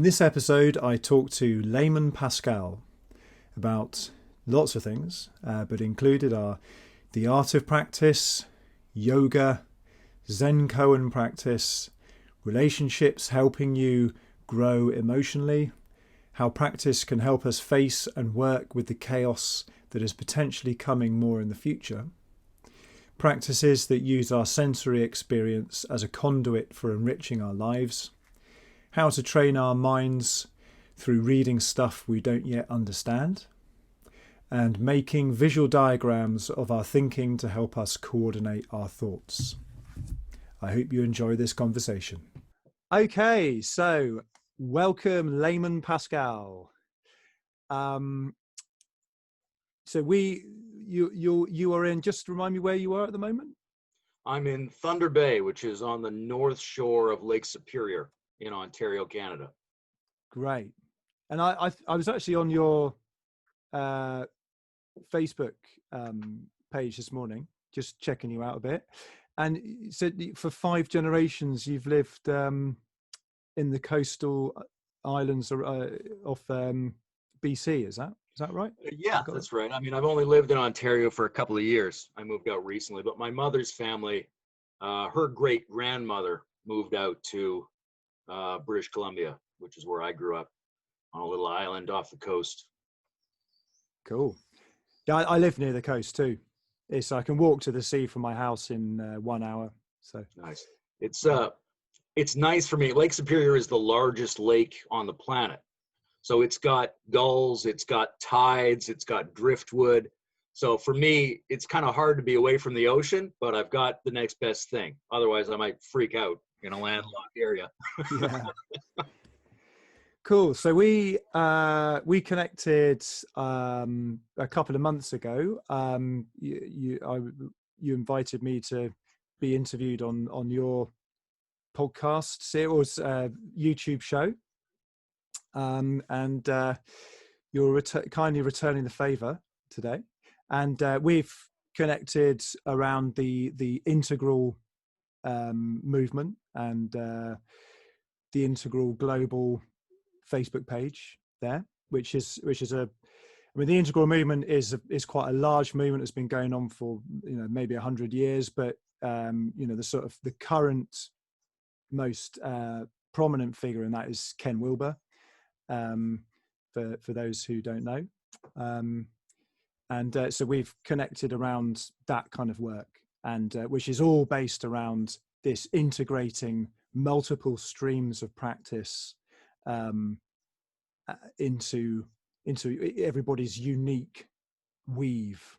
this episode, I talked to Layman Pascal about lots of things, but included are the art of practice, yoga, Zen koan practice, relationships helping you grow emotionally, how practice can help us face and work with the chaos that is potentially coming more in the future, practices that use our sensory experience as a conduit for enriching our lives, how to train our minds through reading stuff we don't yet understand, and making visual diagrams of our thinking to help us coordinate our thoughts. I hope you enjoy this conversation. Okay, so welcome, Layman Pascal. So you are in. Just remind me where you are at the moment. I'm in Thunder Bay, which is on the north shore of Lake Superior in Ontario, Canada. Great. And I was actually on your Facebook page this morning, just checking you out a bit. And you said for 5 generations you've lived in the coastal islands of BC. Is that right? Yeah, that's right. I mean, I've only lived in Ontario for a couple of years. I moved out recently, but my mother's family, her great grandmother moved out to British Columbia, which is where I grew up, on a little island off the coast. Cool. Yeah, I live near the coast too. I can walk to the sea from my house in 1 hour. So nice. It's nice for me. Lake Superior is the largest lake on the planet. So it's got gulls, it's got tides, it's got driftwood. So for me, it's kind of hard to be away from the ocean, but I've got the next best thing. Otherwise, I might freak out in a landlocked area. Yeah. Cool. So we connected a couple of months ago. You invited me to be interviewed on your podcast. It was a YouTube show, and you're kindly returning the favor today. And we've connected around the integral movement and the integral global Facebook page there, which is the integral movement is quite a large movement that's been going on for maybe 100 years, but the sort of the current most prominent figure in that is Ken Wilber, for those who don't know, and so we've connected around that kind of work, and which is all based around this integrating multiple streams of practice into everybody's unique weave.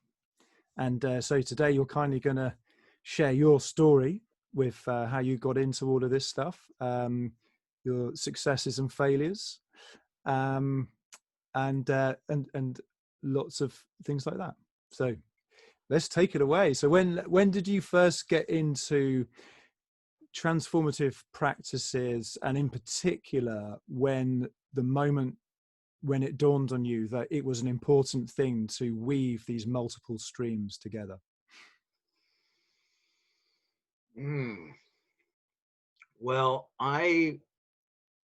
And so today you're kindly going to share your story with how you got into all of this stuff, your successes and failures, and lots of things like that. So let's take it away. So when did you first get into transformative practices, and in particular when it dawned on you that it was an important thing to weave these multiple streams together? Well, I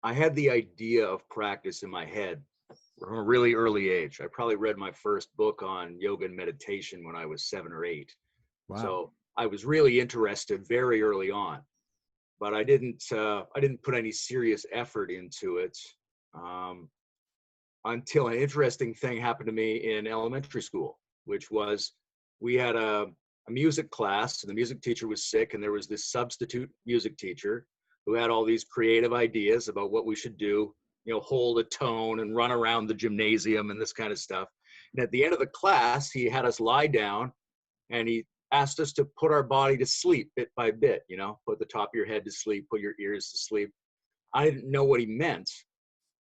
had the idea of practice in my head from a really early age. I probably read my first book on yoga and meditation when I was 7 or 8. Wow. So I was really interested very early on. But I didn't put any serious effort into it until an interesting thing happened to me in elementary school, which was we had a music class, and the music teacher was sick, and there was this substitute music teacher who had all these creative ideas about what we should do, hold a tone and run around the gymnasium and this kind of stuff. And at the end of the class, he had us lie down, and he asked us to put our body to sleep bit by bit, put the top of your head to sleep, put your ears to sleep. I didn't know what he meant,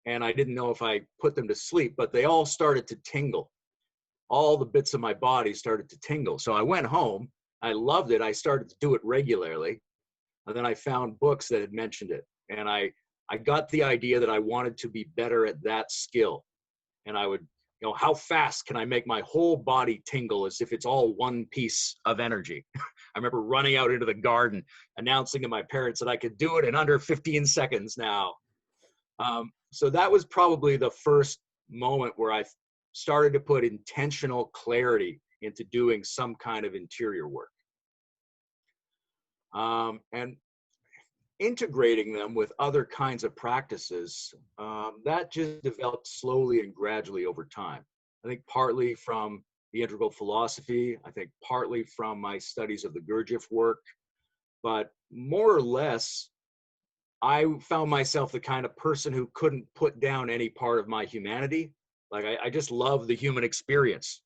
and I didn't know if I put them to sleep, but they all started to tingle. All the bits of my body started to tingle. So I went home, I loved it, I started to do it regularly, and then I found books that had mentioned it, and I got the idea that I wanted to be better at that skill. And I would, how fast can I make my whole body tingle as if it's all one piece of energy? I remember running out into the garden, announcing to my parents that I could do it in under 15 seconds now. So that was probably the first moment where I started to put intentional clarity into doing some kind of interior work. And integrating them with other kinds of practices, that just developed slowly and gradually over time. I think partly from the integral philosophy, I think partly from my studies of the Gurdjieff work, but more or less, I found myself the kind of person who couldn't put down any part of my humanity. Like I just love the human experience.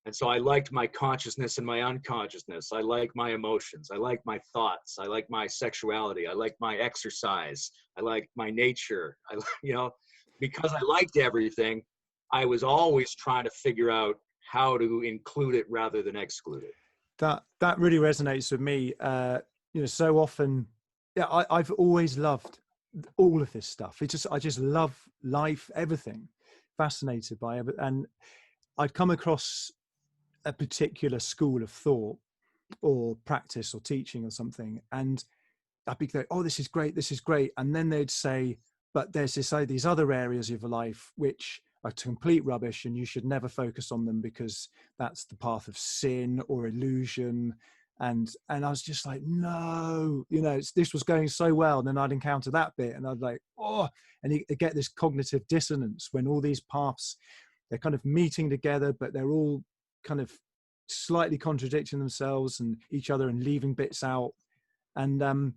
And so I liked my consciousness and my unconsciousness. I like my emotions. I like my thoughts. I like my sexuality. I like my exercise. I like my nature. Because I liked everything, I was always trying to figure out how to include it rather than exclude it. That really resonates with me. So often, I've always loved all of this stuff. I just love life, everything, fascinated by it. And I'd come across a particular school of thought or practice or teaching or something, and I'd be like, oh, this is great. And then they'd say, but there's these other areas of your life which are complete rubbish and you should never focus on them because that's the path of sin or illusion. And I was just like, no, this was going so well. And then I'd encounter that bit and I'd like, oh, and you get this cognitive dissonance when all these paths, they're kind of meeting together, but they're all kind of slightly contradicting themselves and each other and leaving bits out. And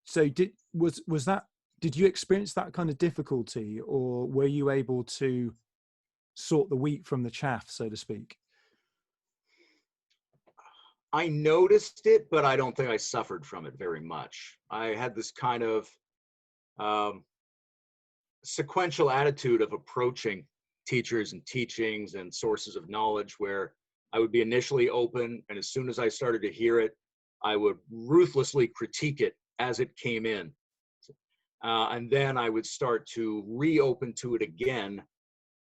so did you experience that kind of difficulty, or were you able to sort the wheat from the chaff, so to speak? I noticed it, but I don't think I suffered from it very much. I had this kind of sequential attitude of approaching teachers and teachings and sources of knowledge where I would be initially open, and as soon as I started to hear it, I would ruthlessly critique it as it came in. And then I would start to reopen to it again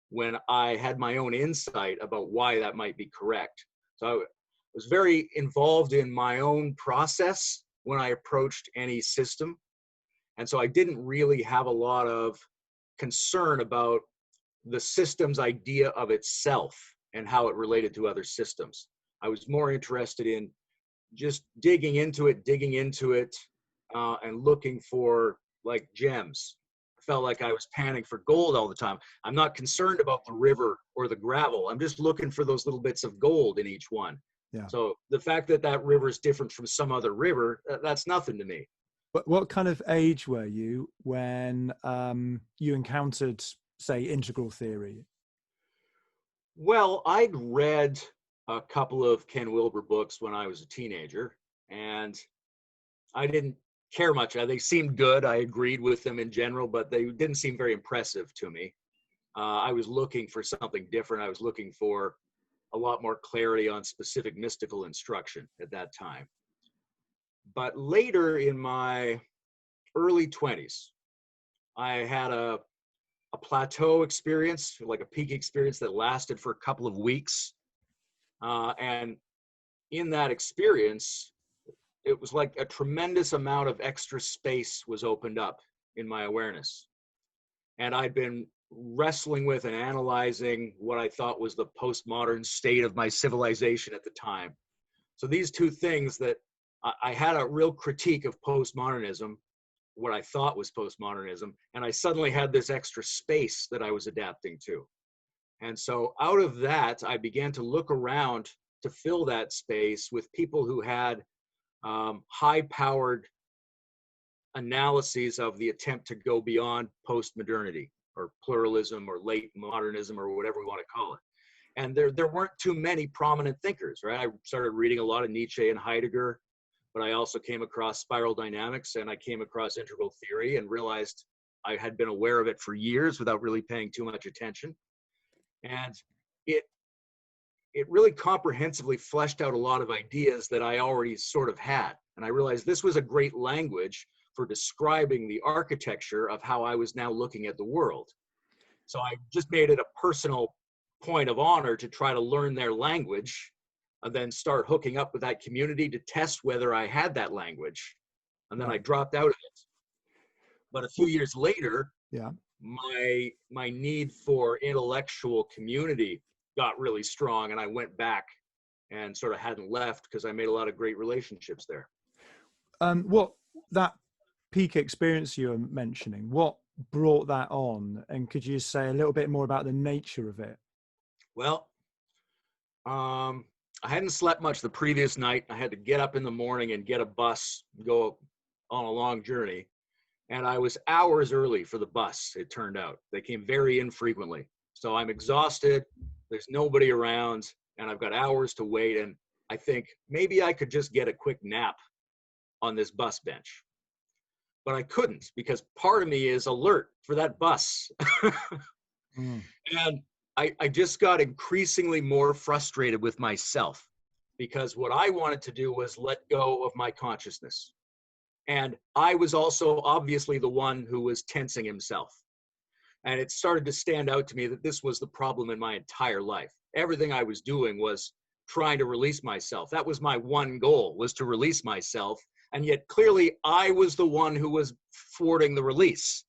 when I had my own insight about why that might be correct. So I was very involved in my own process when I approached any system. And so I didn't really have a lot of concern about the system's idea of itself and how it related to other systems. I was more interested in just digging into it, and looking for like gems. I felt like I was panning for gold all the time. I'm not concerned about the river or the gravel. I'm just looking for those little bits of gold in each one. Yeah. So the fact that that river is different from some other river, that's nothing to me. What kind of age were you when you encountered, say, integral theory? Well, I'd read a couple of Ken Wilber books when I was a teenager, and I didn't care much. They seemed good. I agreed with them in general, but they didn't seem very impressive to me. I was looking for something different. I was looking for a lot more clarity on specific mystical instruction at that time. But later in my early 20s, I had a plateau experience, like a peak experience that lasted for a couple of weeks. And in that experience, it was like a tremendous amount of extra space was opened up in my awareness. And I'd been wrestling with and analyzing what I thought was the postmodern state of my civilization at the time. So these two things, that I had a real critique of postmodernism, what I thought was postmodernism, and I suddenly had this extra space that I was adapting to. And so out of that, I began to look around to fill that space with people who had high-powered analyses of the attempt to go beyond postmodernity or pluralism or late modernism or whatever we want to call it. And there weren't too many prominent thinkers, right? I started reading a lot of Nietzsche and Heidegger, but I also came across spiral dynamics, and I came across integral theory and realized I had been aware of it for years without really paying too much attention. And it really comprehensively fleshed out a lot of ideas that I already sort of had. And I realized this was a great language for describing the architecture of how I was now looking at the world. So I just made it a personal point of honor to try to learn their language and then start hooking up with that community to test whether I had that language. And then I dropped out of it. But a few years later, yeah, my need for intellectual community got really strong, and I went back and sort of hadn't left because I made a lot of great relationships there. What that peak experience you were mentioning, what brought that on? And could you say a little bit more about the nature of it? Well, I hadn't slept much the previous night. I had to get up in the morning and get a bus, go on a long journey. And I was hours early for the bus, it turned out. They came very infrequently. So I'm exhausted. There's nobody around, and I've got hours to wait. And I think maybe I could just get a quick nap on this bus bench. But I couldn't, because part of me is alert for that bus. And I just got increasingly more frustrated with myself, because what I wanted to do was let go of my consciousness. And I was also obviously the one who was tensing himself. And it started to stand out to me that this was the problem in my entire life. Everything I was doing was trying to release myself. That was my one goal, was to release myself. And yet clearly I was the one who was thwarting the release.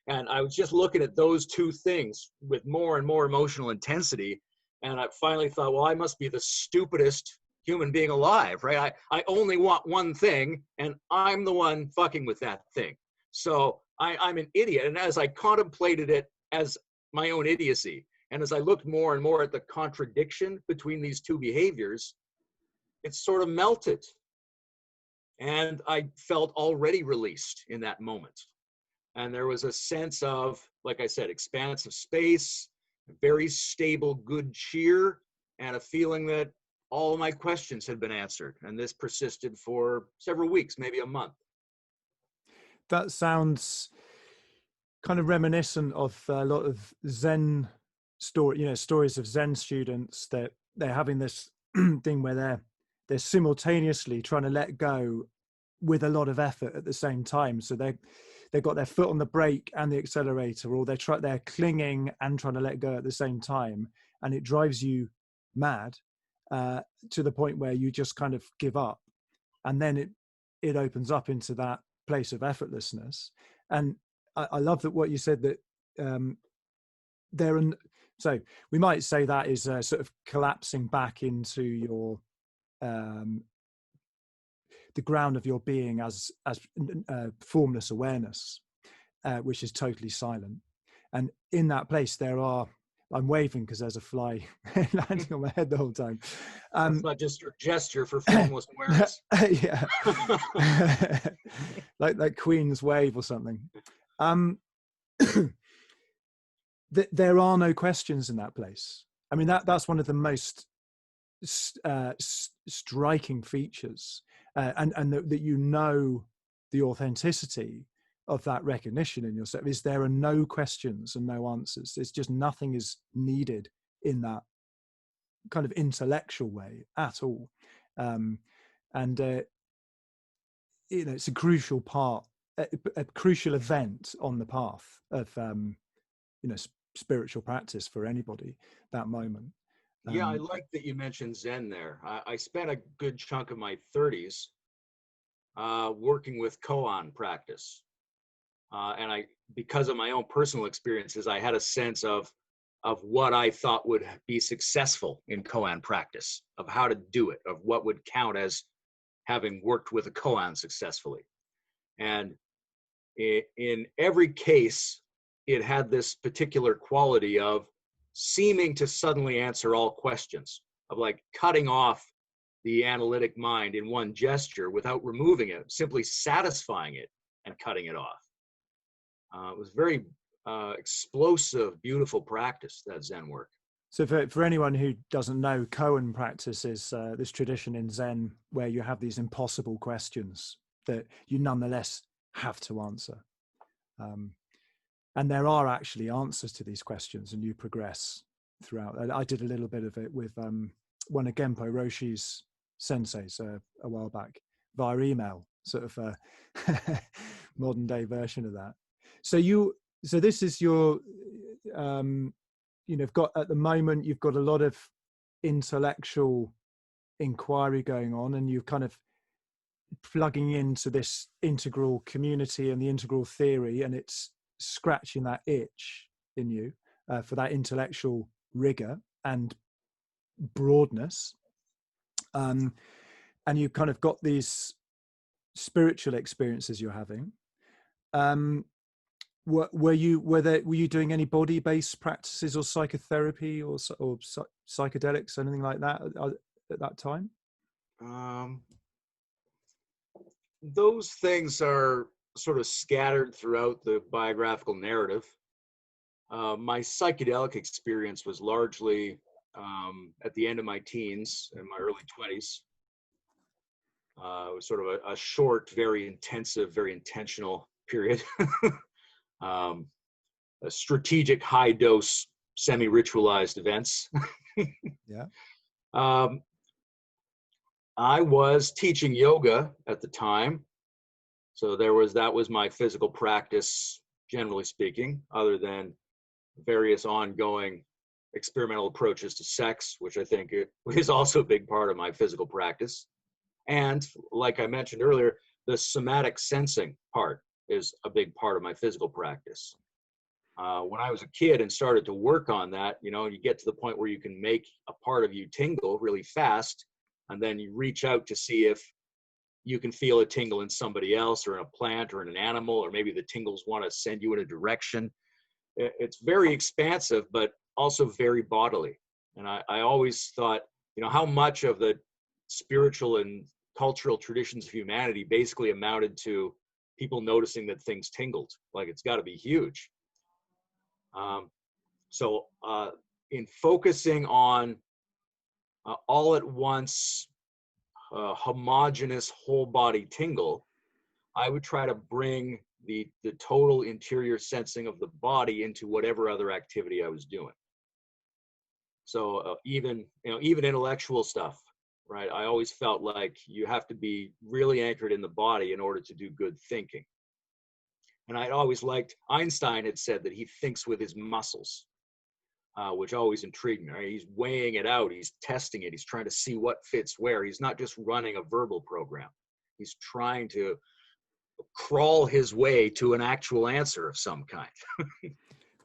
And I was just looking at those two things with more and more emotional intensity. And I finally thought, well, I must be the stupidest human being alive, right? I only want one thing, and I'm the one fucking with that thing. So I'm an idiot. And as I contemplated it as my own idiocy, and as I looked more and more at the contradiction between these two behaviors, it sort of melted. And I felt already released in that moment. And there was a sense of, like I said, expansive space, very stable, good cheer, and a feeling that all of my questions had been answered. And this persisted for several weeks, maybe a month. That sounds kind of reminiscent of a lot of Zen stories of Zen students, that they're having this thing where they're simultaneously trying to let go with a lot of effort at the same time. So they've got their foot on the brake and the accelerator, or they're clinging and trying to let go at the same time, and it drives you mad to the point where you just kind of give up, and then it opens up into that place of effortlessness. And I love that what you said, that so we might say that is sort of collapsing back into your the ground of your being as formless awareness, which is totally silent. And in that place I'm waving because there's a fly landing on my head the whole time. It's not just your gesture for formless awareness. Yeah. like Queen's wave or something. There are no questions in that place. I mean, that's one of the most striking features, and that you know the authenticity of that recognition in yourself is there are no questions and no answers. It's just nothing is needed in that kind of intellectual way at all. It's a crucial part, a crucial event on the path of spiritual practice for anybody, that moment. Yeah, I like that you mentioned Zen there. I spent a good chunk of my 30s working with koan practice. And because of my own personal experiences, I had a sense of what I thought would be successful in koan practice, of how to do it, of what would count as having worked with a koan successfully. And in every case, it had this particular quality of seeming to suddenly answer all questions, of like cutting off the analytic mind in one gesture without removing it, simply satisfying it and cutting it off. It was very explosive, beautiful practice, that Zen work. So for anyone who doesn't know, koan practice is this tradition in Zen where you have these impossible questions that you nonetheless have to answer. And there are actually answers to these questions, and you progress throughout. I did a little bit of it with one of Genpo Roshi's senseis a while back via email, sort of a modern day version of that. So this is your, got at the moment, you've got a lot of intellectual inquiry going on, and you're kind of plugging into this integral community and the integral theory, and it's scratching that itch in you for that intellectual rigor and broadness. And you kind of got these spiritual experiences you're having. Were you doing any body-based practices or psychotherapy or psychedelics, anything like that at that time? Those things are sort of scattered throughout the biographical narrative. My psychedelic experience was largely at the end of my teens and my early 20s. It was sort of a short, very intensive, very intentional period. A strategic, high-dose, semi-ritualized events. Yeah. I was teaching yoga at the time, so that was my physical practice, generally speaking, other than various ongoing experimental approaches to sex, which I think is also a big part of my physical practice. And like I mentioned earlier, the somatic sensing part is a big part of my physical practice. When I was a kid and started to work on that, you get to the point where you can make a part of you tingle really fast, and then you reach out to see if you can feel a tingle in somebody else or in a plant or in an animal, or maybe the tingles want to send you in a direction. It's very expansive, but also very bodily. And I always thought, how much of the spiritual and cultural traditions of humanity basically amounted to people noticing that things tingled. Like, it's got to be huge. So in focusing on all at once homogeneous whole body tingle, I would try to bring the total interior sensing of the body into whatever other activity I was doing. So even intellectual stuff, right? I always felt like you have to be really anchored in the body in order to do good thinking. And I always liked, Einstein had said that he thinks with his muscles, which always intrigued me. Right? He's weighing it out. He's testing it. He's trying to see what fits where. He's not just running a verbal program. He's trying to crawl his way to an actual answer of some kind.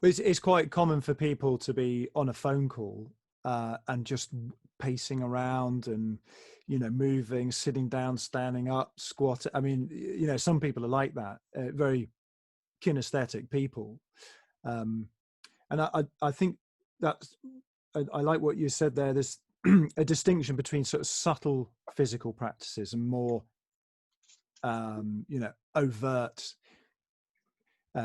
It's quite common for people to be on a phone call and just pacing around and, moving, sitting down, standing up, squatting. I mean, some people are like that, very kinesthetic people. And I think that's, I like what you said there. There's a distinction between sort of subtle physical practices and more, overt,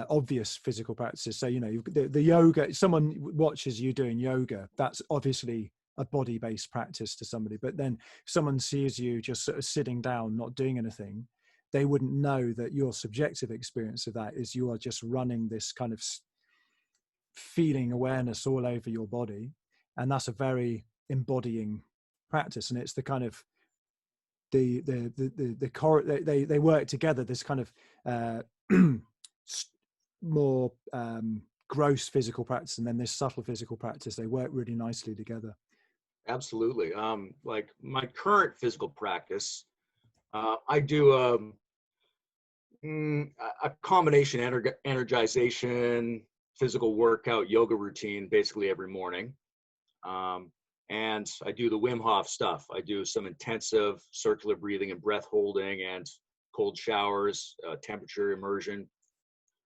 obvious physical practices. So, the yoga, someone watches you doing yoga, that's obviously a body-based practice to somebody. But then if someone sees you just sort of sitting down, not doing anything, they wouldn't know that your subjective experience of that is you are just running this kind of feeling awareness all over your body. And that's a very embodying practice. And it's the kind of they work together, this kind of more gross physical practice and then this subtle physical practice. They work really nicely together. Absolutely. Like my current physical practice, I do a combination energization, physical workout, yoga routine basically every morning. And I do the Wim Hof stuff. I do some intensive circular breathing and breath holding and cold showers, temperature immersion.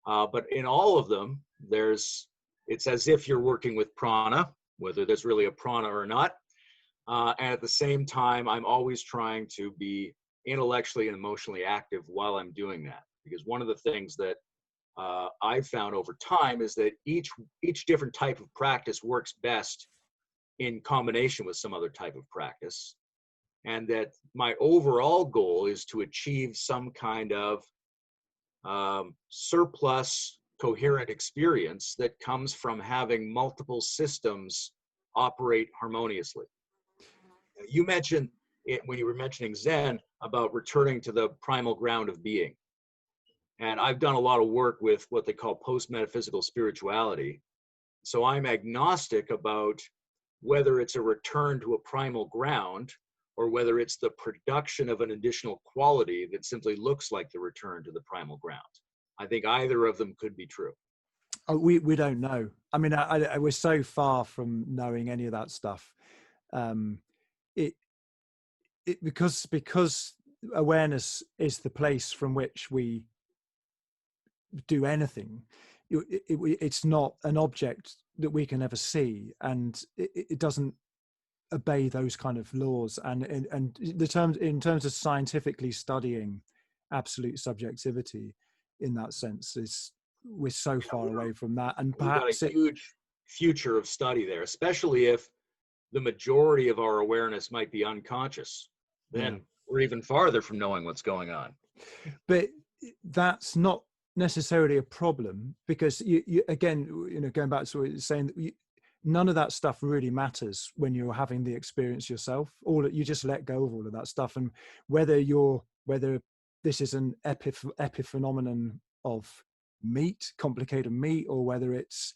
But in all of them, it's as if you're working with prana, whether there's really a prana or not. And at the same time, I'm always trying to be intellectually and emotionally active while I'm doing that. Because one of the things that I've found over time is that each different type of practice works best in combination with some other type of practice. And that my overall goal is to achieve some kind of surplus coherent experience that comes from having multiple systems operate harmoniously. You mentioned it when you were mentioning Zen about returning to the primal ground of being. And I've done a lot of work with what they call post-metaphysical spirituality. So I'm agnostic about whether it's a return to a primal ground or whether it's the production of an additional quality that simply looks like the return to the primal ground. I think either of them could be true. Oh, we don't know. I mean, we're so far from knowing any of that stuff. Um, it because awareness is the place from which we do anything. It's not an object that we can ever see, and it doesn't obey those kind of laws. And the terms in terms of scientifically studying absolute subjectivity, in that sense, is we're so far away from that. And We've got a perhaps it, huge future of study there, especially if the majority of our awareness might be unconscious. Then yeah. we're even farther from knowing what's going on. But that's not necessarily a problem, because you again, going back to what you're saying, that none of that stuff really matters when you're having the experience yourself. You just let go of all of that stuff, and whether this is an epiphenomenon of complicated meat, or whether it's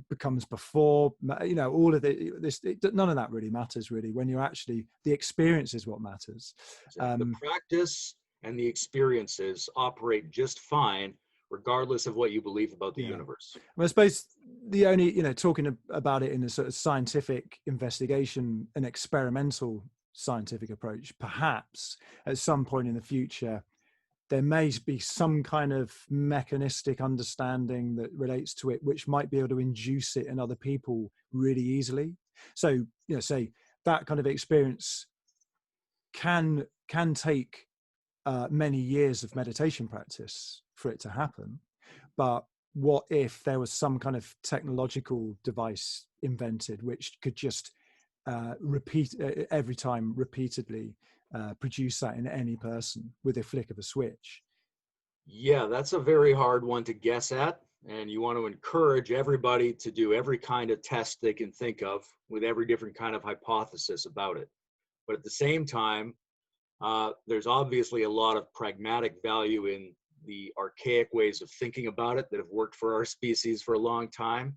becomes before, all of none of that really matters, really, when you're actually, the experience is what matters. The practice and the experiences operate just fine, regardless of what you believe about the universe. I suppose the only, talking about it in a sort of scientific investigation, an experimental scientific approach, perhaps at some point in the future, there may be some kind of mechanistic understanding that relates to it, which might be able to induce it in other people really easily. So, say that kind of experience can take many years of meditation practice for it to happen. But what if there was some kind of technological device invented which could just repeat every time repeatedly produce that in any person with a flick of a switch? Yeah, that's a very hard one to guess at. And you want to encourage everybody to do every kind of test they can think of with every different kind of hypothesis about it. But at the same time, there's obviously a lot of pragmatic value in the archaic ways of thinking about it that have worked for our species for a long time.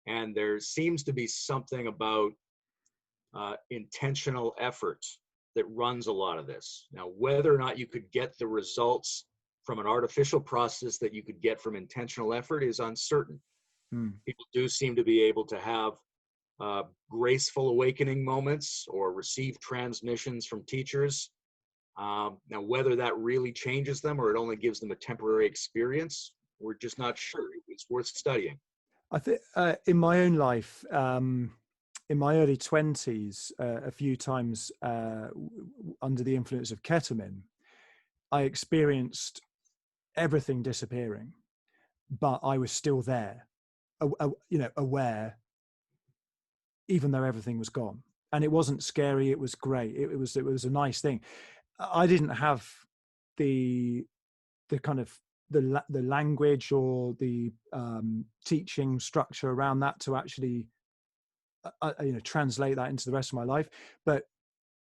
And there seems to be something about intentional effort that runs a lot of this. Now, whether or not you could get the results from an artificial process that you could get from intentional effort is uncertain. People do seem to be able to have graceful awakening moments or receive transmissions from teachers. Now, whether that really changes them or it only gives them a temporary experience, we're just not sure. It's worth studying. I think in my own life, in my early 20s, a few times under the influence of ketamine, I experienced everything disappearing, but I was still there, aware, even though everything was gone. And it wasn't scary. It was great. It was a nice thing. I didn't have the kind of the language or the teaching structure around that to actually translate that into the rest of my life. But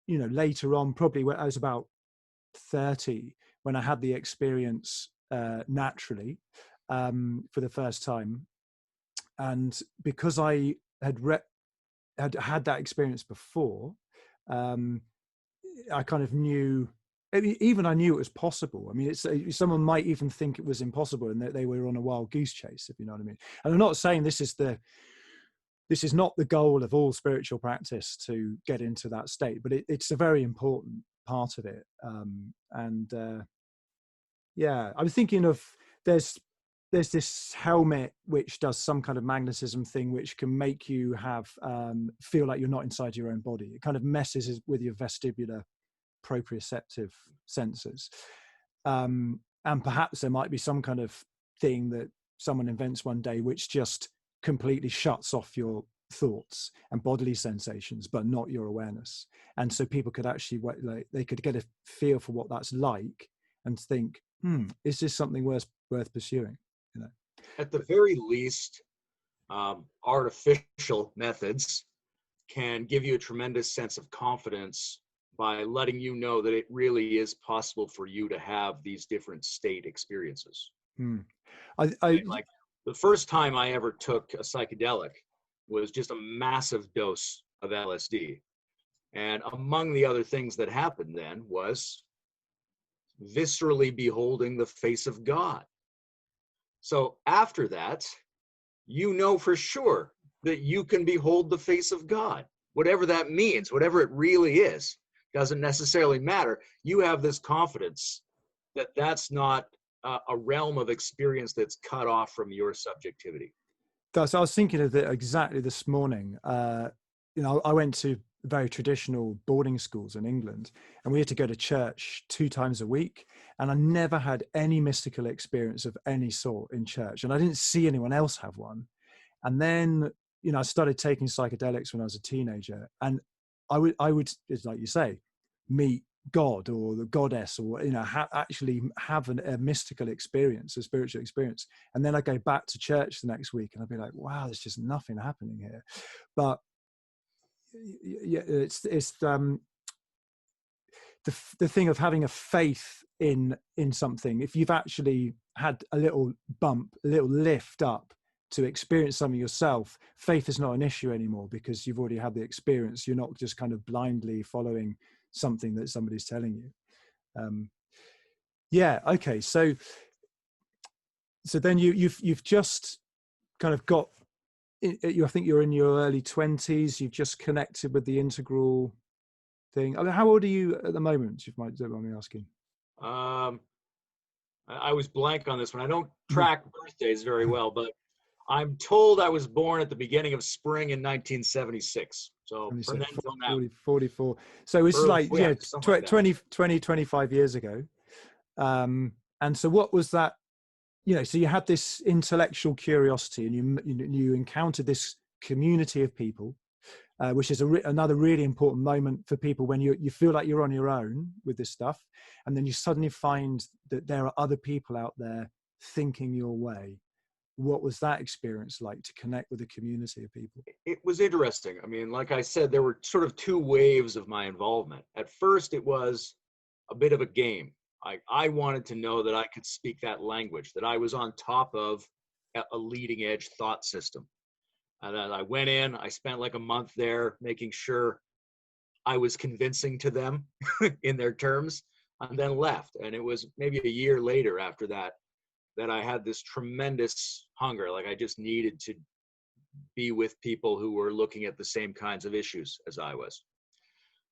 later on, probably when I was about 30, when I had the experience naturally for the first time, and because I had had that experience before, I kind of knew. Even I knew it was possible. I mean, it's someone might even think it was impossible and that they were on a wild goose chase, if you know what I mean. And I'm not saying this is not the goal of all spiritual practice to get into that state, but it's a very important part of it. Yeah, I was thinking of there's this helmet which does some kind of magnetism thing which can make you have feel like you're not inside your own body. It kind of messes with your vestibular proprioceptive senses, and perhaps there might be some kind of thing that someone invents one day which just completely shuts off your thoughts and bodily sensations but not your awareness, and so people could actually they could get a feel for what that's like and think, is this something worth pursuing? At the very least, artificial methods can give you a tremendous sense of confidence by letting you know that it really is possible for you to have these different state experiences. Like the first time I ever took a psychedelic was just a massive dose of LSD. And among the other things that happened then was viscerally beholding the face of God. So after that, you know for sure that you can behold the face of God, whatever that means, whatever it really is, doesn't necessarily matter. You have this confidence that that's not a realm of experience that's cut off from your subjectivity. So I was thinking of it exactly this morning. You know, I went to very traditional boarding schools in England, and we had to go to church 2 times a week. And I never had any mystical experience of any sort in church, and I didn't see anyone else have one. And then, you know, I started taking psychedelics when I was a teenager, and I would, it's like you say, meet God or the goddess, or you know, actually have a mystical experience, a spiritual experience. And then I go back to church the next week, and I'd be like, wow, there's just nothing happening here. But yeah, it's the thing of having a faith in something. If you've actually had a little bump, a little lift up to experience something yourself, faith is not an issue anymore, because you've already had the experience. You're not just kind of blindly following something that somebody's telling you. Yeah, okay. So then you've just kind of got, I think you're in your early 20s. You've just connected with the integral thing. I mean, how old are you at the moment, if you don't mind me asking? I was blank on this one. I don't track birthdays very well, but I'm told I was born at the beginning of spring in 1976. So from then till now. 44. So it's like, yeah, like 20, 25 years ago. And so what was that, you know, so you had this intellectual curiosity, and you encountered this community of people, which is another really important moment for people when you feel like you're on your own with this stuff. And then you suddenly find that there are other people out there thinking your way. What was that experience like, to connect with a community of people? It was interesting. I mean, like I said, there were sort of two waves of my involvement. At first, it was a bit of a game. I wanted to know that I could speak that language, that I was on top of a leading edge thought system. And then I went in, I spent like a month there making sure I was convincing to them in their terms, and then left. And it was maybe a year later after that, that I had this tremendous hunger. Like I just needed to be with people who were looking at the same kinds of issues as I was.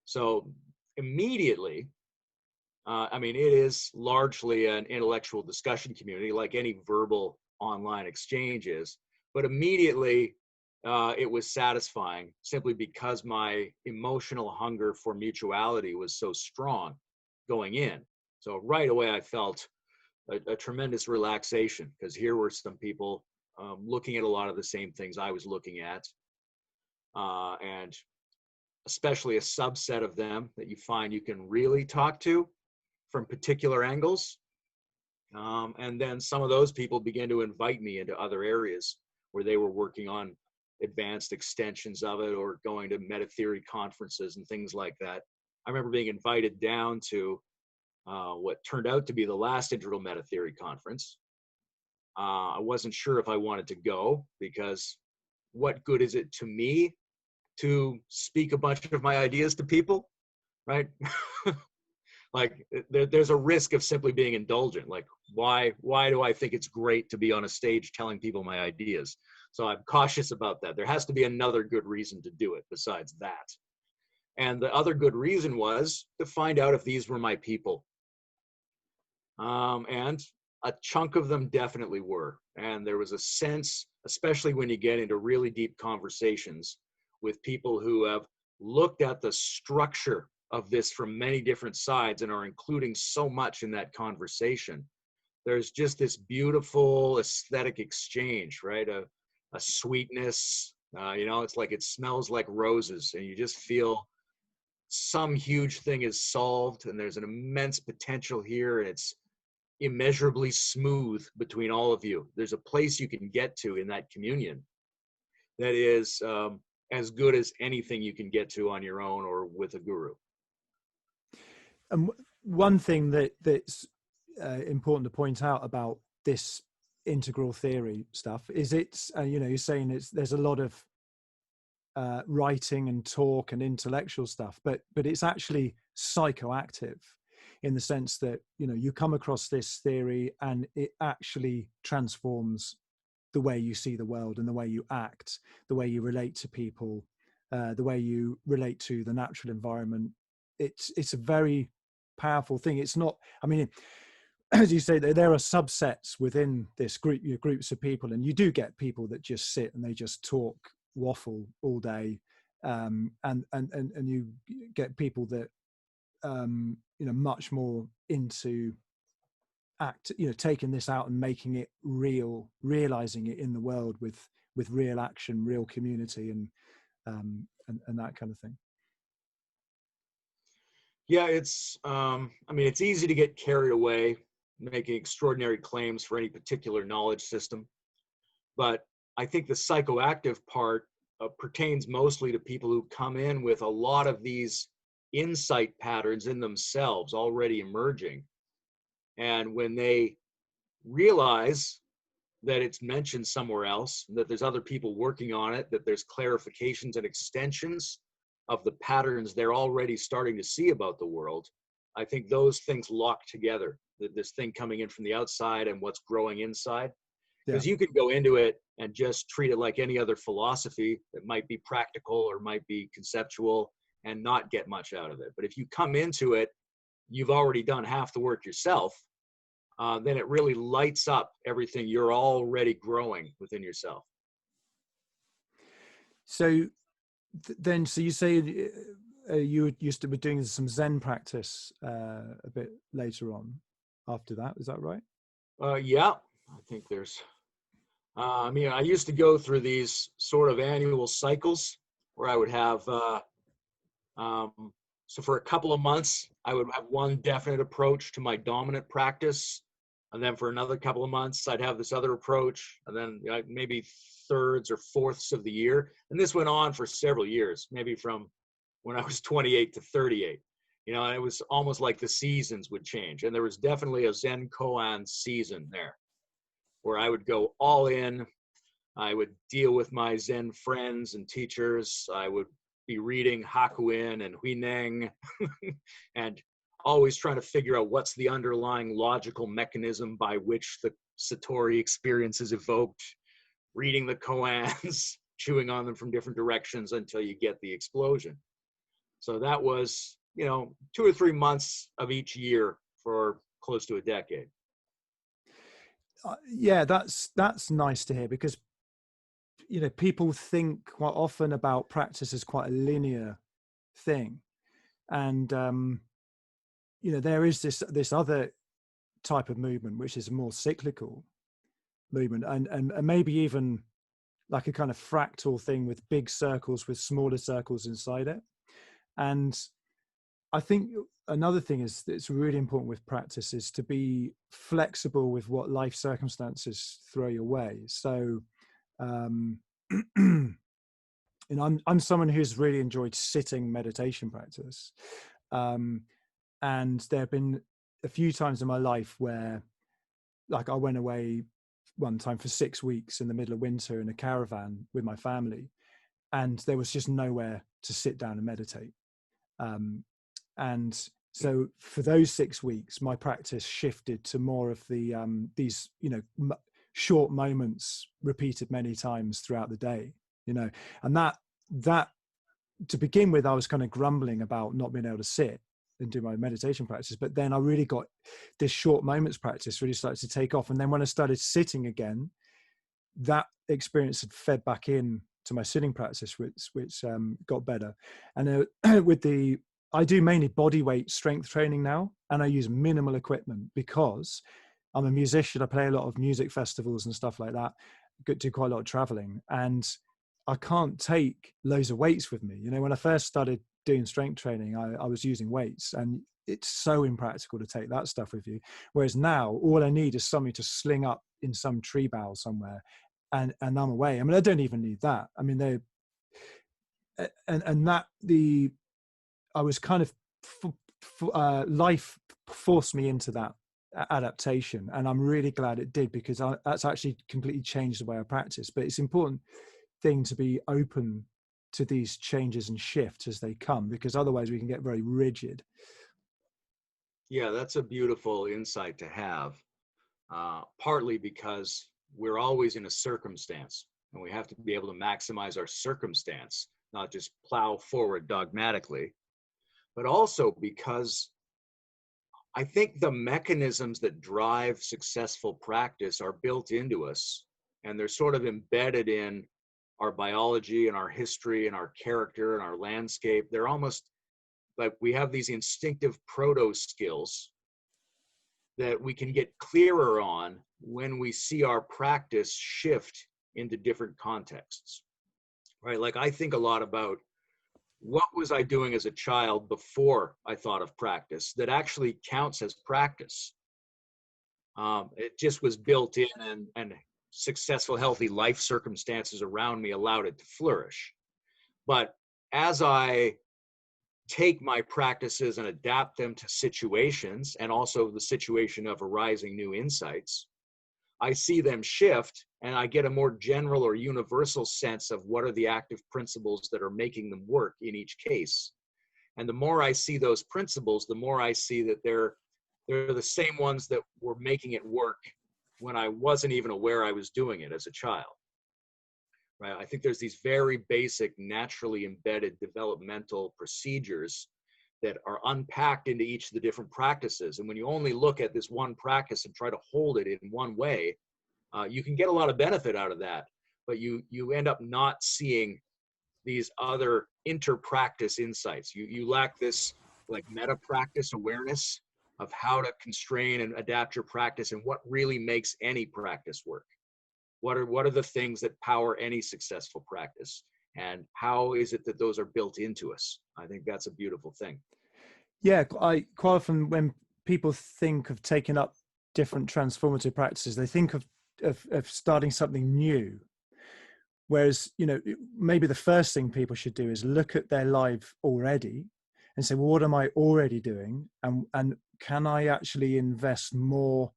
So immediately, I mean, it is largely an intellectual discussion community, like any verbal online exchange is, but immediately it was satisfying, simply because my emotional hunger for mutuality was so strong going in. So right away I felt a tremendous relaxation, because here were some people looking at a lot of the same things I was looking at, and especially a subset of them that you find you can really talk to from particular angles. And then some of those people began to invite me into other areas where they were working on advanced extensions of it, or going to meta theory conferences and things like that. I remember being invited down to what turned out to be the last Integral Meta Theory conference. I wasn't sure if I wanted to go, because what good is it to me to speak a bunch of my ideas to people, right? Like there's a risk of simply being indulgent. Like why do I think it's great to be on a stage telling people my ideas? So I'm cautious about that. There has to be another good reason to do it besides that. And the other good reason was to find out if these were my people. And a chunk of them definitely were. And there was a sense, especially when you get into really deep conversations with people who have looked at the structure of this from many different sides and are including so much in that conversation. There's just this beautiful aesthetic exchange, right? A sweetness, you know, it's like it smells like roses, and you just feel some huge thing is solved, and there's an immense potential here, and it's immeasurably smooth between all of you. There's a place you can get to in that communion that is as good as anything you can get to on your own or with a guru. And one thing that's important to point out about this integral theory stuff is it's, you know, you're saying there's a lot of writing and talk and intellectual stuff, but it's actually psychoactive. in the sense that, you know, you come across this theory and it actually transforms the way you see the world and the way you act, the way you relate to people, the way you relate to the natural environment. It's a very powerful thing. It's not, I mean, as you say, there are subsets within this group, groups of people, and you do get people that just sit and they just talk waffle all day, and you get people that you know, much more into taking this out and making it real, realizing it in the world with real action, real community, and that kind of thing. Yeah, it's I mean, it's easy to get carried away making extraordinary claims for any particular knowledge system, but I think the psychoactive part pertains mostly to people who come in with a lot of these insight patterns in themselves already emerging, and when they realize that it's mentioned somewhere else, that there's other people working on it, that there's clarifications and extensions of the patterns they're already starting to see about the world, I think those things lock together, this thing coming in from the outside and what's growing inside. Because you could go into it and just treat it like any other philosophy that might be practical or might be conceptual and not get much out of it. But if you come into it, you've already done half the work yourself, then it really lights up everything you're already growing within yourself. So then, so you say you used to be doing some Zen practice a bit later on after that, is that right? Yeah, I think there's, I mean, I used to go through these sort of annual cycles where I would have, so for a couple of months, I would have one definite approach to my dominant practice. And then for another couple of months, I'd have this other approach. And then maybe thirds or fourths of the year. And this went on for several years, maybe from when I was 28 to 38. You know, and it was almost like the seasons would change. And there was definitely a Zen koan season there where I would go all in. I would deal with my Zen friends and teachers. I would be reading Hakuin and Huineng and always trying to figure out what's the underlying logical mechanism by which the Satori experience is evoked, reading the koans, chewing on them from different directions until you get the explosion. So that was, you know, 2 or 3 months of each year for close to a decade. Yeah, that's nice to hear, because, you know, people think quite often about practice as quite a linear thing. And, you know, there is this other type of movement, which is a more cyclical movement, and maybe even like a kind of fractal thing with big circles with smaller circles inside it. And I think another thing is that's really important with practice is to be flexible with what life circumstances throw your way. So, you know, I'm someone who's really enjoyed sitting meditation practice, and there have been a few times in my life where, like, I went away one time for 6 weeks in the middle of winter in a caravan with my family, and there was just nowhere to sit down and meditate. And so for those 6 weeks, my practice shifted to more of the these, you know, short moments repeated many times throughout the day, you know. And that to begin with, I was kind of grumbling about not being able to sit and do my meditation practice, but then I really got this short moments practice really started to take off. And then when I started sitting again, that experience had fed back in to my sitting practice, which got better. And I do mainly body weight strength training now, and I use minimal equipment because I'm a musician. I play a lot of music festivals and stuff like that. Do quite a lot of traveling, and I can't take loads of weights with me. You know, when I first started doing strength training, I was using weights, and it's so impractical to take that stuff with you. Whereas now, all I need is something to sling up in some tree bough somewhere, and I'm away. I mean, I don't even need that. I mean, I was kind of life forced me into that adaptation, and I'm really glad it did, because that's actually completely changed the way I practice. But it's important thing to be open to these changes and shifts as they come, because otherwise we can get very rigid. Yeah, that's a beautiful insight to have. Partly because we're always in a circumstance, and we have to be able to maximize our circumstance, not just plow forward dogmatically, but also because I think the mechanisms that drive successful practice are built into us, and they're sort of embedded in our biology and our history and our character and our landscape. They're almost like we have these instinctive proto skills that we can get clearer on when we see our practice shift into different contexts, right? Like I think a lot about what was I doing as a child before I thought of practice that actually counts as practice. It just was built in, and successful, healthy life circumstances around me allowed it to flourish. But as I take my practices and adapt them to situations and also the situation of arising new insights, I see them shift and I get a more general or universal sense of what are the active principles that are making them work in each case. And the more I see those principles, the more I see that they're the same ones that were making it work when I wasn't even aware I was doing it as a child. Right? I think there's these very basic, naturally embedded developmental procedures that are unpacked into each of the different practices. And when you only look at this one practice and try to hold it in one way, you can get a lot of benefit out of that, but you end up not seeing these other inter-practice insights. You lack this like meta practice awareness of how to constrain and adapt your practice and what really makes any practice work. What are the things that power any successful practice, and how is it that those are built into us? I think that's a beautiful thing. Yeah, I quite often when people think of taking up different transformative practices, they think of starting something new. Whereas, you know, maybe the first thing people should do is look at their life already and say, well, what am I already doing? And can I actually invest more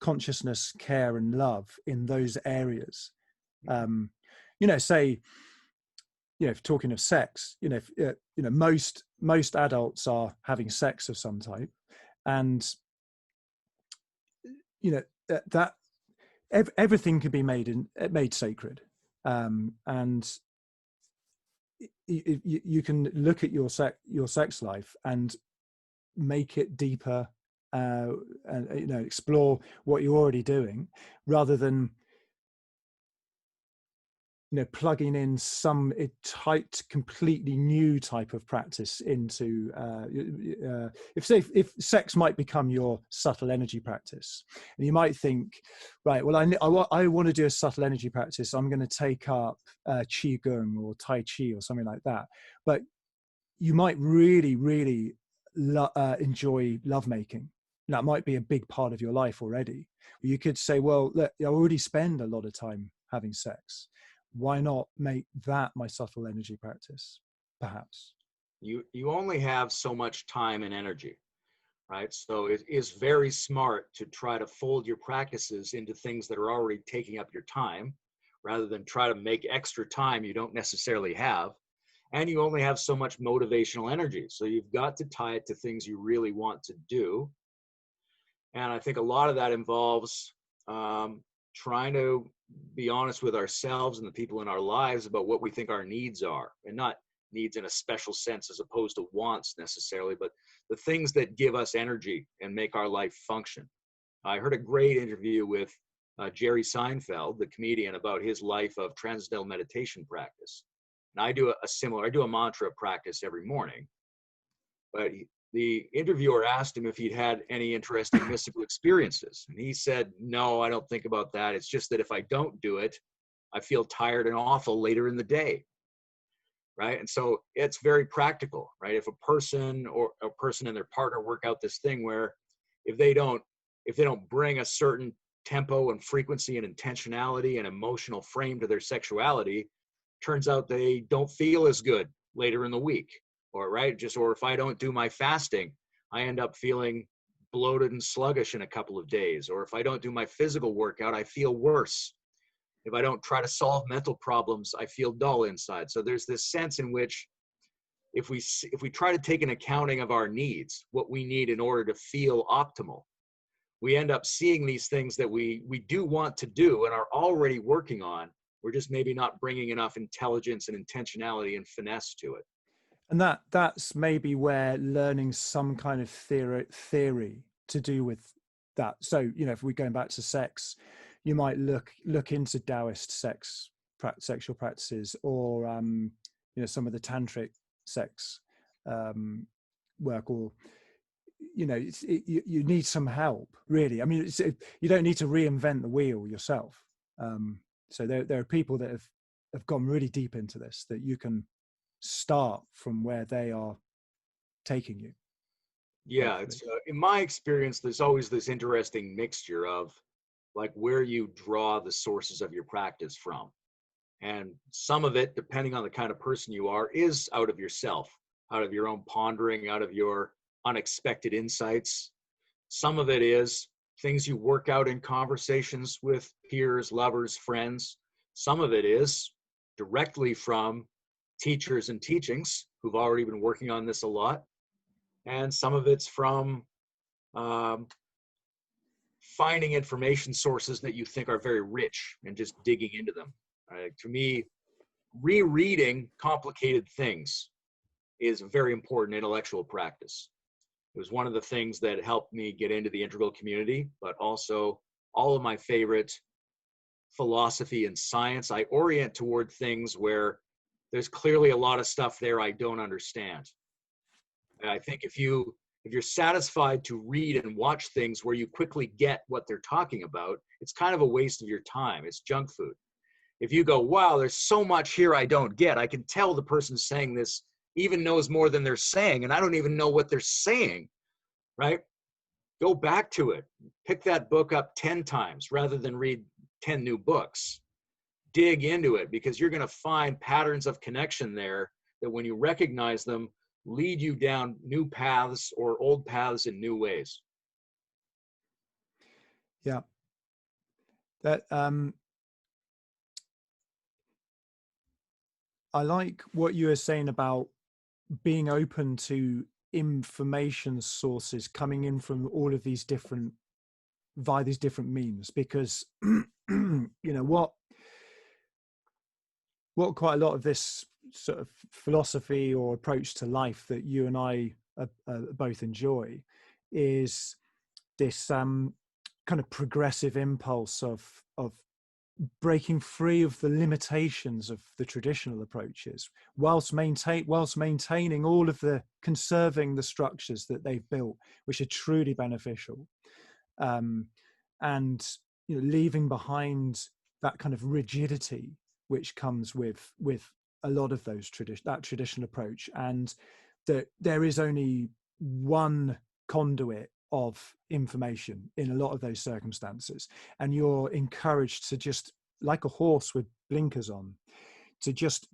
consciousness, care, and love in those areas? You know, say, you know, if talking of sex, you know, you know, most adults are having sex of some type, and you know that everything can be made sacred, and you can look at your sex life and make it deeper, and you know, explore what you're already doing, rather than, you know, plugging in some tight, completely new type of practice into if sex might become your subtle energy practice, and you might think, right, well, I want to do a subtle energy practice, I'm going to take up qi gong or tai chi or something like that, but you might really enjoy lovemaking. That might be a big part of your life already. You could say, well, look, I already spend a lot of time having sex. Why not make that my subtle energy practice, perhaps? You only have so much time and energy, right? So it is very smart to try to fold your practices into things that are already taking up your time, rather than try to make extra time you don't necessarily have. And you only have so much motivational energy. So you've got to tie it to things you really want to do. And I think a lot of that involves trying to be honest with ourselves and the people in our lives about what we think our needs are, and not needs in a special sense as opposed to wants necessarily, but the things that give us energy and make our life function. I heard a great interview with Jerry Seinfeld, the comedian, about his life of transcendental meditation practice. And I do I do a mantra practice every morning, but the interviewer asked him if he'd had any interesting mystical experiences. And he said, no, I don't think about that. It's just that if I don't do it, I feel tired and awful later in the day. Right. And so it's very practical, right? If a person and their partner work out this thing where if they don't bring a certain tempo and frequency and intentionality and emotional frame to their sexuality, turns out they don't feel as good later in the week. Or if I don't do my fasting, I end up feeling bloated and sluggish in a couple of days. Or if I don't do my physical workout, I feel worse. If I don't try to solve mental problems, I feel dull inside. So there's this sense in which if we try to take an accounting of our needs, what we need in order to feel optimal, we end up seeing these things that we do want to do and are already working on. We're just maybe not bringing enough intelligence and intentionality and finesse to it. And that's maybe where learning some kind of theory to do with that. So, you know, if we're going back to sex, you might look into Taoist sexual practices, or you know, some of the tantric sex work, or you know, you need some help, really. I mean, you don't need to reinvent the wheel yourself. So there are people that have gone really deep into this, that you can start from where they are taking you. Yeah, it's in my experience, there's always this interesting mixture of like where you draw the sources of your practice from. And some of it, depending on the kind of person you are, is out of yourself, out of your own pondering, out of your unexpected insights. Some of it is things you work out in conversations with peers, lovers, friends. Some of it is directly from teachers and teachings who've already been working on this a lot. And some of it's from finding information sources that you think are very rich and just digging into them. To me, rereading complicated things is a very important intellectual practice. It was one of the things that helped me get into the integral community, but also all of my favorite philosophy and science, I orient toward things where there's clearly a lot of stuff there I don't understand. And I think if you're satisfied to read and watch things where you quickly get what they're talking about, it's kind of a waste of your time. It's junk food. If you go, wow, there's so much here I don't get. I can tell the person saying this even knows more than they're saying, and I don't even know what they're saying, right? Go back to it. Pick that book up 10 times rather than read 10 new books. Dig into it, because you're going to find patterns of connection there that when you recognize them, lead you down new paths or old paths in new ways. Yeah. That I like what you were saying about being open to information sources coming in from all of these different, via these different means, because you know what quite a lot of this sort of philosophy or approach to life that you and I both enjoy is this kind of progressive impulse of breaking free of the limitations of the traditional approaches, whilst maintaining all of conserving the structures that they've built, which are truly beneficial, and you know, leaving behind that kind of rigidity which comes with a lot of those traditional approach, and that there is only one conduit of information in a lot of those circumstances, and you're encouraged to, just like a horse with blinkers on, to just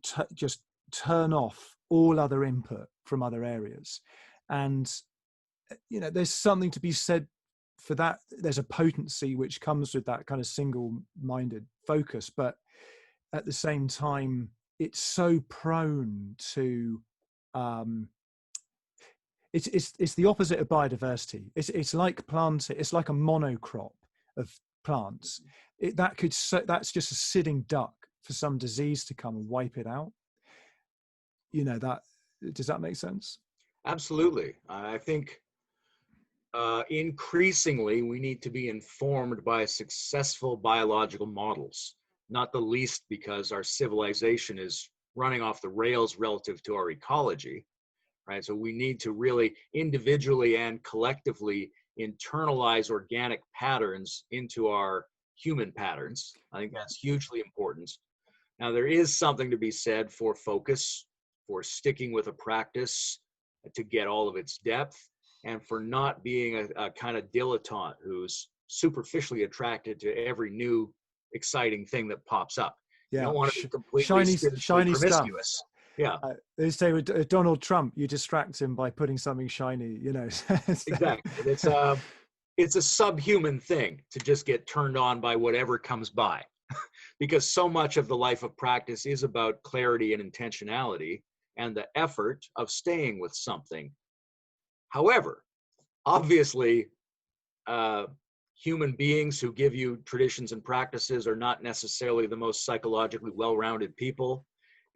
turn off all other input from other areas. And you know, there's something to be said for that. There's a potency which comes with that kind of single-minded focus, but at the same time it's so prone to it's the opposite of biodiversity. It's like planting. It's like a monocrop of plants. That's just a sitting duck for some disease to come and wipe it out. You know, that, does that make sense? Absolutely. I think increasingly we need to be informed by successful biological models, not the least because our civilization is running off the rails relative to our ecology. Right? So we need to really individually and collectively internalize organic patterns into our human patterns. I think that's hugely important. Now, there is something to be said for focus, for sticking with a practice to get all of its depth, and for not being a kind of dilettante who's superficially attracted to every new exciting thing that pops up. Yeah. You don't want to be completely shiny promiscuous. Stuff. Yeah. They say with Donald Trump, you distract him by putting something shiny, you know. Exactly. It's a subhuman thing to just get turned on by whatever comes by, because so much of the life of practice is about clarity and intentionality. and the effort of staying with something. However, obviously, human beings who give you traditions and practices are not necessarily the most psychologically well-rounded people,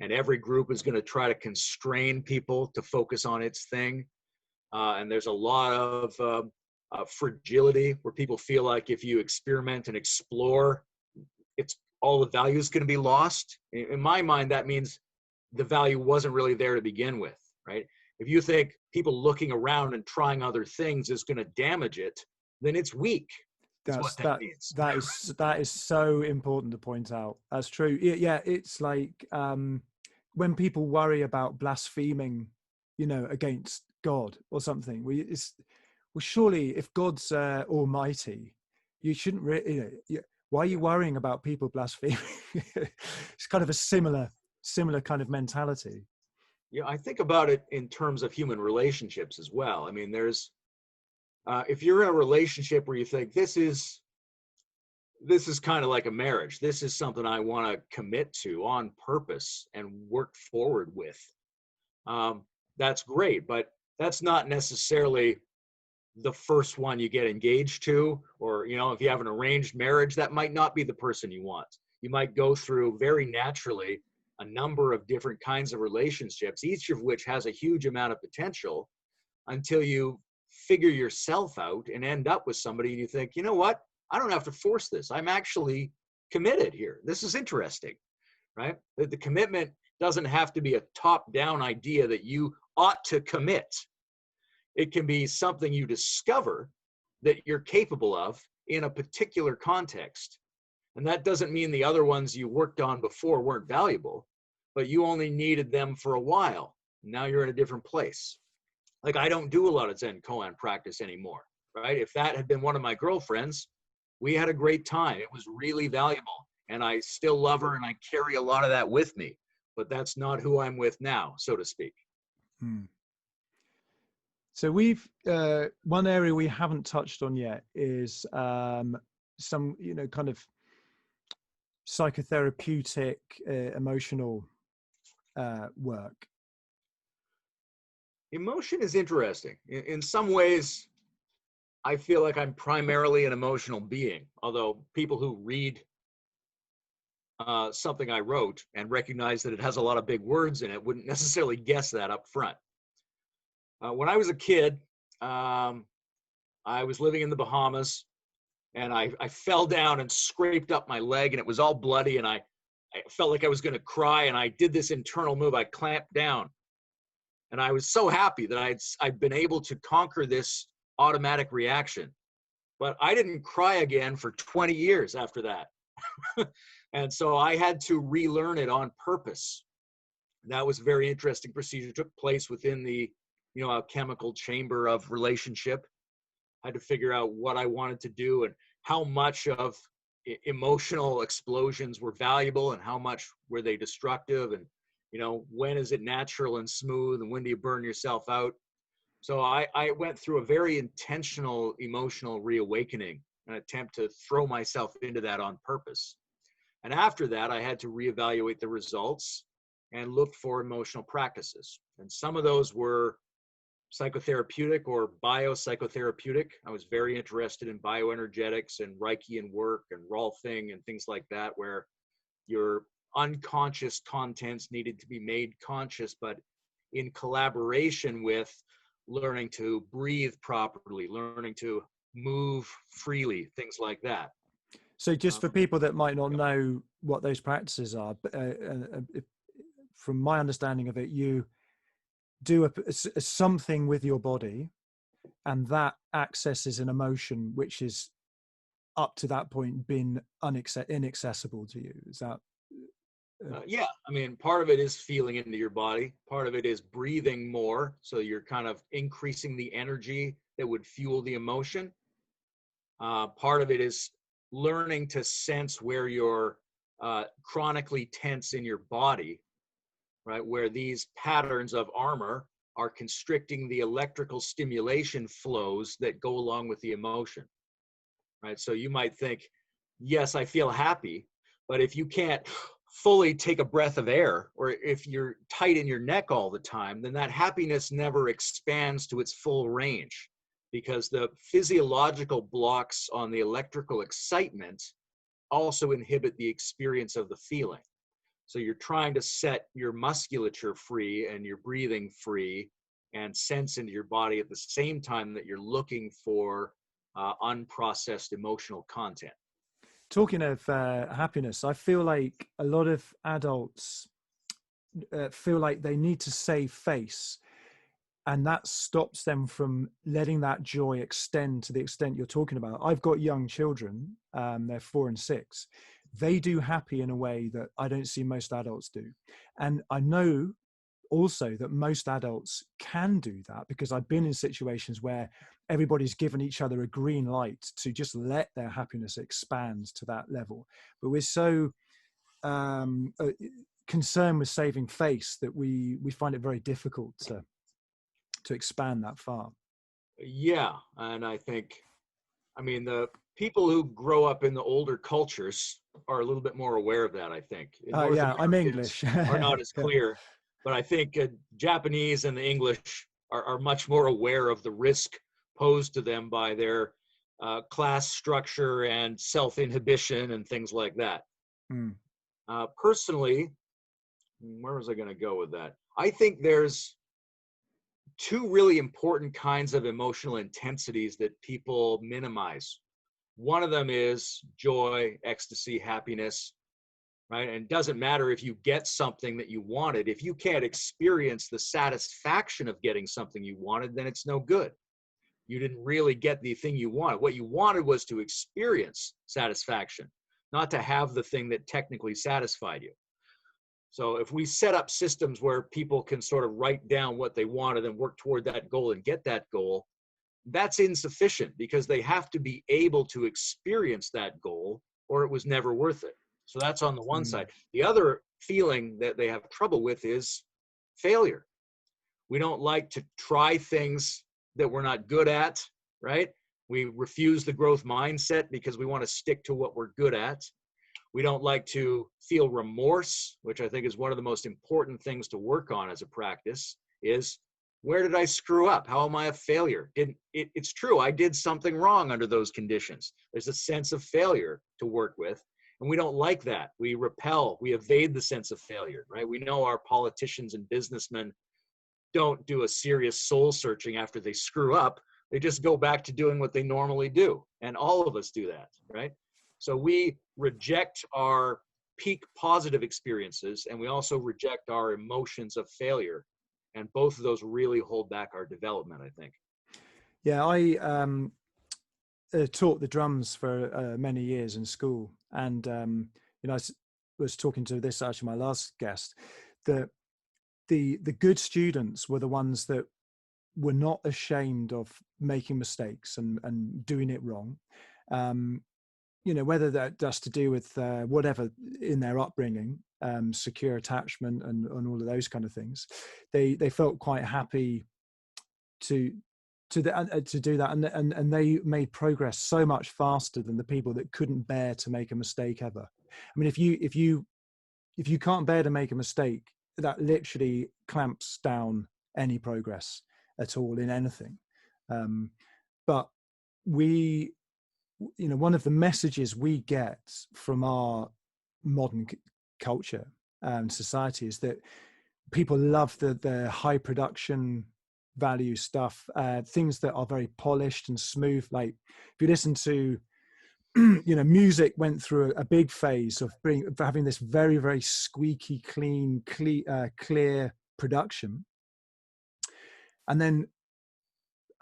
and every group is going to try to constrain people to focus on its thing. And there's a lot of fragility where people feel like if you experiment and explore, it's all the value is going to be lost. In my mind, that means the value wasn't really there to begin with, right? If you think people looking around and trying other things is going to damage it, then it's weak. Is what that means. That is so important to point out. That's true. Yeah, it's like when people worry about blaspheming, against God or something. Well, surely if God's almighty, you shouldn't really. Why are you worrying about people blaspheming? It's kind of a similar kind of mentality. Yeah, I think about it in terms of human relationships as well. I mean, there's if you're in a relationship where you think this is kind of like a marriage, this is something I want to commit to on purpose and work forward with, that's great, but that's not necessarily the first one you get engaged to. Or, if you have an arranged marriage, that might not be the person you want. You might go through very naturally a number of different kinds of relationships, each of which has a huge amount of potential, until you figure yourself out and end up with somebody and you think, you know what? I don't have to force this. I'm actually committed here. This is interesting, right? The commitment doesn't have to be a top-down idea that you ought to commit. It can be something you discover that you're capable of in a particular context. And that doesn't mean the other ones you worked on before weren't valuable, but you only needed them for a while. Now you're in a different place. Like, I don't do a lot of Zen koan practice anymore, right? If that had been one of my girlfriends, we had a great time. It was really valuable. And I still love her and I carry a lot of that with me. But that's not who I'm with now, so to speak. So we've one area we haven't touched on yet is some kind of psychotherapeutic emotional work. Emotion is interesting. In some ways, I feel like I'm primarily an emotional being, although people who read something I wrote and recognize that it has a lot of big words in it wouldn't necessarily guess that up front. When I was a kid, I was living in the Bahamas, and I fell down and scraped up my leg, and it was all bloody, and I felt like I was going to cry, and I did this internal move. I clamped down, and I was so happy that I'd been able to conquer this automatic reaction. But I didn't cry again for 20 years after that. And so I had to relearn it on purpose. And that was a very interesting procedure. It took place within the alchemical chamber of relationship. I had to figure out what I wanted to do and how much of emotional explosions were valuable and how much were they destructive, and when is it natural and smooth and when do you burn yourself out. So I went through a very intentional emotional reawakening, an attempt to throw myself into that on purpose. And after that, I had to reevaluate the results and look for emotional practices. And some of those were psychotherapeutic or biopsychotherapeutic. I was very interested in bioenergetics and Reichian work and Rolfing and things like that, where your unconscious contents needed to be made conscious, but in collaboration with learning to breathe properly, learning to move freely, things like that. So just for people that might not know what those practices are, from my understanding of it, you do something with your body, and that accesses an emotion which is up to that point been inaccessible to you. Is that? Yeah, I mean, part of it is feeling into your body. Part of it is breathing more, so you're kind of increasing the energy that would fuel the emotion. Part of it is learning to sense where you're chronically tense in your body, right? Where these patterns of armor are constricting the electrical stimulation flows that go along with the emotion, right? So you might think, yes, I feel happy, but if you can't fully take a breath of air, or if you're tight in your neck all the time, then that happiness never expands to its full range, because the physiological blocks on the electrical excitement also inhibit the experience of the feeling. So you're trying to set your musculature free and your breathing free and sense into your body at the same time that you're looking for unprocessed emotional content. Talking of happiness, I feel like a lot of adults feel like they need to save face, and that stops them from letting that joy extend to the extent you're talking about. I've got young children, they're 4 and 6. They do happy in a way that I don't see most adults do. And I know also that most adults can do that, because I've been in situations where everybody's given each other a green light to just let their happiness expand to that level. But we're so concerned with saving face that we find it very difficult to expand that far. Yeah, and I think, I mean, the people who grow up in the older cultures are a little bit more aware of that, I think. North Yeah, I'm Americans English. are not as Yeah. clear, but I think Japanese and the English are much more aware of the risk posed to them by their class structure and self-inhibition and things like that. Mm. Personally, where was I going to go with that? I think there's two really important kinds of emotional intensities that people minimize. One of them is joy, ecstasy, happiness, right? And it doesn't matter if you get something that you wanted. If you can't experience the satisfaction of getting something you wanted, then it's no good. You didn't really get the thing you wanted. What you wanted was to experience satisfaction, not to have the thing that technically satisfied you. So if we set up systems where people can sort of write down what they wanted and work toward that goal and get that goal, that's insufficient, because they have to be able to experience that goal or it was never worth it. So that's on the one side. The other feeling that they have trouble with is failure. We don't like to try things that we're not good at, right? We refuse the growth mindset because we want to stick to what we're good at. We don't like to feel remorse, which I think is one of the most important things to work on as a practice, is where did I screw up? How am I a failure? It's true, I did something wrong under those conditions. There's a sense of failure to work with, and we don't like that. We repel, we evade the sense of failure, right? We know our politicians and businessmen don't do a serious soul searching after they screw up. They just go back to doing what they normally do. And all of us do that, right? So we reject our peak positive experiences, and we also reject our emotions of failure. And both of those really hold back our development, I think. Yeah, I taught the drums for many years in school, and I was talking to this actually my last guest, that the good students were the ones that were not ashamed of making mistakes and doing it wrong. Whether that's to do with whatever in their upbringing, secure attachment and all of those kind of things, they felt quite happy to do that, and they made progress so much faster than the people that couldn't bear to make a mistake ever. I mean, if you can't bear to make a mistake, that literally clamps down any progress at all in anything. But one of the messages we get from our modern culture and society is that people love the high production value stuff, things that are very polished and smooth. Like if you listen to, music went through a big phase of having this very, very squeaky, clean, clear production. And then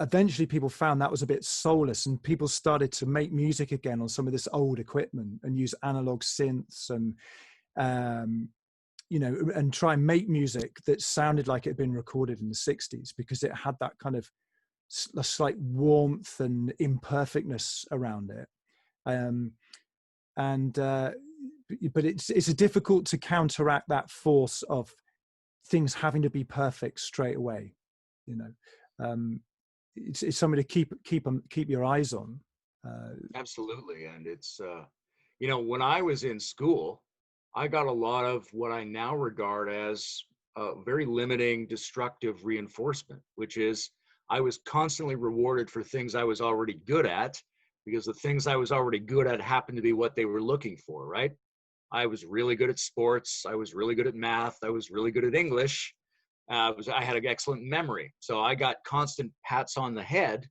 eventually people found that was a bit soulless, and people started to make music again on some of this old equipment and use analog synths and, and try and make music that sounded like it had been recorded in the 60s, because it had that kind of a slight warmth and imperfectness around it. But it's difficult to counteract that force of things having to be perfect straight away. It's something to keep your eyes on. Absolutely. And it's, when I was in school, I got a lot of what I now regard as very limiting, destructive reinforcement, which is I was constantly rewarded for things I was already good at because the things I was already good at happened to be what they were looking for, right? I was really good at sports. I was really good at math. I was really good at English. I had an excellent memory. So I got constant pats on the head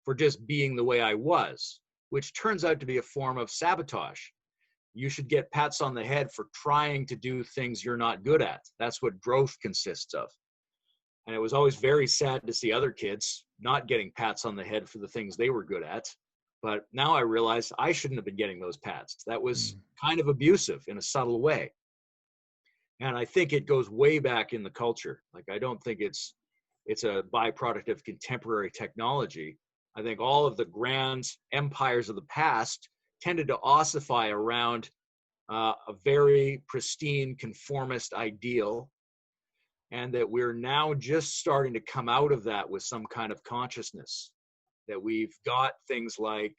for just being the way I was, which turns out to be a form of sabotage. You should get pats on the head for trying to do things you're not good at. That's what growth consists of. And it was always very sad to see other kids not getting pats on the head for the things they were good at. But now I realize I shouldn't have been getting those pats. That was kind of abusive in a subtle way. And I think it goes way back in the culture. Like, I don't think it's a byproduct of contemporary technology. I think all of the grand empires of the past tended to ossify around a very pristine conformist ideal, and that we're now just starting to come out of that with some kind of consciousness, that we've got things like,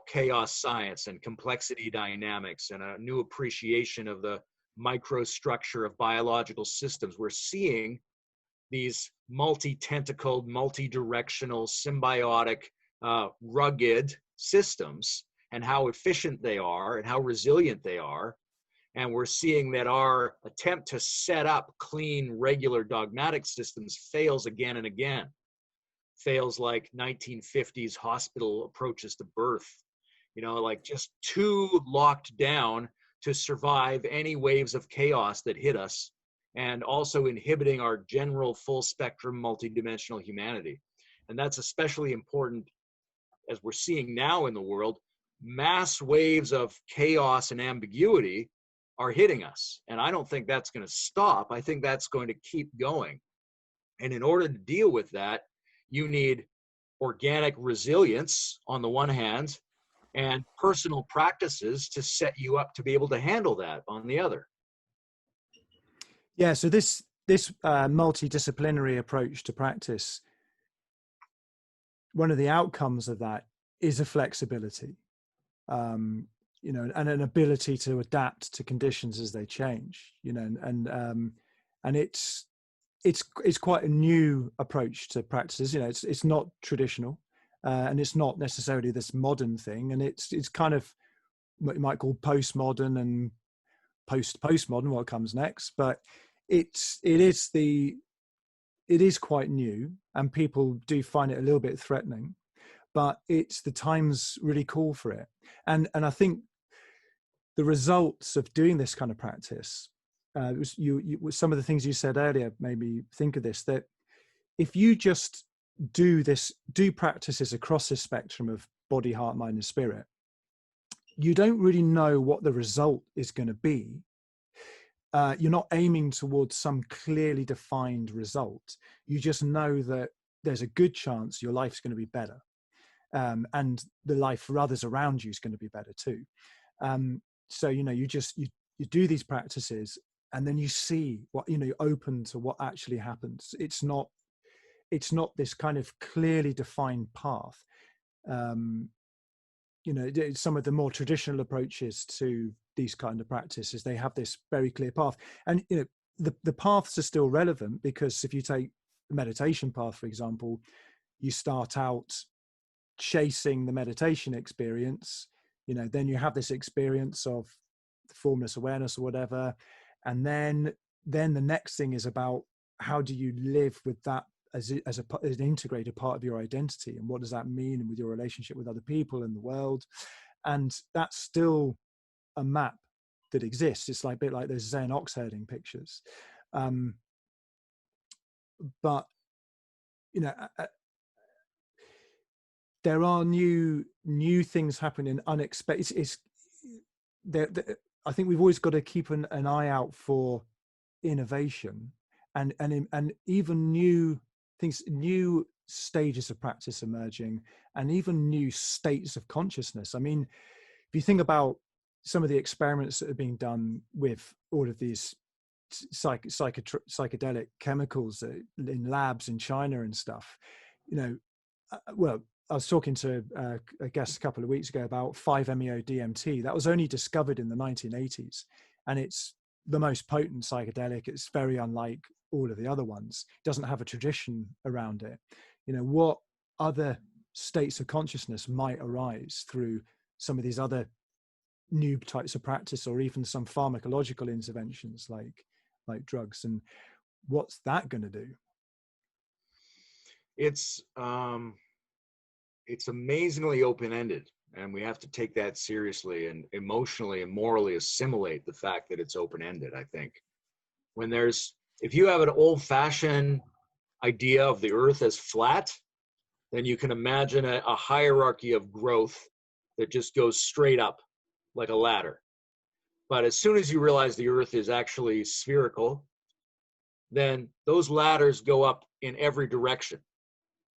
chaos science and complexity dynamics and a new appreciation of the microstructure of biological systems. We're seeing these multi-tentacled, multi-directional, symbiotic, rugged systems and how efficient they are and how resilient they are. And we're seeing that our attempt to set up clean, regular, dogmatic systems fails again and again. Fails like 1950s hospital approaches to birth, like just too locked down to survive any waves of chaos that hit us, and also inhibiting our general full spectrum multidimensional humanity. And that's especially important as we're seeing now in the world. Mass waves of chaos and ambiguity are hitting us. And I don't think that's going to stop. I think that's going to keep going. And in order to deal with that, you need organic resilience on the one hand, and personal practices to set you up to be able to handle that on the other. Yeah, so this multidisciplinary approach to practice, one of the outcomes of that is a flexibility, and an ability to adapt to conditions as they change, and it's quite a new approach to practices. It's not traditional, and it's not necessarily this modern thing, and it's kind of what you might call postmodern and postmodern, what comes next. But it is quite new, and people do find it a little bit threatening, but it's the times really call for it. And I think the results of doing this kind of practice, some of the things you said earlier made me think of this, that if you just do practices across this spectrum of body, heart, mind, and spirit, you don't really know what the result is going to be. You're not aiming towards some clearly defined result. You just know that there's a good chance your life's going to be better, and the life for others around you is going to be better too. So you do these practices, and then you see what, you're open to what actually happens. It's not this kind of clearly defined path. Some of the more traditional approaches to these kind of practices, they have this very clear path, and the paths are still relevant, because if you take the meditation path, for example, you start out chasing the meditation experience, then you have this experience of formless awareness or whatever, and then the next thing is about how do you live with that as an integrated part of your identity, and what does that mean with your relationship with other people in the world. And that's still a map that exists. It's like a bit like those Zen ox herding pictures, but there are new things happening, unexpected. I think we've always got to keep an eye out for innovation and even new things, new stages of practice emerging, and even new states of consciousness. I mean, if you think about some of the experiments that are being done with all of these psychedelic chemicals in labs in China and stuff, well, I was talking to a guest a couple of weeks ago about 5-MeO-DMT. That was only discovered in the 1980s. and it's the most potent psychedelic. It's very unlike all of the other ones. It doesn't have a tradition around it. What other states of consciousness might arise through some of these other new types of practice, or even some pharmacological interventions like drugs, and what's that going to do? It's amazingly open-ended, and we have to take that seriously and emotionally and morally assimilate the fact that it's open-ended. I think if you have an old-fashioned idea of the earth as flat, then you can imagine a hierarchy of growth that just goes straight up like a ladder. But as soon as you realize the earth is actually spherical, then those ladders go up in every direction,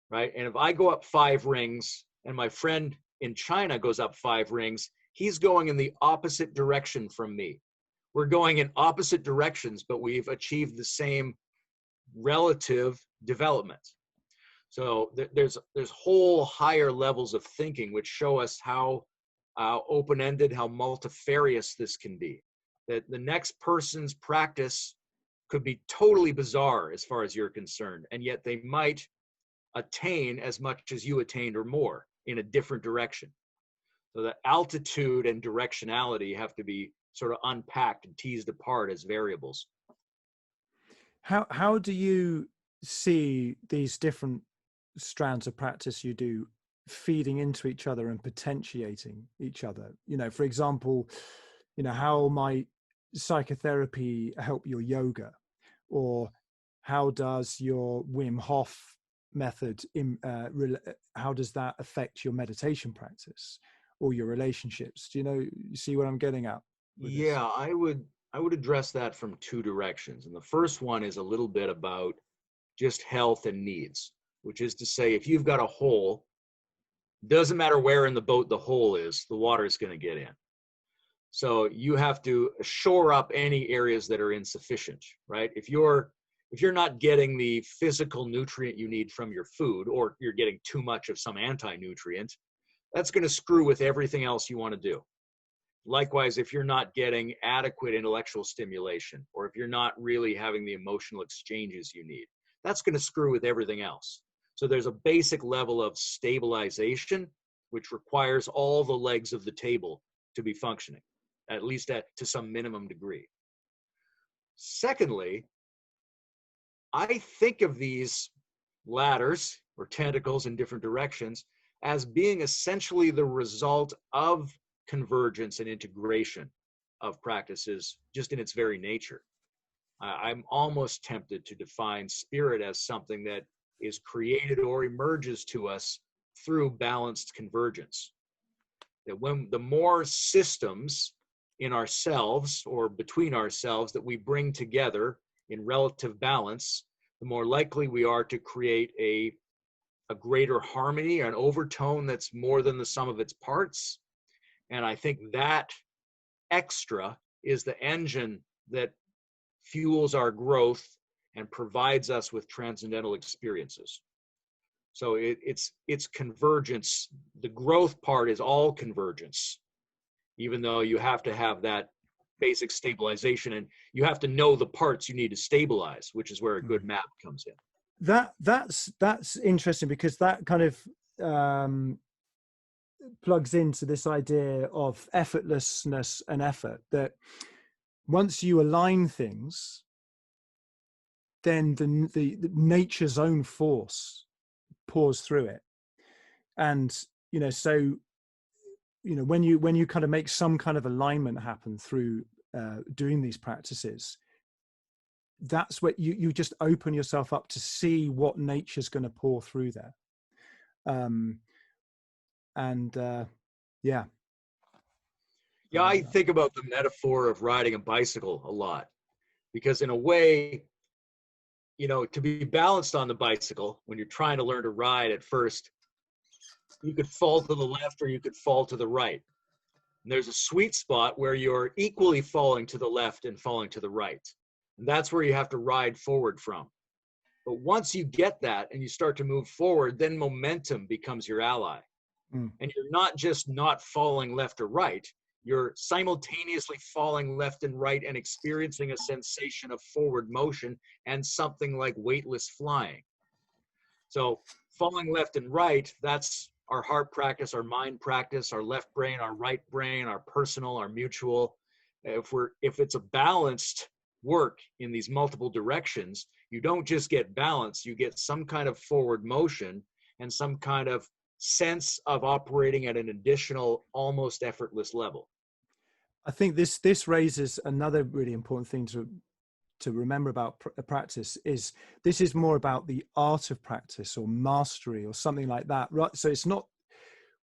right? And if I go up 5 rings and my friend in China goes up 5 rings, he's going in the opposite direction from me. We're going in opposite directions, but we've achieved the same relative development. So there's whole higher levels of thinking which show us how open-ended, how multifarious this can be. That the next person's practice could be totally bizarre as far as you're concerned, and yet they might attain as much as you attained or more in a different direction. So the altitude and directionality have to be sort of unpacked and teased apart as variables. How do you see these different strands of practice you do feeding into each other and potentiating each other? For example, how might psychotherapy help your yoga, or how does your Wim Hof method how does that affect your meditation practice or your relationships? You see what I'm getting at with this? Yeah, I would address that from 2 directions. And the first one is a little bit about just health and needs, which is to say, if you've got a hole, doesn't matter where in the boat the hole is, the water is going to get in. So you have to shore up any areas that are insufficient, right? If you're not getting the physical nutrient you need from your food, or you're getting too much of some anti-nutrient, that's going to screw with everything else you want to do. Likewise, if you're not getting adequate intellectual stimulation, or if you're not really having the emotional exchanges you need, that's going to screw with everything else. So there's a basic level of stabilization, which requires all the legs of the table to be functioning, at least to some minimum degree. Secondly, I think of these ladders or tentacles in different directions as being essentially the result of convergence and integration of practices just in its very nature. I'm almost tempted to define spirit as something that is created or emerges to us through balanced convergence. That when the more systems in ourselves or between ourselves that we bring together in relative balance, the more likely we are to create a greater harmony, an overtone that's more than the sum of its parts. And I think that extra is the engine that fuels our growth and provides us with transcendental experiences. So it's convergence. The growth part is all convergence, even though you have to have that basic stabilization, and you have to know the parts you need to stabilize, which is where a good map comes in. That's interesting, because that kind of plugs into this idea of effortlessness and effort, that once you align things, then the nature's own force pours through it. And so when you kind of make some kind of alignment happen through doing these practices, that's what you just open yourself up to see what nature's going to pour through there. Yeah, I think about the metaphor of riding a bicycle a lot, because in a way, to be balanced on the bicycle, when you're trying to learn to ride at first, you could fall to the left or you could fall to the right. And there's a sweet spot where you're equally falling to the left and falling to the right. And that's where you have to ride forward from. But once you get that and you start to move forward, then momentum becomes your ally. And you're not just not falling left or right, you're simultaneously falling left and right and experiencing a sensation of forward motion and something like weightless flying. So falling left and right, that's our heart practice, our mind practice, our left brain, our right brain, our personal, our mutual. If it's a balanced work in these multiple directions, you don't just get balance, you get some kind of forward motion and some kind of sense of operating at an additional, almost effortless level. I think this raises another really important thing to remember about practice. Is this is more about the art of practice or mastery or something like that, right? So it's not,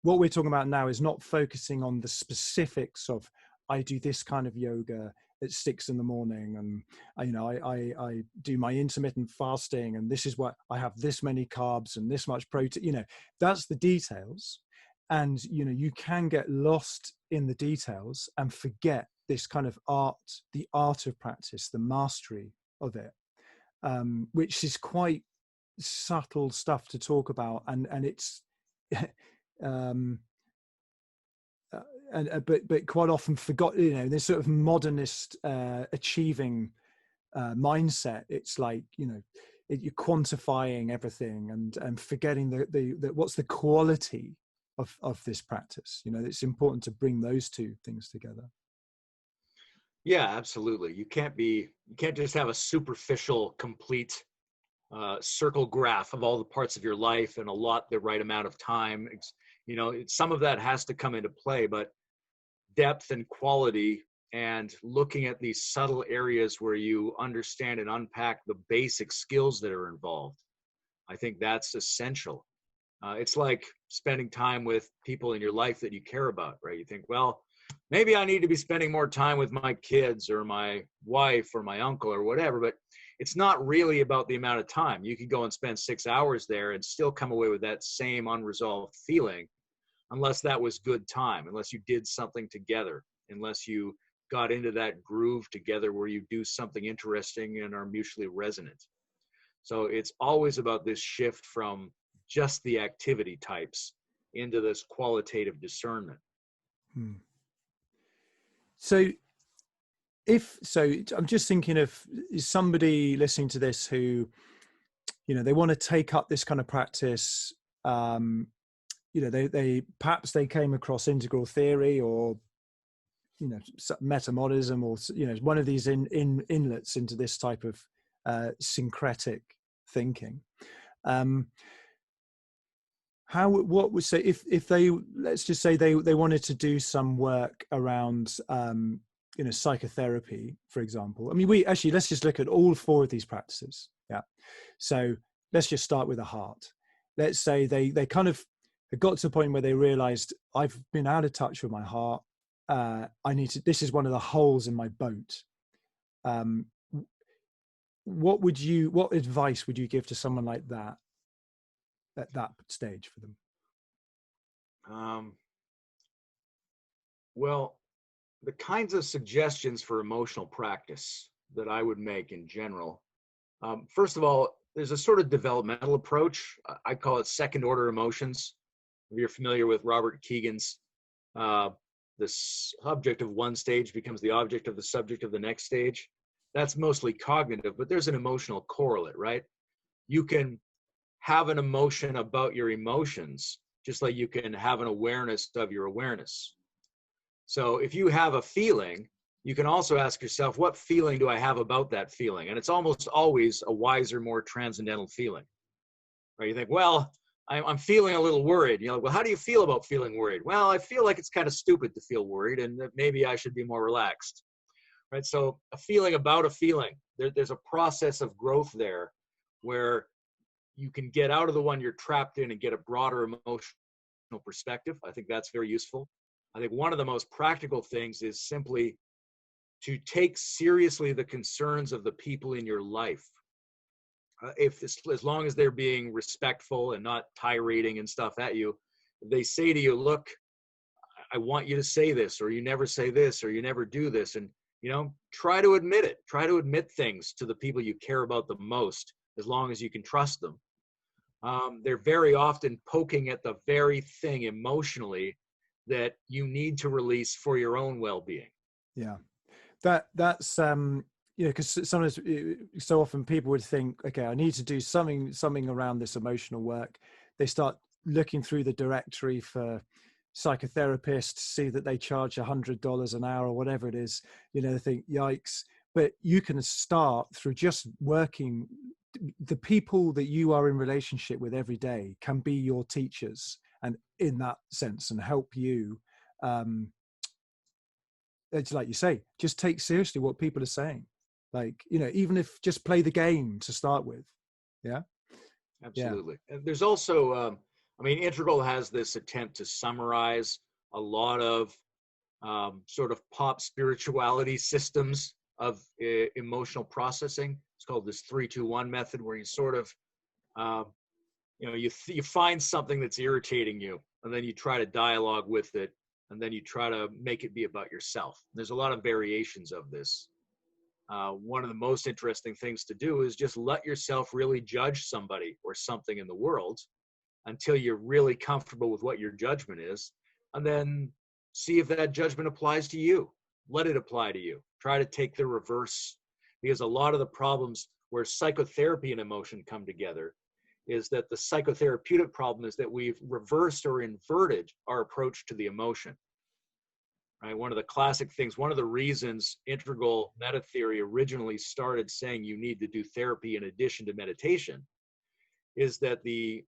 what we're talking about now is not focusing on the specifics of, I do this kind of yoga at 6 in the morning, and I do my intermittent fasting, and this is what I have, this many carbs and this much protein. That's the details. And you can get lost in the details and forget this kind of art, the art of practice, the mastery of it, which is quite subtle stuff to talk about, and it's but quite often forgotten. This sort of modernist achieving mindset. It's like you're quantifying everything and forgetting the what's the quality of this practice. It's important to bring those two things together. Yeah, absolutely. You can't just have a superficial, complete circle graph of all the parts of your life and allot the right amount of time. Some of that has to come into play, but depth and quality and looking at these subtle areas where you understand and unpack the basic skills that are involved, I think that's essential. It's like spending time with people in your life that you care about, right? You think, well, maybe I need to be spending more time with my kids or my wife or my uncle or whatever, but it's not really about the amount of time. You could go and spend 6 hours there and still come away with that same unresolved feeling, unless that was good time, unless you did something together, unless you got into that groove together where you do something interesting and are mutually resonant. So it's always about this shift from just the activity types into this qualitative discernment. So I'm just thinking of somebody listening to this who, they want to take up this kind of practice. They perhaps they came across integral theory or, metamodism or, one of these inlets into this type of syncretic thinking. What would say if they, let's just say they wanted to do some work around psychotherapy, for example. I mean, let's just look at all 4 of these practices. Yeah. So let's just start with the heart. Let's say they kind of got to a point where they realized, I've been out of touch with my heart. This is one of the holes in my boat. What advice would you give to someone like that at that stage for them? Well, the kinds of suggestions for emotional practice that I would make in general, first of all, there's a sort of developmental approach. I call it second order emotions. If you're familiar with Robert Keegan's, the subject of one stage becomes the object of the subject of the next stage. That's mostly cognitive, but there's an emotional correlate, right? You can have an emotion about your emotions, just like you can have an awareness of your awareness. So if you have a feeling, you can also ask yourself, what feeling do I have about that feeling? And it's almost always a wiser, more transcendental feeling, right? You think, well, I'm feeling a little worried. You're like, well, how do you feel about feeling worried? Well, I feel like it's kind of stupid to feel worried and that maybe I should be more relaxed, right? So a feeling about a feeling, there's a process of growth there where you can get out of the one you're trapped in and get a broader emotional perspective. I think that's very useful. I think one of the most practical things is simply to take seriously the concerns of the people in your life. As long as they're being respectful and not tirading and stuff at you, if they say to you, look, I want you to say this, or you never say this, or you never do this. And, try to admit it. Try to admit things to the people you care about the most, as long as you can trust them. They're very often poking at the very thing emotionally that you need to release for your own well-being. Yeah. That's because sometimes, so often people would think, okay, I need to do something around this emotional work. They start looking through the directory for psychotherapists, see that they charge $100 an hour or whatever it is, they think, yikes. But you can start through just working. The people that you are in relationship with every day can be your teachers, and in that sense, and help you. It's like you say, just take seriously what people are saying. Like, even if just play the game to start with. Yeah. Absolutely. And there's also, Integral has this attempt to summarize a lot of sort of pop spirituality systems of emotional processing. It's called this 3-2-1 method, where you sort of, you find something that's irritating you, and then you try to dialogue with it, and then you try to make it be about yourself. There's a lot of variations of this. One of the most interesting things to do is just let yourself really judge somebody or something in the world until you're really comfortable with what your judgment is, and then see if that judgment applies to you. Let it apply to you. Try to take the reverse, because a lot of the problems where psychotherapy and emotion come together is that the psychotherapeutic problem is that we've reversed or inverted our approach to the emotion. Right? One of the classic things, one of the reasons integral meta theory originally started saying you need to do therapy in addition to meditation is that the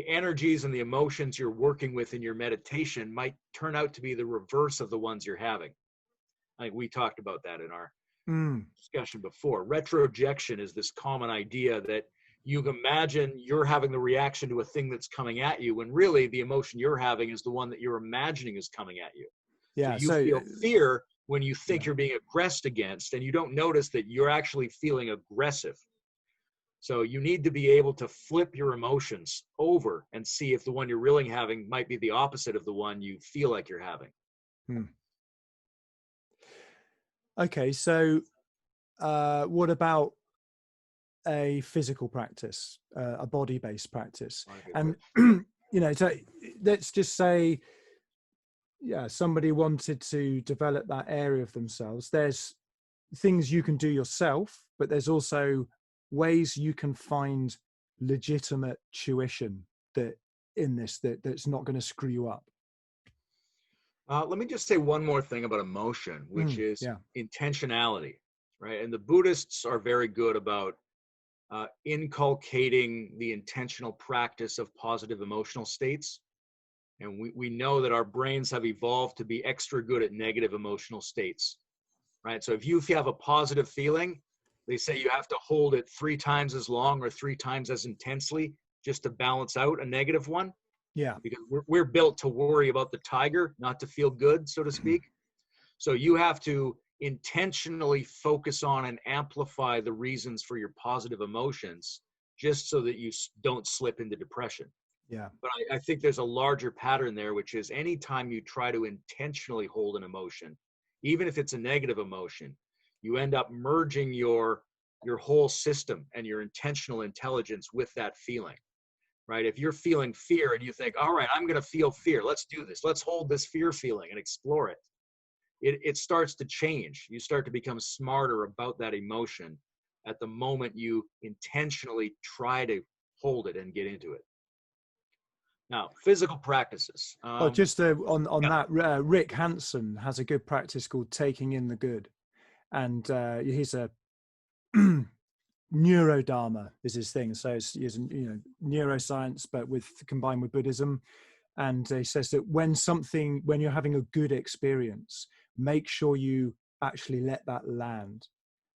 energies and the emotions you're working with in your meditation might turn out to be the reverse of the ones you're having. I think we talked about that in our discussion before. Retrojection is this common idea that you imagine you're having the reaction to a thing that's coming at you, when really the emotion you're having is the one that you're imagining is coming at you. Yeah. So you feel fear when you think you're being aggressed against, and you don't notice that you're actually feeling aggressive. So you need to be able to flip your emotions over and see if the one you're really having might be the opposite of the one you feel like you're having. Okay. So what about a physical practice, a body-based practice? And, so let's just say, somebody wanted to develop that area of themselves. There's things you can do yourself, but there's also ways you can find legitimate tuition that's not going to screw you up. Let me just say one more thing about emotion, which is intentionality, right? And the Buddhists are very good about inculcating the intentional practice of positive emotional states. And we know that our brains have evolved to be extra good at negative emotional states, right? So if you have a positive feeling, they say you have to hold it 3 times as long or 3 times as intensely just to balance out a negative one. Yeah. Because we're built to worry about the tiger, not to feel good, so to speak. So you have to intentionally focus on and amplify the reasons for your positive emotions, just so that you don't slip into depression. Yeah. But I think there's a larger pattern there, which is anytime you try to intentionally hold an emotion, even if it's a negative emotion, you end up merging your whole system and your intentional intelligence with that feeling, right? If you're feeling fear and you think, all right, I'm going to feel fear. Let's do this. Let's hold this fear feeling and explore it. It starts to change. You start to become smarter about that emotion at the moment you intentionally try to hold it and get into it. Now, physical practices. On that, Rick Hansen has a good practice called taking in the good, and he's a neurodharma is his thing. So it's neuroscience, but combined with Buddhism. And he says that when you're having a good experience, make sure you actually let that land,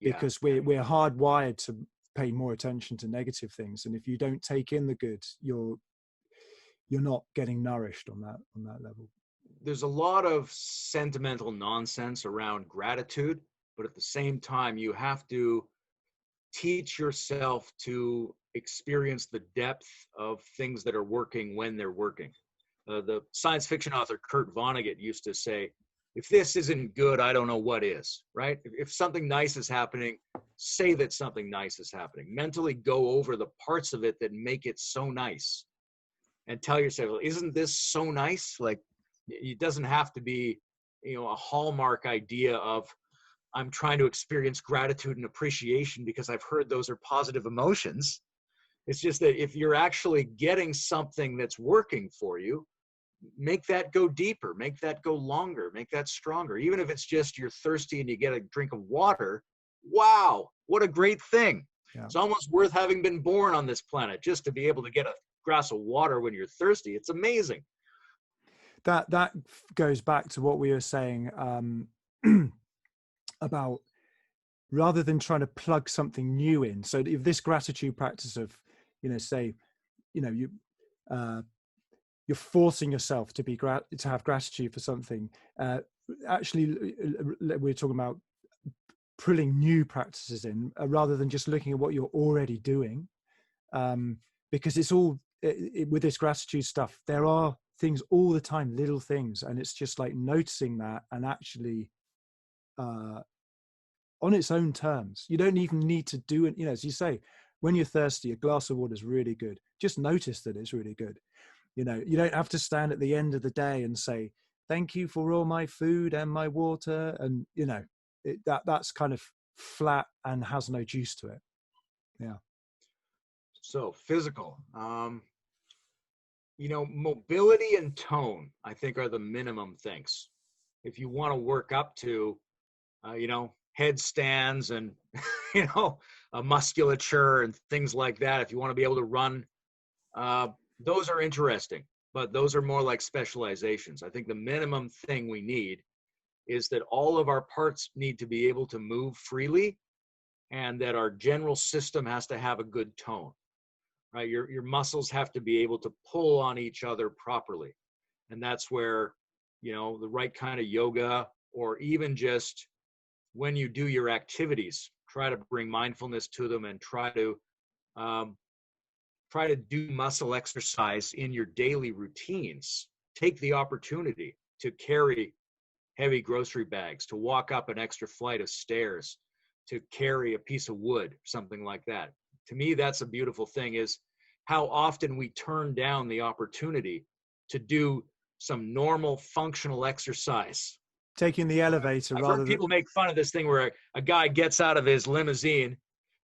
because we're hardwired to pay more attention to negative things, and if you don't take in the good, you're not getting nourished on that level. There's a lot of sentimental nonsense around gratitude, but at the same time, you have to teach yourself to experience the depth of things that are working when they're working. The science fiction author Kurt Vonnegut used to say, if this isn't good, I don't know what is, right? If something nice is happening, say that something nice is happening. Mentally go over the parts of it that make it so nice. And tell yourself, well, isn't this so nice? Like, It doesn't have to be, a hallmark idea of I'm trying to experience gratitude and appreciation because I've heard those are positive emotions. It's just that if you're actually getting something that's working for you, make that go deeper, make that go longer, make that stronger. Even if it's just you're thirsty and you get a drink of water, wow, what a great thing. Yeah. It's almost worth having been born on this planet just to be able to get a glass of water when you're thirsty. It's amazing. That goes back to what we were saying about rather than trying to plug something new in. So if this gratitude practice of, say, you're forcing yourself to to have gratitude for something. Actually, we're talking about pulling new practices in rather than just looking at what you're already doing, because it's all with this gratitude stuff. There are things all the time, little things, and it's just like noticing that and actually on its own terms. You don't even need to do it. As you say, when you're thirsty, a glass of water is really good. Just notice that it's really good. You don't have to stand at the end of the day and say, thank you for all my food and my water. And, that's kind of flat and has no juice to it. Yeah. So physical, mobility and tone, I think, are the minimum things. If you want to work up to, headstands and, musculature and things like that, if you want to be able to run, those are interesting, but those are more like specializations. I think the minimum thing we need is that all of our parts need to be able to move freely and that our general system has to have a good tone, right? Your muscles have to be able to pull on each other properly. And that's where, the right kind of yoga, or even just when you do your activities, try to bring mindfulness to them and try to do muscle exercise in your daily routines. Take the opportunity to carry heavy grocery bags, to walk up an extra flight of stairs, to carry a piece of wood, something like that. To me, that's a beautiful thing, is how often we turn down the opportunity to do some normal functional exercise. Taking the elevator I've rather heard people make fun of this thing where a guy gets out of his limousine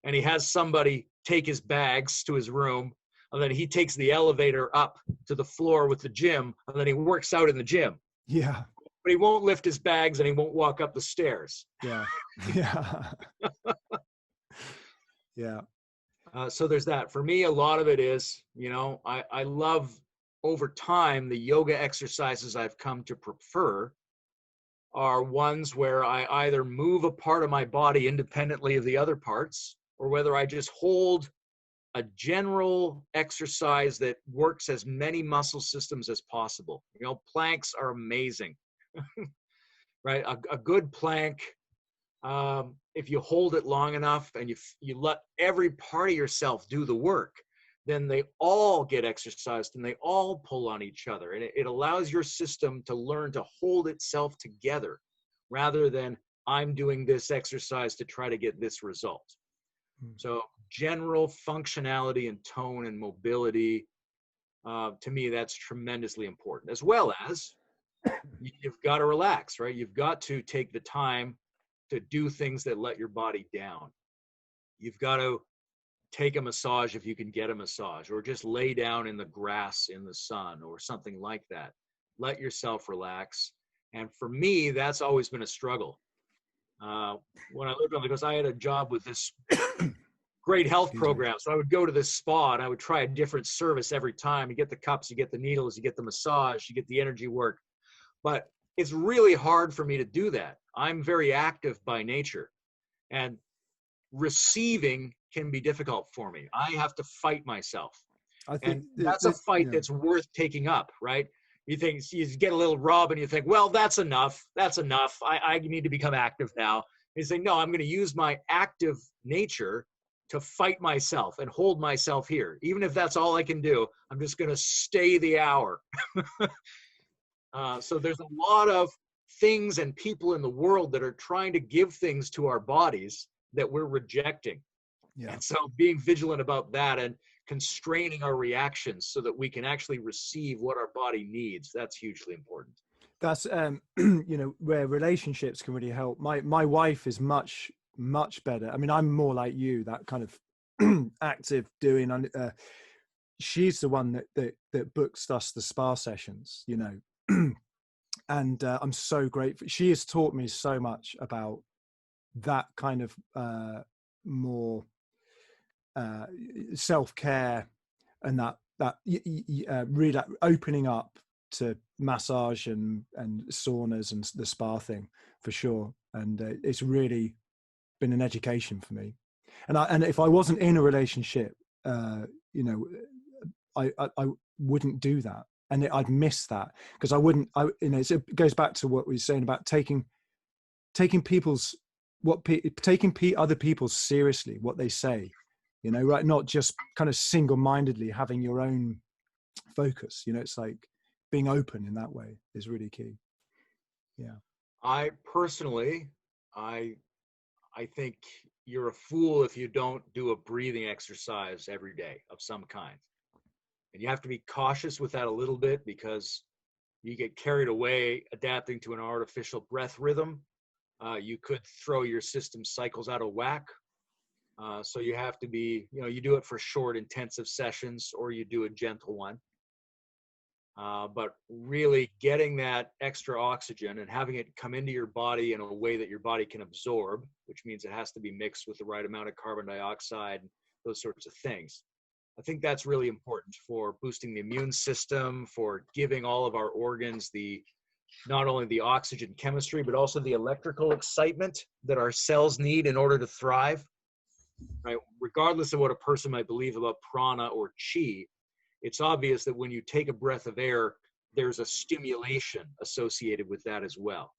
and he has somebody take his bags to his room, and then he takes the elevator up to the floor with the gym, and then he works out in the gym. Yeah. But he won't lift his bags and he won't walk up the stairs. Yeah. Yeah. Yeah. So there's that. For me, a lot of it is, I love, over time, the yoga exercises I've come to prefer are ones where I either move a part of my body independently of the other parts, or whether I just hold a general exercise that works as many muscle systems as possible. Planks are amazing, right? A good plank, if you hold it long enough and you let every part of yourself do the work, then they all get exercised and they all pull on each other. And it allows your system to learn to hold itself together rather than I'm doing this exercise to try to get this result. So general functionality and tone and mobility, to me, that's tremendously important, as well as you've got to relax, right? You've got to take the time to do things that let your body down. You've got to take a massage if you can get a massage, or just lay down in the grass in the sun or something like that. Let yourself relax. And for me, that's always been a struggle. When I lived on the coast, I had a job with this great health program. So I would go to this spa and I would try a different service every time. You get the cups, you get the needles, you get the massage, you get the energy work. But it's really hard for me to do that. I'm very active by nature, and receiving can be difficult for me. I have to fight myself. And that's a fight that's worth taking up, right? You think, you get a little rub and you think, well, that's enough. That's enough. I need to become active now. And you say, no, I'm going to use my active nature to fight myself and hold myself here. Even if that's all I can do, I'm just going to stay the hour. So there's a lot of things and people in the world that are trying to give things to our bodies that we're rejecting. Yeah. And so being vigilant about that and constraining our reactions so that we can actually receive what our body needs, that's hugely important. That's you know, where relationships can really help. My wife is much better. I mean, I'm more like you, that kind of active doing. She's the one that books us the spa sessions, you know. And I'm so grateful. She has taught me so much about that kind of more self-care, and that really opening up to massage and saunas and the spa thing, for sure. And it's really been an education for me. And if I wasn't in a relationship, you know, I wouldn't do that, and I'd miss that, because I wouldn't. You know, it goes back to what we were saying about taking people's other people seriously, what they say, you know, right? Not just kind of single-mindedly having your own focus. You know, it's like being open in that way is really key. Yeah. I personally, I think you're a fool if you don't do a breathing exercise every day of some kind. And you have to be cautious with that a little bit, because you get carried away adapting to an artificial breath rhythm. You could throw your system cycles out of whack. So you have to be, you know, you do it for short, intensive sessions, or you do a gentle one. But really getting that extra oxygen and having it come into your body in a way that your body can absorb, which means it has to be mixed with the right amount of carbon dioxide, those sorts of things. I think that's really important for boosting the immune system, for giving all of our organs not only the oxygen chemistry, but also the electrical excitement that our cells need in order to thrive. Right? Regardless of what a person might believe about prana or chi, it's obvious that when you take a breath of air, there's a stimulation associated with that as well.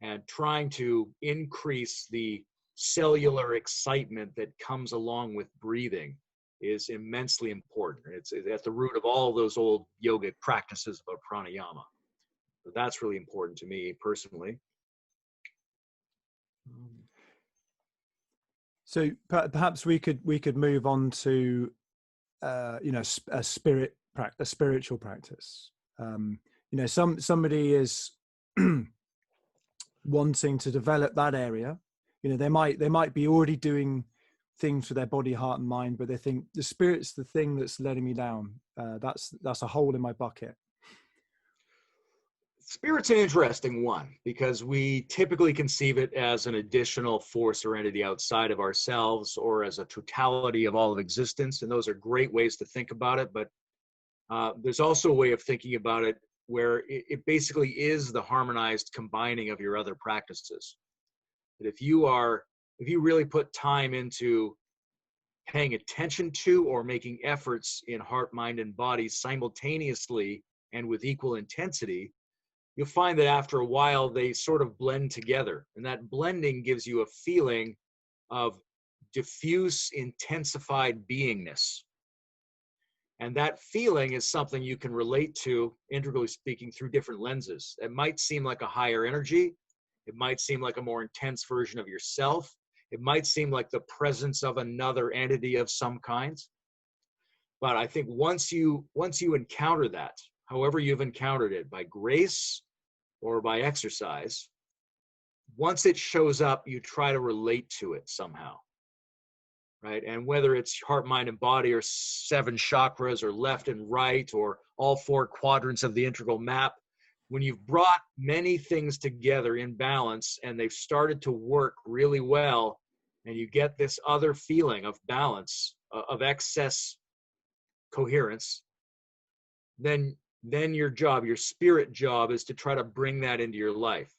And trying to increase the cellular excitement that comes along with breathing is immensely important. It's at the root of all those old yogic practices about pranayama. So that's really important to me personally. So perhaps we could move on to you know, a spiritual practice. You know, somebody is wanting to develop that area. You know, they might be already doing things for their body, heart, and mind, but they think the spirit's the thing that's letting me down. That's a hole in my bucket. Spirit's an interesting one, because we typically conceive it as an additional force or entity outside of ourselves, or as a totality of all of existence. And those are great ways to think about it. But there's also a way of thinking about it where it basically is the harmonized combining of your other practices. That if you really put time into paying attention to or making efforts in heart, mind, and body simultaneously and with equal intensity, you'll find that after a while they sort of blend together. And that blending gives you a feeling of diffuse, intensified beingness. And that feeling is something you can relate to, integrally speaking, through different lenses. It might seem like a higher energy. It might seem like a more intense version of yourself. It might seem like the presence of another entity of some kind. But I think once you encounter that, however you've encountered it, by grace or by exercise, once it shows up, you try to relate to it somehow. Right? And whether it's heart, mind, and body, or 7 chakras, or left and right, or all 4 quadrants of the integral map, when you've brought many things together in balance and they've started to work really well, and you get this other feeling of balance, of excess coherence, then your spirit job is to try to bring that into your life.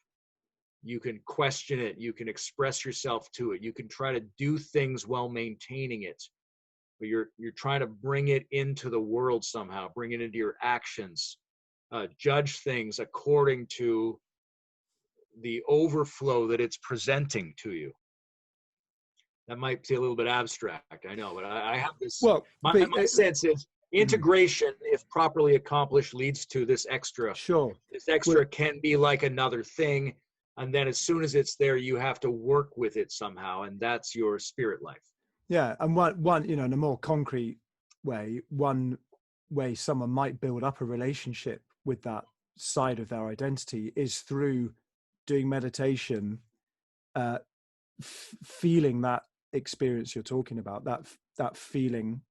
You can question it. You can express yourself to it. You can try to do things while maintaining it. But you're trying to bring it into the world somehow, bring it into your actions, judge things according to the overflow that it's presenting to you. That might be a little bit abstract, I know, but I have this. Well, my sense is integration, if properly accomplished, leads to this extra. Sure. This extra can be like another thing. And then as soon as it's there, you have to work with it somehow. And that's your spirit life. Yeah. And one, you know, in a more concrete way, one way someone might build up a relationship with that side of our identity is through doing meditation, feeling that experience you're talking about, that feeling,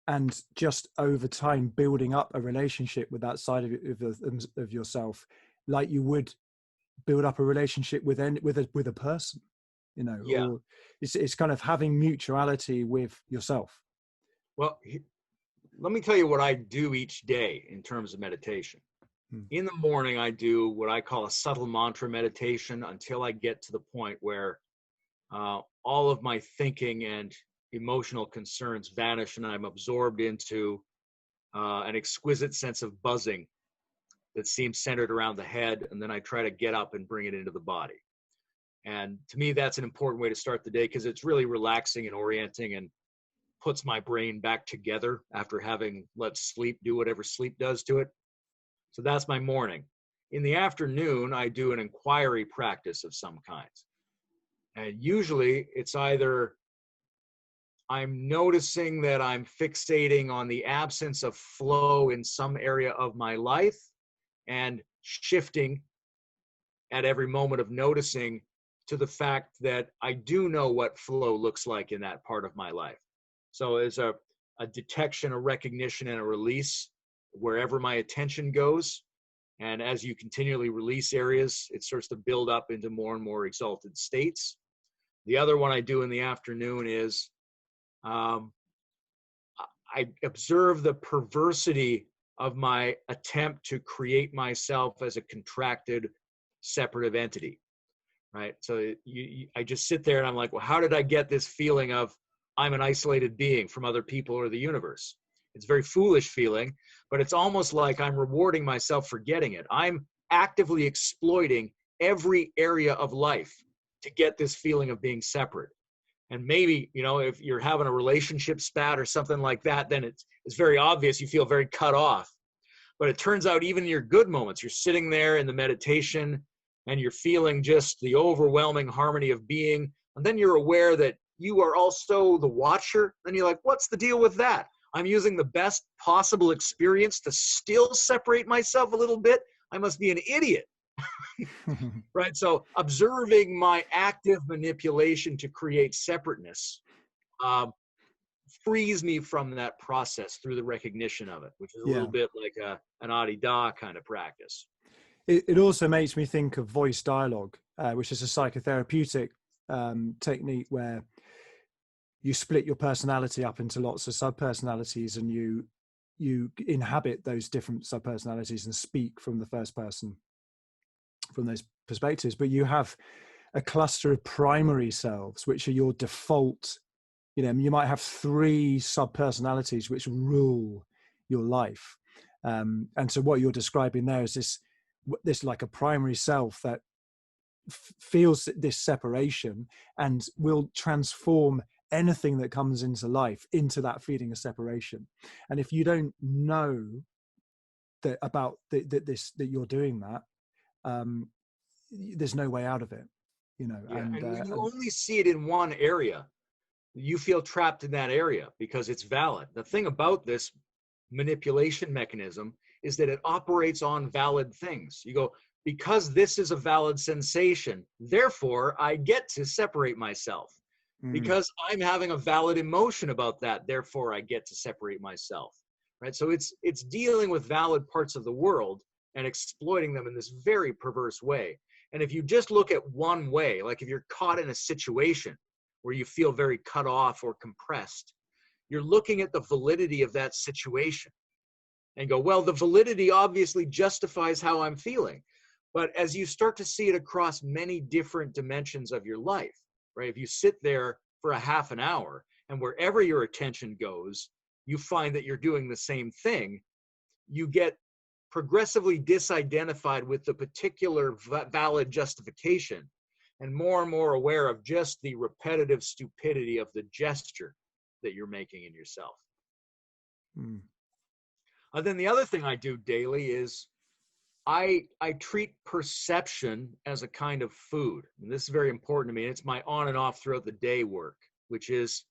and just over time building up a relationship with that side of yourself, like you would build up a relationship with a person, you know. Yeah. Or it's kind of having mutuality with yourself. Well, let me tell you what I do each day in terms of meditation. In the morning, I do what I call a subtle mantra meditation until I get to the point where all of my thinking and emotional concerns vanish, and I'm absorbed into an exquisite sense of buzzing that seems centered around the head, and then I try to get up and bring it into the body. And to me, that's an important way to start the day, because it's really relaxing and orienting and puts my brain back together after having let sleep do whatever sleep does to it. So that's my morning. In the afternoon, I do an inquiry practice of some kind. And usually it's either I'm noticing that I'm fixating on the absence of flow in some area of my life and shifting at every moment of noticing to the fact that I do know what flow looks like in that part of my life. So there's a detection, a recognition, and a release wherever my attention goes. And as you continually release areas, it starts to build up into more and more exalted states. The other one I do in the afternoon is I observe the perversity of my attempt to create myself as a contracted, separative entity, right? So I just sit there and I'm like, well, how did I get this feeling of I'm an isolated being from other people or the universe? It's a very foolish feeling, but it's almost like I'm rewarding myself for getting it. I'm actively exploiting every area of life to get this feeling of being separate. And maybe, you know, if you're having a relationship spat or something like that, then it's very obvious you feel very cut off. But it turns out even in your good moments, you're sitting there in the meditation and you're feeling just the overwhelming harmony of being. And then you're aware that you are also the watcher. Then you're like, what's the deal with that? I'm using the best possible experience to still separate myself a little bit. I must be an idiot. Right? So observing my active manipulation to create separateness frees me from that process through the recognition of it, which is a little bit like an Adi-Da kind of practice. It also makes me think of voice dialogue, which is a psychotherapeutic technique where you split your personality up into lots of sub-personalities, and you inhabit those different sub-personalities and speak from the first person from those perspectives. But you have a cluster of primary selves, which are your default. You know, you might have 3 sub-personalities which rule your life. And so what you're describing there is this like a primary self that feels this separation and will transform anything that comes into life into that feeling of separation. And if you don't know that about that you're doing that, there's no way out of it, you know. Yeah, and when you only see it in one area, you feel trapped in that area because it's valid. The thing about this manipulation mechanism is that it operates on valid things. You go, because this is a valid sensation, therefore I get to separate myself. Because I'm having a valid emotion about that, therefore I get to separate myself. Right? So it's dealing with valid parts of the world and exploiting them in this very perverse way. And if you just look at one way, like if you're caught in a situation where you feel very cut off or compressed, you're looking at the validity of that situation and go, well, the validity obviously justifies how I'm feeling. But as you start to see it across many different dimensions of your life, right? If you sit there for a half an hour and wherever your attention goes, you find that you're doing the same thing, you get progressively disidentified with the particular valid justification and more aware of just the repetitive stupidity of the gesture that you're making in yourself. Then the other thing I do daily is I treat perception as a kind of food. And this is very important to me. And it's my on and off throughout the day work, which is,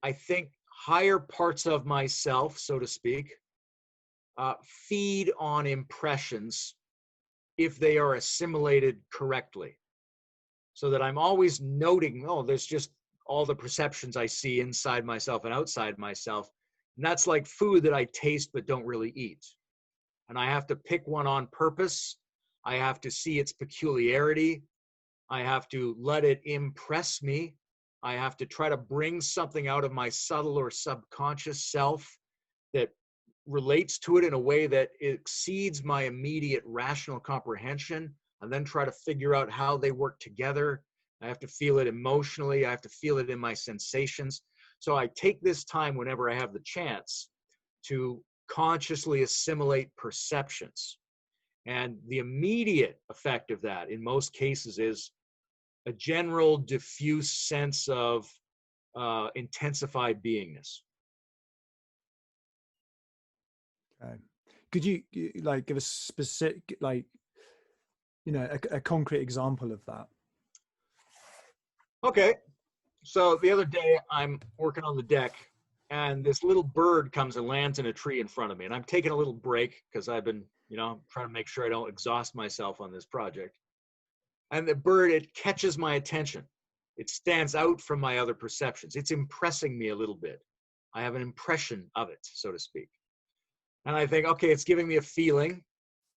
I think, higher parts of myself, so to speak, feed on impressions if they are assimilated correctly. So that I'm always noting, oh, there's just all the perceptions I see inside myself and outside myself. And that's like food that I taste but don't really eat. And I have to pick one on purpose. I have to see its peculiarity. I have to let it impress me. I have to try to bring something out of my subtle or subconscious self that relates to it in a way that exceeds my immediate rational comprehension, and then try to figure out how they work together. I have to feel it emotionally. I have to feel it in my sensations. So I take this time whenever I have the chance to consciously assimilate perceptions. And the immediate effect of that in most cases is a general diffuse sense of intensified beingness. Okay. Could you like give a specific, like, you know, a concrete example of that? Okay. So the other day I'm working on the deck and this little bird comes and lands in a tree in front of me. And I'm taking a little break because I've been, trying to make sure I don't exhaust myself on this project. And the bird, it catches my attention. It stands out from my other perceptions. It's impressing me a little bit. I have an impression of it, so to speak. And I think, okay, it's giving me a feeling.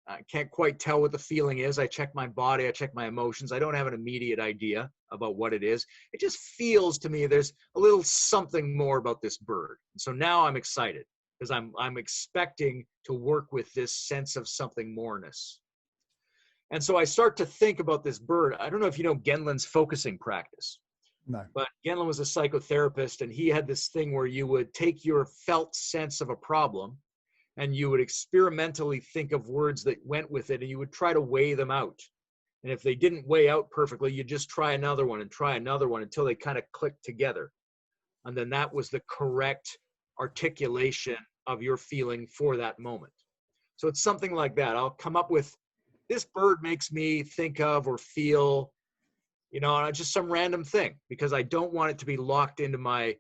I can't quite tell what the feeling is. I check my body, I check my emotions. I don't have an immediate idea about what it is. It just feels to me there's a little something more about this bird. And so now I'm excited because I'm expecting to work with this sense of something moreness. And so I start to think about this bird. I don't know if you know Genlin's focusing practice. No. But Genlin was a psychotherapist, and he had this thing where you would take your felt sense of a problem and you would experimentally think of words that went with it, and you would try to weigh them out. And if they didn't weigh out perfectly, you just try another one until they kind of clicked together. And then that was the correct articulation of your feeling for that moment. So it's something like that. I'll come up with, this bird makes me think of or feel, just some random thing, because I don't want it to be locked into my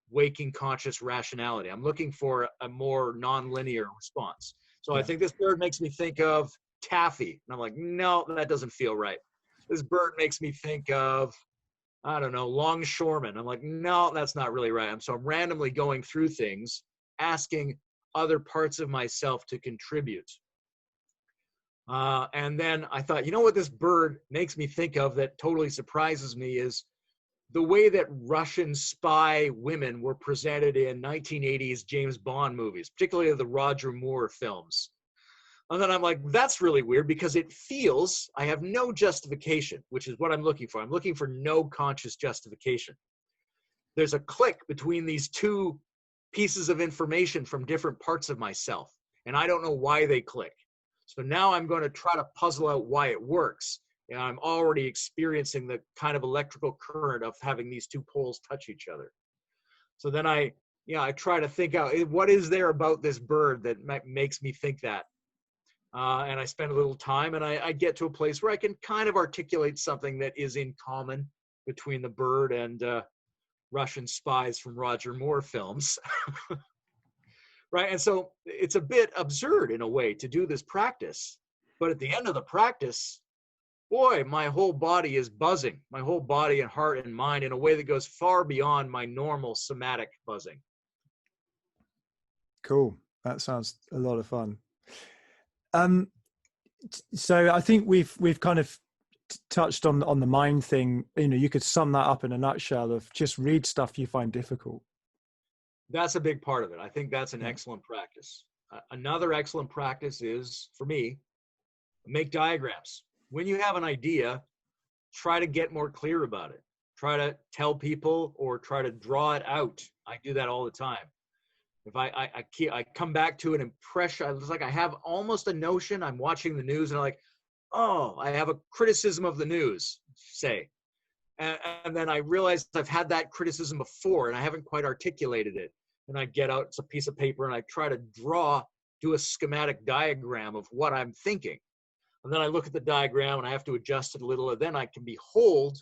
waking conscious rationality. I'm looking for a more nonlinear response. So I think this bird makes me think of taffy. And I'm like, no, that doesn't feel right. This bird makes me think of, I don't know, longshoreman. I'm like, no, that's not really right. So I'm randomly going through things, asking other parts of myself to contribute. And then I thought, what this bird makes me think of that totally surprises me is the way that Russian spy women were presented in 1980s James Bond movies, particularly the Roger Moore films. And then I'm like, that's really weird because it feels I have no justification, which is what I'm looking for. I'm looking for no conscious justification. There's a click between these two pieces of information from different parts of myself, and I don't know why they click. So now I'm going to try to puzzle out why it works. And I'm already experiencing the kind of electrical current of having these two poles touch each other. So then I try to think out, what is there about this bird that makes me think that? And I spend a little time, and I get to a place where I can kind of articulate something that is in common between the bird and Russian spies from Roger Moore films. Right? And so it's a bit absurd in a way to do this practice. But at the end of the practice, boy, my whole body is buzzing, my whole body and heart and mind in a way that goes far beyond my normal somatic buzzing. Cool. That sounds a lot of fun. So I think we've kind of touched on the mind thing. You could sum that up in a nutshell of just read stuff you find difficult. That's a big part of it. I think that's an excellent practice. Another excellent practice is, for me, make diagrams. When you have an idea, try to get more clear about it. Try to tell people or try to draw it out. I do that all the time. If I come back to an impression, it's like I have almost a notion. I'm watching the news and I'm like, oh, I have a criticism of the news, say. And then I realize I've had that criticism before and I haven't quite articulated it. And I get out, it's a piece of paper, and I try to do a schematic diagram of what I'm thinking. And then I look at the diagram and I have to adjust it a little, and then I can behold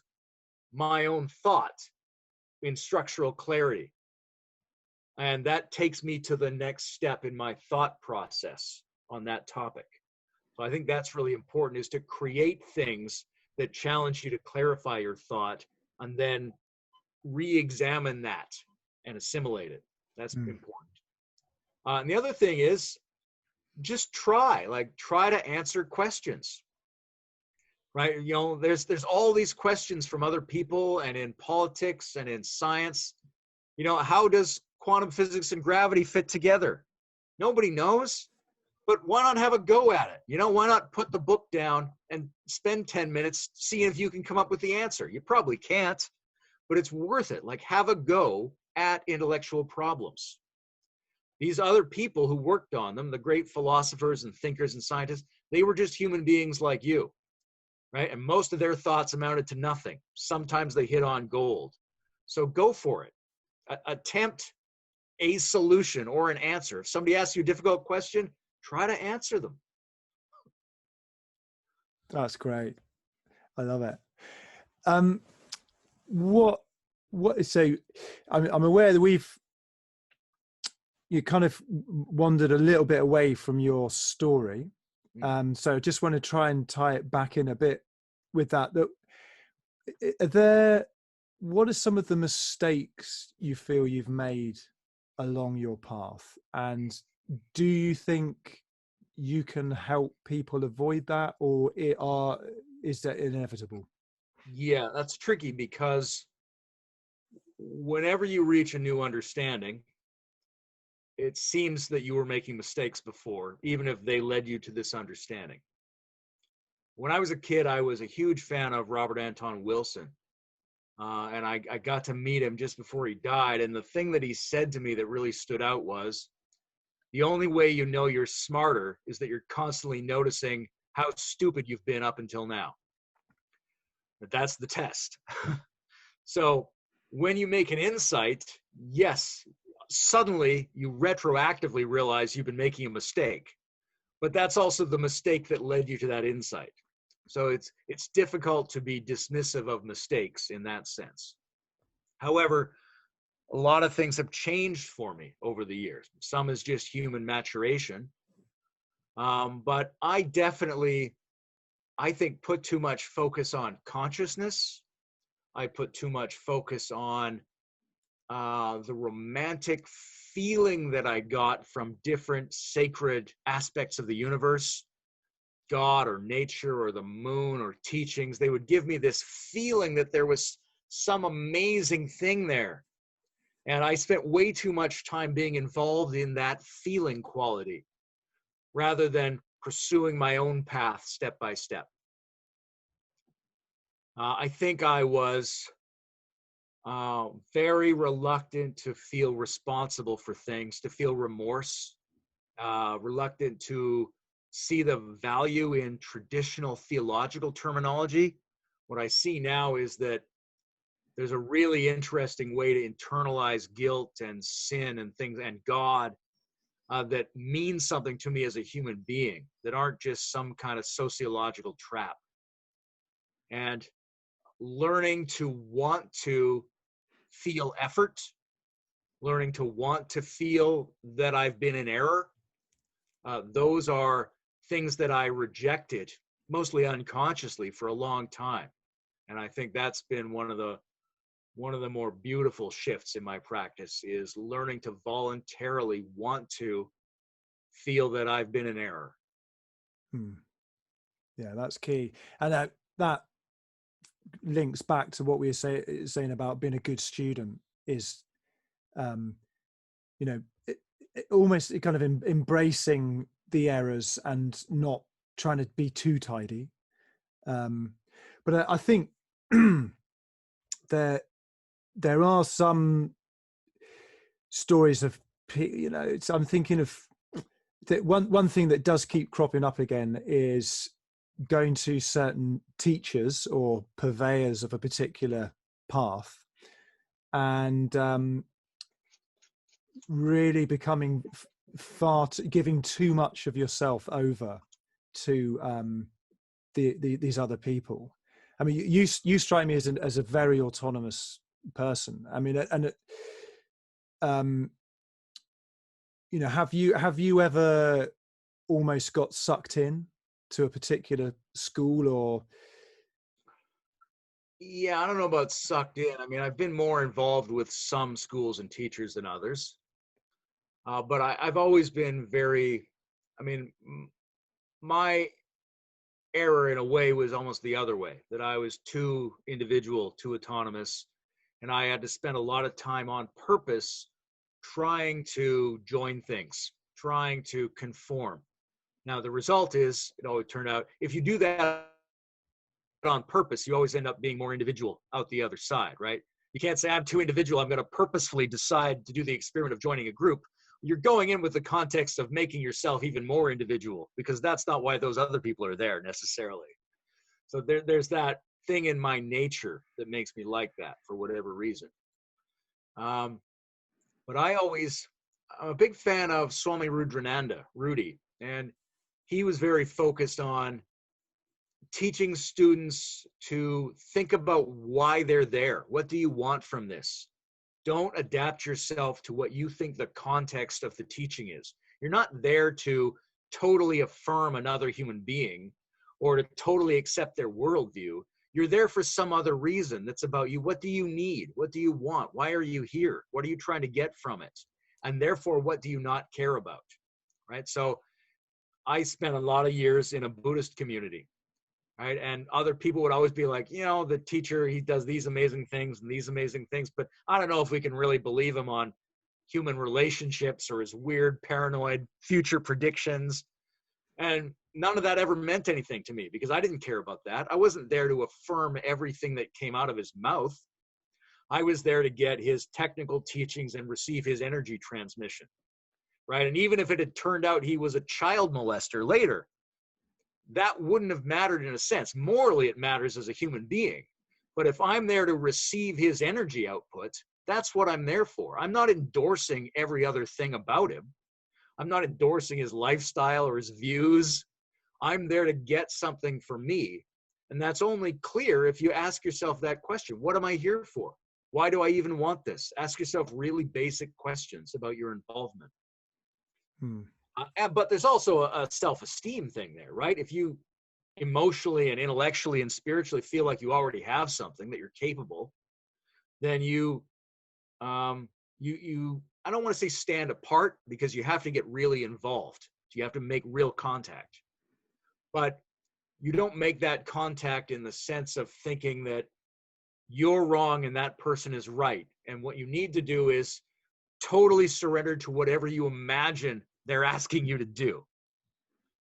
my own thought in structural clarity. And that takes me to the next step in my thought process on that topic. So I think that's really important, is to create things that challenge you to clarify your thought and then re-examine that and assimilate it. That's important. And the other thing is just try to answer questions, right? You know, there's all these questions from other people and in politics and in science. You know, how does quantum physics and gravity fit together? Nobody knows, but why not have a go at it? You know, why not put the book down and spend 10 minutes seeing if you can come up with the answer? You probably can't, but it's worth it. Like, have a go at intellectual problems. These other people who worked on them, the great philosophers and thinkers and scientists, they were just human beings like you, right? And most of their thoughts amounted to nothing. Sometimes they hit on gold. So go for it. Attempt a solution or an answer. If somebody asks you a difficult question, try to answer them. That's great. I love it. So I'm aware that you kind of wandered a little bit away from your story. So I just want to try and tie it back in a bit with that. What are some of the mistakes you feel you've made along your path? And do you think you can help people avoid that, or is that inevitable? Yeah, that's tricky, because whenever you reach a new understanding, it seems that you were making mistakes before, even if they led you to this understanding. When I was a kid, I was a huge fan of Robert Anton Wilson. And I got to meet him just before he died. And the thing that he said to me that really stood out was, the only way you know you're smarter is that you're constantly noticing how stupid you've been up until now. But that's the test. So when you make an insight, yes, suddenly you retroactively realize you've been making a mistake. But that's also the mistake that led you to that insight. So it's difficult to be dismissive of mistakes in that sense. However, a lot of things have changed for me over the years. Some is just human maturation. But I definitely, I think, put too much focus on consciousness. I put too much focus on the romantic feeling that I got from different sacred aspects of the universe, God or nature or the moon or teachings. They would give me this feeling that there was some amazing thing there. And I spent way too much time being involved in that feeling quality rather than pursuing my own path step by step. I think I was very reluctant to feel responsible for things, to feel remorse, reluctant to see the value in traditional theological terminology. What I see now is that there's a really interesting way to internalize guilt and sin and things and God that means something to me as a human being, that aren't just some kind of sociological trap. And learning to want to feel effort, learning to want to feel that I've been in error, those are things that I rejected, mostly unconsciously, for a long time. And I think that's been one of the more beautiful shifts in my practice, is learning to voluntarily want to feel that I've been in error. Yeah, that's key. And that links back to what we were saying about being a good student, is, almost kind of embracing the errors and not trying to be too tidy. But I think there are some stories of, I'm thinking of that one thing that does keep cropping up again is going to certain teachers or purveyors of a particular path and really becoming giving too much of yourself over to these other people. I mean, you strike me as a very autonomous person. I mean, and have you ever almost got sucked in to a particular school or? Yeah, I don't know about sucked in. I mean, I've been more involved with some schools and teachers than others. But I've always been very, I mean, my error in a way was almost the other way, that I was too individual, too autonomous, and I had to spend a lot of time on purpose trying to join things, trying to conform. Now, the result is, it turned out, if you do that on purpose, you always end up being more individual out the other side, right? You can't say, I'm too individual, I'm going to purposefully decide to do the experiment of joining a group. You're going in with the context of making yourself even more individual, because that's not why those other people are there necessarily. So there's that thing in my nature that makes me like that for whatever reason. But I'm a big fan of Swami Rudrananda, Rudy, and he was very focused on teaching students to think about why they're there. What do you want from this? Don't adapt yourself to what you think the context of the teaching is. You're not there to totally affirm another human being or to totally accept their worldview. You're there for some other reason that's about you. What do you need? What do you want? Why are you here? What are you trying to get from it? And therefore, what do you not care about? Right? So I spent a lot of years in a Buddhist community. Right. And other people would always be like, the teacher, he does these amazing things and these amazing things, but I don't know if we can really believe him on human relationships or his weird paranoid future predictions. And none of that ever meant anything to me because I didn't care about that. I wasn't there to affirm everything that came out of his mouth. I was there to get his technical teachings and receive his energy transmission. Right. And even if it had turned out he was a child molester later, that wouldn't have mattered in a sense. Morally, it matters as a human being. But if I'm there to receive his energy output, that's what I'm there for. I'm not endorsing every other thing about him. I'm not endorsing his lifestyle or his views. I'm there to get something for me. And that's only clear if you ask yourself that question. What am I here for? Why do I even want this? Ask yourself really basic questions about your involvement. But there's also a self-esteem thing there, right? If you emotionally and intellectually and spiritually feel like you already have something, that you're capable, then I don't want to say stand apart, because you have to get really involved. You have to make real contact. But you don't make that contact in the sense of thinking that you're wrong and that person is right. And what you need to do is totally surrender to whatever you imagine they're asking you to do.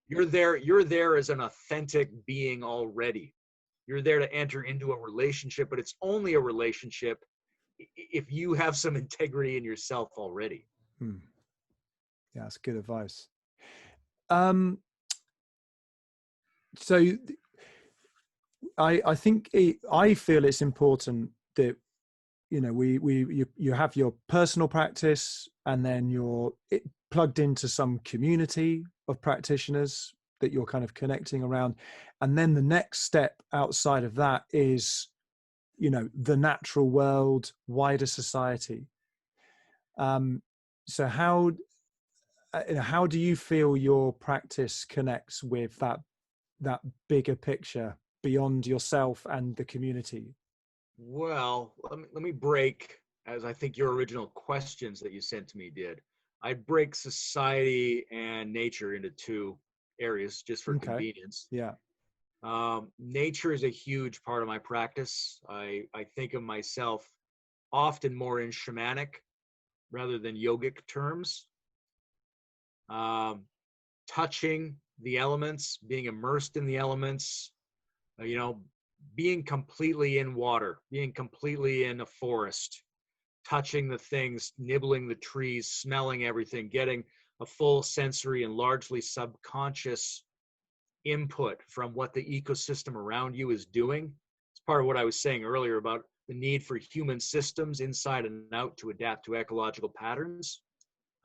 You're there as an authentic being already. You're there to enter into a relationship, but it's only a relationship if you have some integrity in yourself already. Yeah, that's good advice. So I think I feel it's important that you have your personal practice, and then you're plugged into some community of practitioners that you're kind of connecting around, and then the next step outside of that is the natural world, wider society. So how do you feel your practice connects with that bigger picture beyond yourself and the community? Well, let me break, as I think your original questions that you sent to me did. I'd break society and nature into two areas just for convenience. Yeah. Nature is a huge part of my practice. I think of myself often more in shamanic rather than yogic terms. Touching the elements, being immersed in the elements, being completely in water, being completely in a forest, touching the things, nibbling the trees, smelling everything, getting a full sensory and largely subconscious input from what the ecosystem around you is doing. It's part of what I was saying earlier about the need for human systems inside and out to adapt to ecological patterns.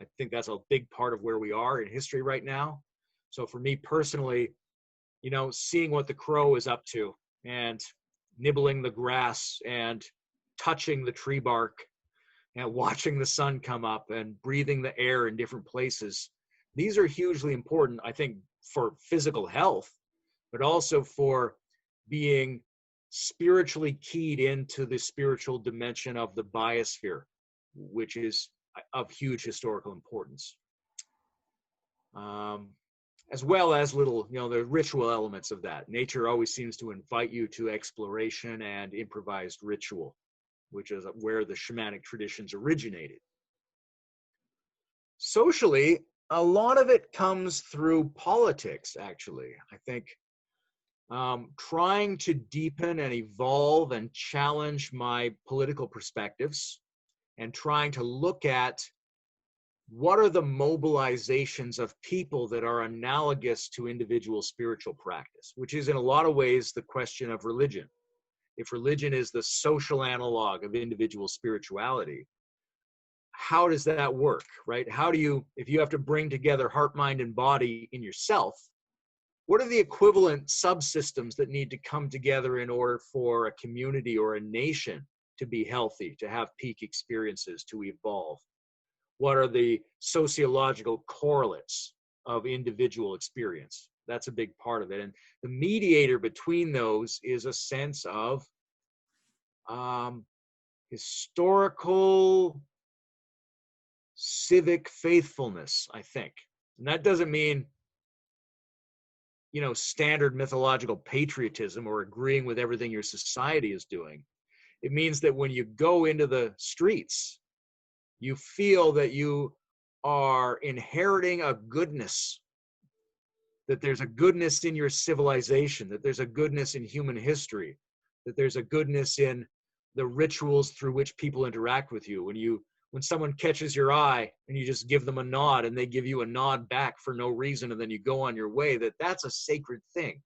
I think that's a big part of where we are in history right now. So for me personally, seeing what the crow is up to and nibbling the grass and touching the tree bark and watching the sun come up and breathing the air in different places. These are hugely important, I think, for physical health, but also for being spiritually keyed into the spiritual dimension of the biosphere, which is of huge historical importance. As well as little, the ritual elements of that. Nature always seems to invite you to exploration and improvised ritual, which is where the shamanic traditions originated. Socially, a lot of it comes through politics, actually. I think trying to deepen and evolve and challenge my political perspectives and trying to look at what are the mobilizations of people that are analogous to individual spiritual practice, which is in a lot of ways the question of religion. If religion is the social analog of individual spirituality, how does that work, right? How do you, if you have to bring together heart, mind, and body in yourself, what are the equivalent subsystems that need to come together in order for a community or a nation to be healthy, to have peak experiences, to evolve? What are the sociological correlates of individual experience? That's a big part of it. And the mediator between those is a sense of historical civic faithfulness, I think. And that doesn't mean, standard mythological patriotism or agreeing with everything your society is doing. It means that when you go into the streets, you feel that you are inheriting a goodness, that there's a goodness in your civilization, that there's a goodness in human history, that there's a goodness in the rituals through which people interact with you. When someone catches your eye and you just give them a nod and they give you a nod back for no reason and then you go on your way, that's a sacred thing,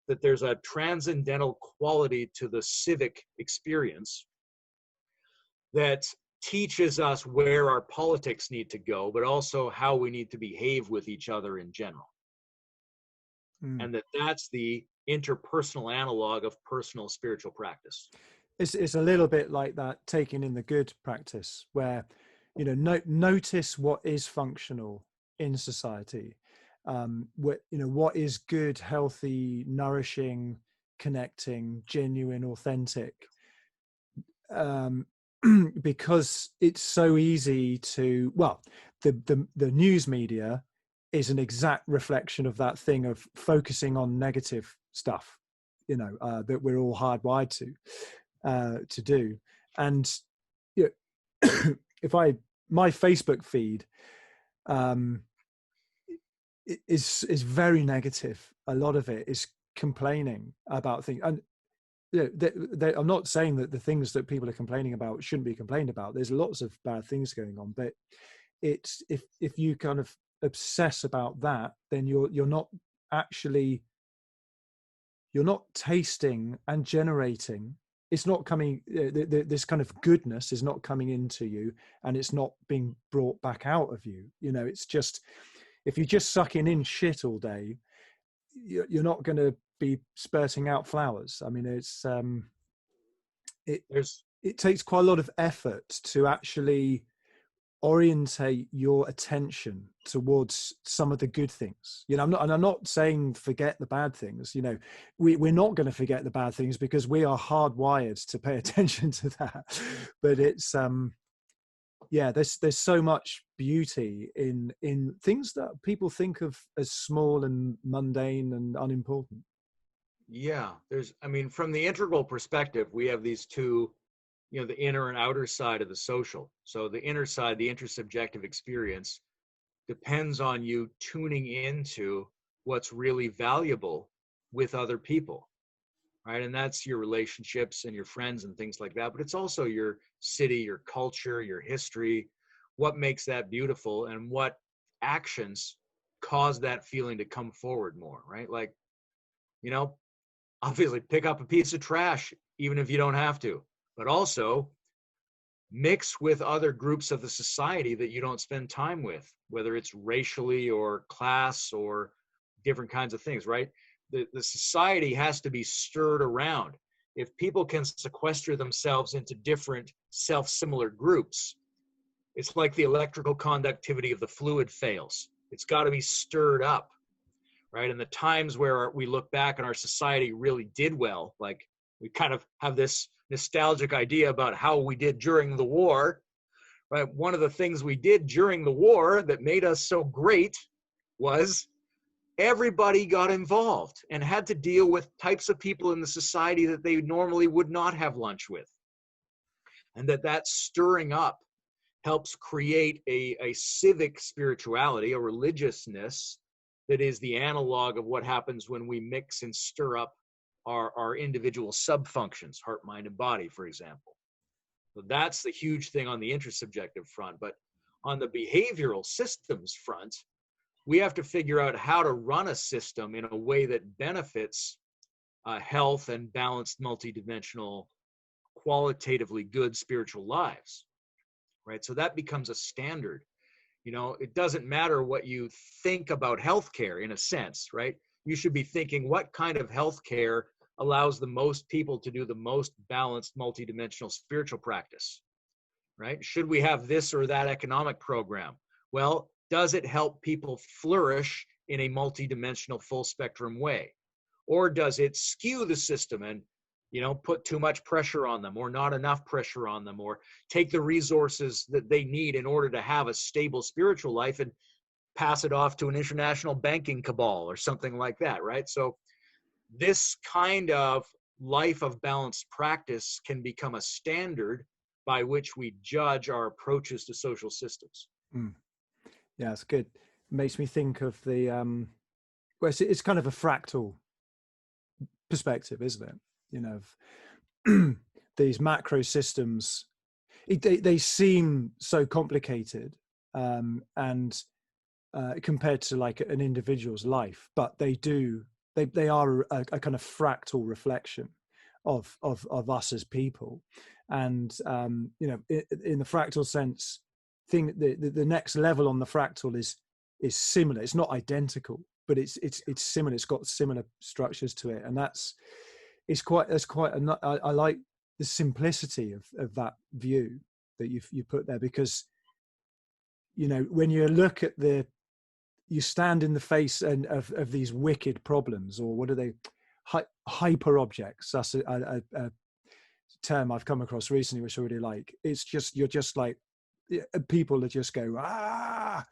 that there's a transcendental quality to the civic experience that teaches us where our politics need to go, but also how we need to behave with each other in general. And that's the interpersonal analog of personal spiritual practice. It's a little bit like that taking in the good practice where, notice what is functional in society. What is good, healthy, nourishing, connecting, genuine, authentic. Because it's so easy to, the news media is an exact reflection of that thing of focusing on negative stuff, that we're all hardwired to do. And my Facebook feed is very negative. A lot of it is complaining about things. And I'm not saying that the things that people are complaining about shouldn't be complained about. There's lots of bad things going on, but it's if you kind of obsess about that, then you're not tasting and generating. It's not coming. This kind of goodness is not coming into you, and it's not being brought back out of you. It's just, if you're just sucking in shit all day, you're not going to be spurting out flowers. I mean, it takes quite a lot of effort to actually orientate your attention towards some of the good things. I'm not saying forget the bad things. We're not going to forget the bad things because we are hardwired to pay attention to that. But it's there's so much beauty in things that people think of as small and mundane and unimportant. Yeah, from the integral perspective, we have these two, the inner and outer side of the social. So the inner side, the intersubjective experience, depends on you tuning into what's really valuable with other people, right? And that's your relationships and your friends and things like that. But it's also your city, your culture, your history, what makes that beautiful and what actions cause that feeling to come forward more, right? Like, obviously pick up a piece of trash, even if you don't have to, but also mix with other groups of the society that you don't spend time with, whether it's racially or class or different kinds of things, right? The society has to be stirred around. if people can sequester themselves into different self-similar groups, it's like the electrical conductivity of the fluid fails. It's got to be stirred up, right? And the times where we look back and our society really did well, like we kind of have this nostalgic idea about how we did during the war, right? One of the things we did during the war that made us so great was everybody got involved and had to deal with types of people in the society that they normally would not have lunch with. And that stirring up helps create a civic spirituality, a religiousness that is the analog of what happens when we mix and stir up our individual sub-functions, heart, mind, and body, for example. So that's the huge thing on the intersubjective front. But on the behavioral systems front, we have to figure out how to run a system in a way that benefits health and balanced, multidimensional, qualitatively good spiritual lives, right? So that becomes a standard. You know, it doesn't matter what you think about healthcare in a sense, right? You should be thinking what kind of healthcare allows the most people to do the most balanced, multidimensional spiritual practice, right? Should we have this or that economic program? Well, does it help people flourish in a multidimensional, full spectrum way? Or does it skew the system and, you know, put too much pressure on them or not enough pressure on them, or take the resources that they need in order to have a stable spiritual life and pass it off to an international banking cabal or something like that, right? So this kind of life of balanced practice can become a standard by which we judge our approaches to social systems. Mm. Yeah, it's good. It makes me think of the, well, it's kind of a fractal perspective, isn't it? You know, of these macro systems, they seem so complicated, and compared to like an individual's life, but they are a kind of fractal reflection of us as people. And you know, in the fractal sense, the next level on the fractal is similar. It's not identical, but it's similar. It's got similar structures to it, and I like the simplicity of that view that you put there, because, you know, when you look at you stand in the face of these wicked problems, or what are they, hyper objects. That's a term I've come across recently, which I really like. It's just, you're just like, people that just go,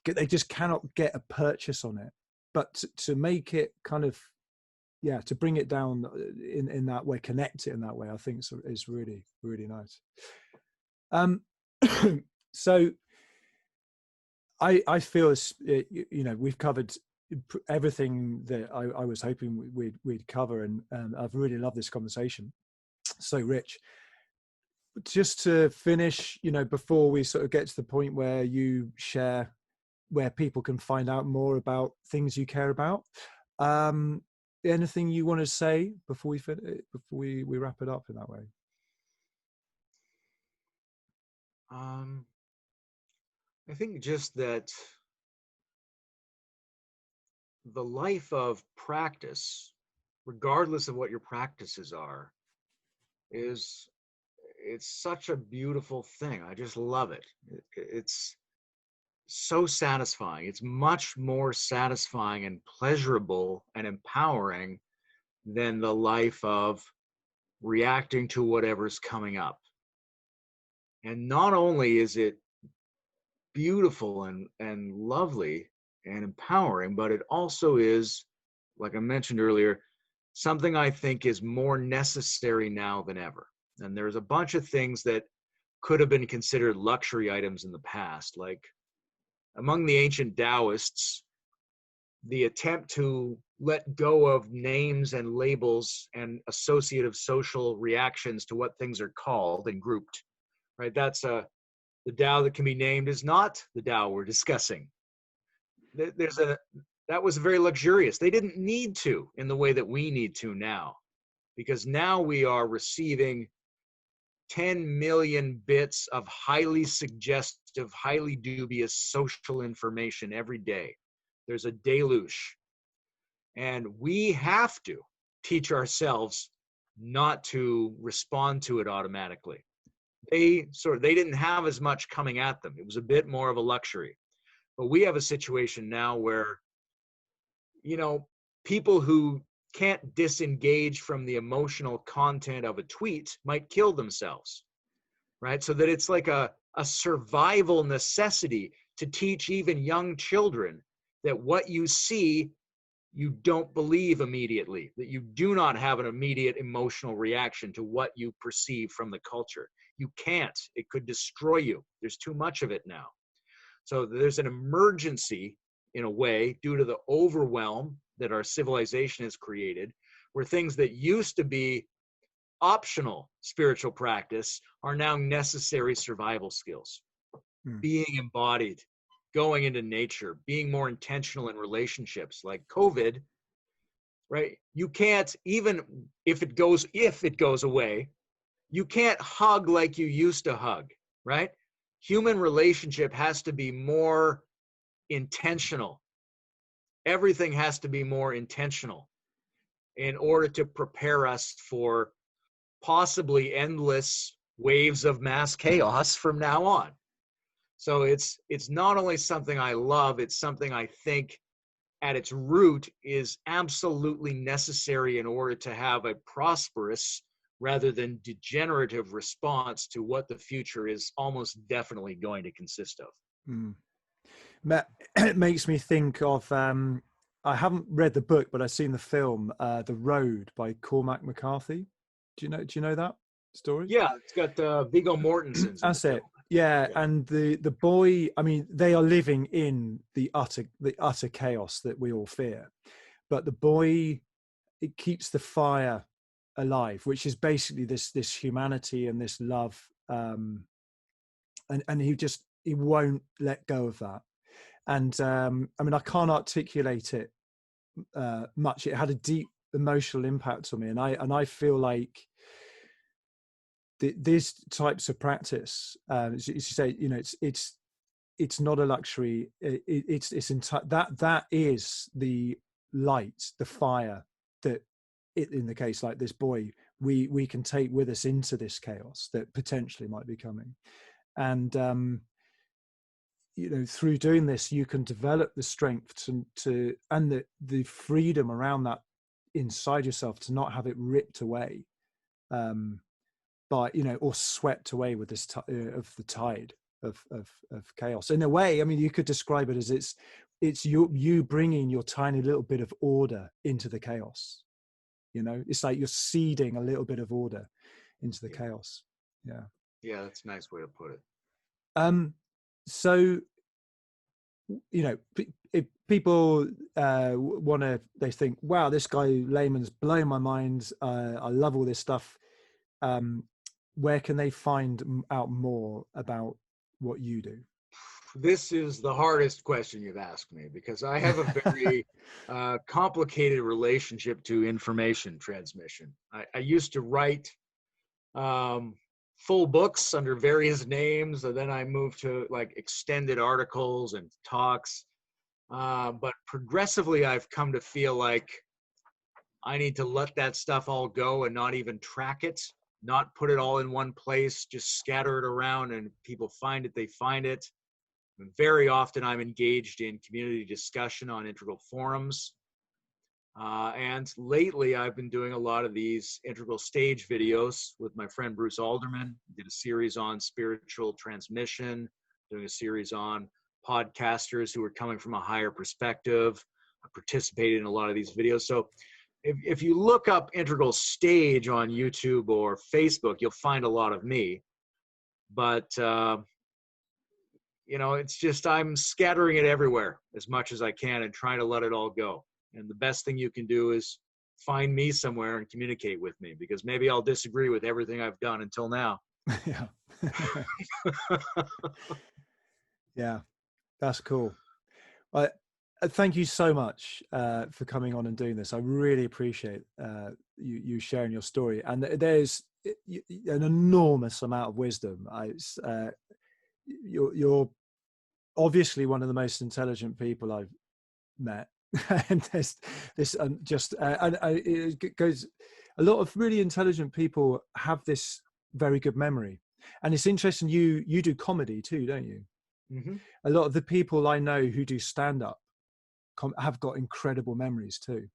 they just cannot get a purchase on it. But to make it kind of, yeah, to bring it down in that way, connect it in that way, I think is really, really nice. So I feel, you know, we've covered everything that I was hoping we'd cover, and I've really loved this conversation. So rich. Just to finish, you know, before we sort of get to the point where you share where people can find out more about things you care about, anything you want to say before we wrap it up in that way? I think just that the life of practice, regardless of what your practices are, it's such a beautiful thing. I just love it. It's so satisfying. It's much more satisfying and pleasurable and empowering than the life of reacting to whatever's coming up. And not only is it beautiful and lovely and empowering, but it also is, like I mentioned earlier, something I think is more necessary now than ever. And there's a bunch of things that could have been considered luxury items in the past, like among the ancient Taoists, the attempt to let go of names and labels and associative social reactions to what things are called and grouped, right? That's the Tao that can be named is not the Tao we're discussing. That was very luxurious. They didn't need to in the way that we need to now, because now we are receiving 10 million bits of highly suggestive, highly dubious social information every day. There's a deluge. And we have to teach ourselves not to respond to it automatically. They didn't have as much coming at them. It was a bit more of a luxury. But we have a situation now where, people who can't disengage from the emotional content of a tweet might kill themselves, right? So that it's like a survival necessity to teach even young children that what you see, you don't believe immediately, that you do not have an immediate emotional reaction to what you perceive from the culture. You can't. It could destroy you. There's too much of it now. So there's an emergency, in a way, due to the overwhelm that our civilization has created, where things that used to be optional spiritual practice are now necessary survival skills. Being embodied, going into nature, being more intentional in relationships. Like COVID, right? You can't, even if it goes away, you can't hug like you used to hug, right? Human relationship has to be more intentional. Everything has to be more intentional in order to prepare us for possibly endless waves of mass chaos from now on. So it's not only something I love, it's something I think at its root is absolutely necessary in order to have a prosperous rather than degenerative response to what the future is almost definitely going to consist of. It makes me think of, I haven't read the book, but I've seen the film, The Road by Cormac McCarthy. Do you know that story? Yeah, it's got Viggo Mortensen. That's it. Yeah, and the boy, I mean, they are living in the utter chaos that we all fear, but the boy, it keeps the fire alive, which is basically this humanity and this love, and he won't let go of that. And I mean, I can't articulate it much. It had a deep emotional impact on me, and I feel like these types of practice, as you say, it's not a luxury. That is the light, the fire that, in the case like this boy, we can take with us into this chaos that potentially might be coming, and through doing this, you can develop the strength to and the freedom around that inside yourself to not have it ripped away, by or swept away with this of the tide of chaos. In a way, I mean, you could describe it as it's you bringing your tiny little bit of order into the chaos. It's like you're seeding a little bit of order into the chaos. Yeah, that's a nice way to put it. So, if people they think, wow, this guy Layman's blowing my mind. I love all this stuff. Where can they find out more about what you do? This is the hardest question you've asked me, because I have a very complicated relationship to information transmission. I used to write full books under various names, and then I moved to like extended articles and talks. But progressively, I've come to feel like I need to let that stuff all go and not even track it, not put it all in one place, just scatter it around, and people find it, they find it. Very often I'm engaged in community discussion on Integral forums. And lately I've been doing a lot of these Integral stage videos with my friend Bruce Alderman. Did a series on spiritual transmission, doing a series on podcasters who are coming from a higher perspective. I participated in a lot of these videos. So if you look up Integral stage on YouTube or Facebook, you'll find a lot of me. But it's just I'm scattering it everywhere as much as I can and trying to let it all go. And the best thing you can do is find me somewhere and communicate with me, because maybe I'll disagree with everything I've done until now. Yeah. Yeah, that's cool. Thank you so much for coming on and doing this. I really appreciate you sharing your story. And there's an enormous amount of wisdom. You're obviously one of the most intelligent people I've met. And there's this it goes. a lot of really intelligent people have this very good memory. And it's interesting, you do comedy too, don't you? Hmm. A lot of the people I know who do stand-up have got incredible memories too,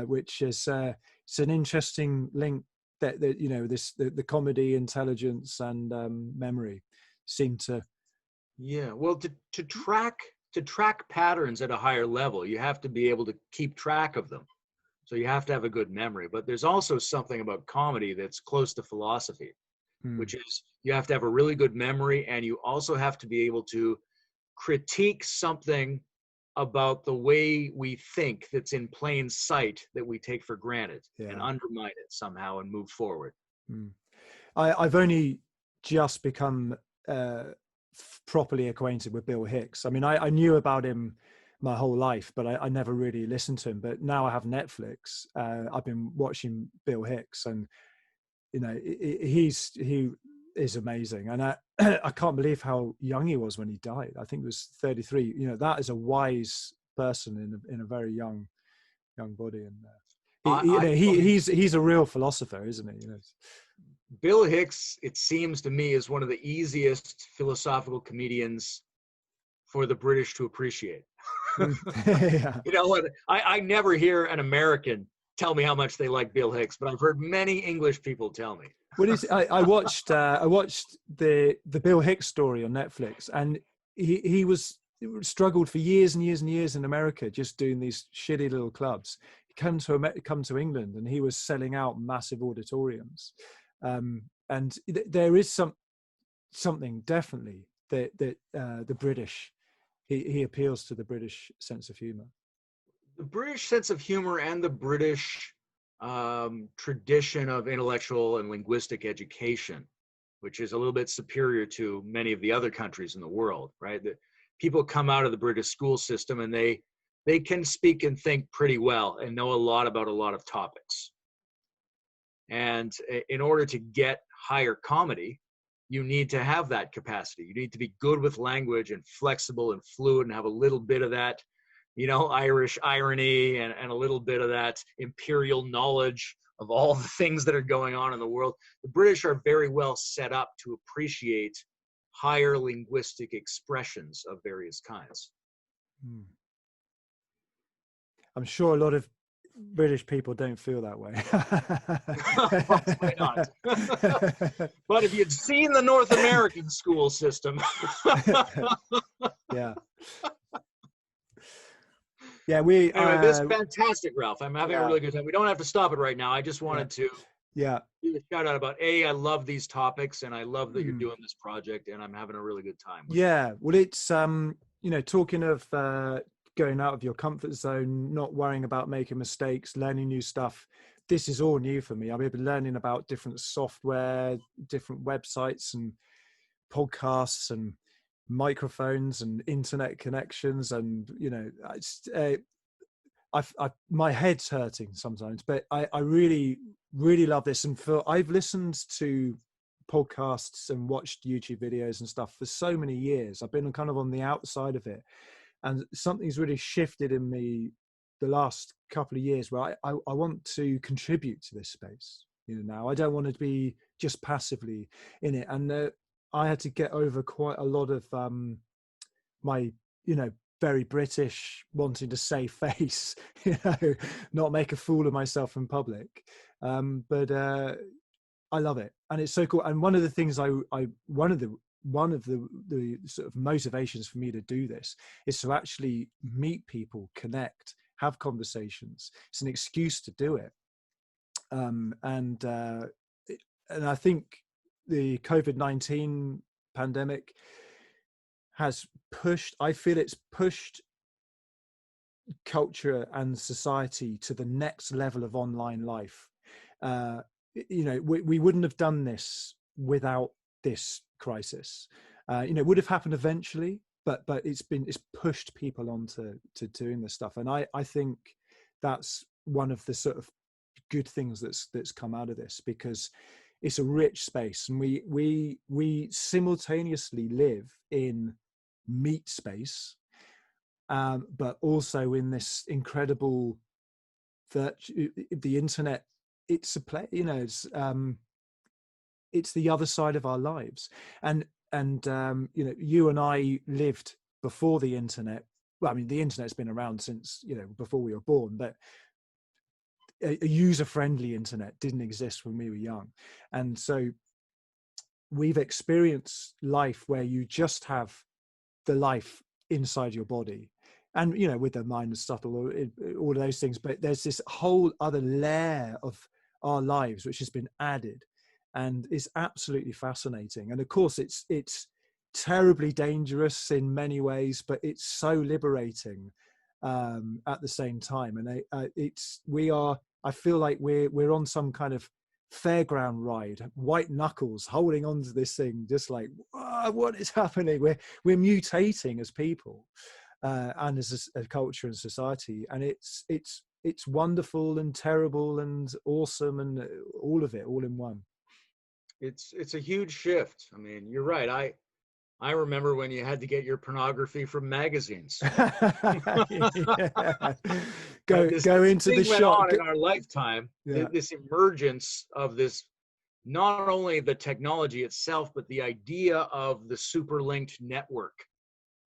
which is it's an interesting link that you know, the comedy, intelligence, and memory seem to. Yeah, well, to track patterns at a higher level, you have to be able to keep track of them. So you have to have a good memory. But there's also something about comedy that's close to philosophy, Hmm. which is you have to have a really good memory, and you also have to be able to critique something about the way we think that's in plain sight that we take for granted, and Yeah. undermine it somehow and move forward. Hmm. I've only just become properly acquainted with Bill Hicks. I mean, I knew about him my whole life, but I never really listened to him. But now I have Netflix. I've been watching Bill Hicks, and you know, he is amazing. And I I can't believe how young he was when he died. I think he was 33. You know, that is a wise person in a very young body. And you know, Well, he's a real philosopher, isn't he? You know. Bill Hicks, it seems to me, is one of the easiest philosophical comedians for the British to appreciate. Yeah. You know what? I never hear an American tell me how much they like Bill Hicks, but I've heard many English people tell me. Well, I watched the Bill Hicks story on Netflix, and he struggled for years and years and years in America, just doing these shitty little clubs. He come to England, and he was selling out massive auditoriums. And there is something definitely that the British, he appeals to the British sense of humor. The British sense of humor and the British tradition of intellectual and linguistic education, which is a little bit superior to many of the other countries in the world, right? That people come out of the British school system and they can speak and think pretty well and know a lot about a lot of topics. And in order to get higher comedy, you need to have that capacity. You need to be good with language and flexible and fluid and have a little bit of that, you know, Irish irony and a little bit of that imperial knowledge of all the things that are going on in the world. The British are very well set up to appreciate higher linguistic expressions of various kinds. I'm sure a lot of British people don't feel that way. Possibly not. But if you'd seen the North American school system. Yeah. Yeah, we. Anyway, this is fantastic, Ralph. I'm having a really good time. We don't have to stop it right now. I just wanted to do a shout out about I love these topics, and I love that you're doing this project, and I'm having a really good time. Yeah, well, it's you know, talking of going out of your comfort zone, not worrying about making mistakes, learning new stuff. This is all new for me. I've been learning about different software, different websites, and podcasts, and microphones, and internet connections, and you know, it's my head's hurting sometimes, but I really love this. And I've listened to podcasts and watched YouTube videos and stuff for so many years. I've been kind of on the outside of it, and something's really shifted in me the last couple of years where I want to contribute to this space. You know, now I don't want to be just passively in it. And I had to get over quite a lot of my, you know, very British wanting to save face, you know, not make a fool of myself in public. But I love it, and it's so cool. And one of the things one of the sort of motivations for me to do this is to actually meet people, connect, have conversations. It's an excuse to do it. And I think the COVID-19 pandemic has pushed, I feel it's pushed culture and society to the next level of online life. You know, we wouldn't have done this without this crisis. You know, it would have happened eventually, but it's pushed people onto doing this stuff. And I think that's one of the sort of good things that's come out of this, because it's a rich space, and we simultaneously live in meat space, but also in this incredible the internet it's a play, you know, it's the other side of our lives. And you know, you and I lived before the internet. Well, I mean, the internet's been around since, you know, before we were born, but a user-friendly internet didn't exist when we were young. And so we've experienced life where you just have the life inside your body, and, you know, with the mind and subtle, all of those things, but there's this whole other layer of our lives which has been added, and is absolutely fascinating. And of course it's terribly dangerous in many ways, but it's so liberating at the same time. And I feel like we're on some kind of fairground ride, white knuckles, holding on to this thing, just like, what is happening? We're mutating as people, and as a culture and society, and it's wonderful and terrible and awesome, and all of it all in one. It's a huge shift. I mean, you're right. I remember when you had to get your pornography from magazines. Yeah. This Go into the thing went shop. on in our lifetime. Yeah. This emergence of this, not only the technology itself, but the idea of the superlinked network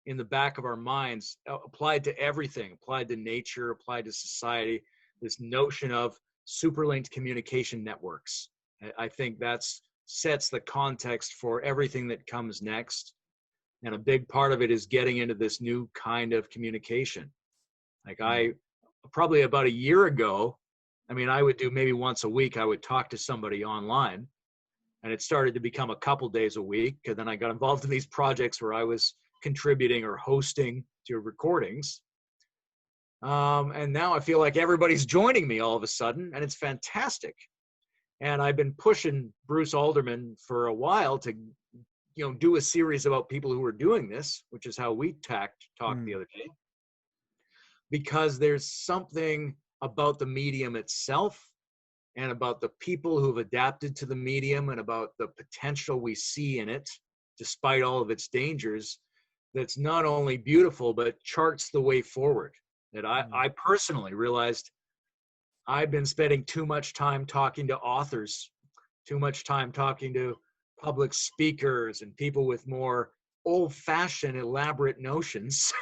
in the back of our minds, applied to everything, applied to nature, applied to society. This notion of superlinked communication networks. I think that's sets the context for everything that comes next. And a big part of it is getting into this new kind of communication. Like probably about a year ago, I mean, I would do maybe once a week, I would talk to somebody online, and it started to become a couple days a week. And then I got involved in these projects where I was contributing or hosting to recordings. And now I feel like everybody's joining me all of a sudden, and it's fantastic. And I've been pushing Bruce Alderman for a while to, you know, do a series about people who are doing this, which is how we talked the other day. Because there's something about the medium itself, and about the people who've adapted to the medium, and about the potential we see in it, despite all of its dangers, that's not only beautiful, but charts the way forward. That I personally realized I've been spending too much time talking to authors, too much time talking to public speakers and people with more old-fashioned, elaborate notions.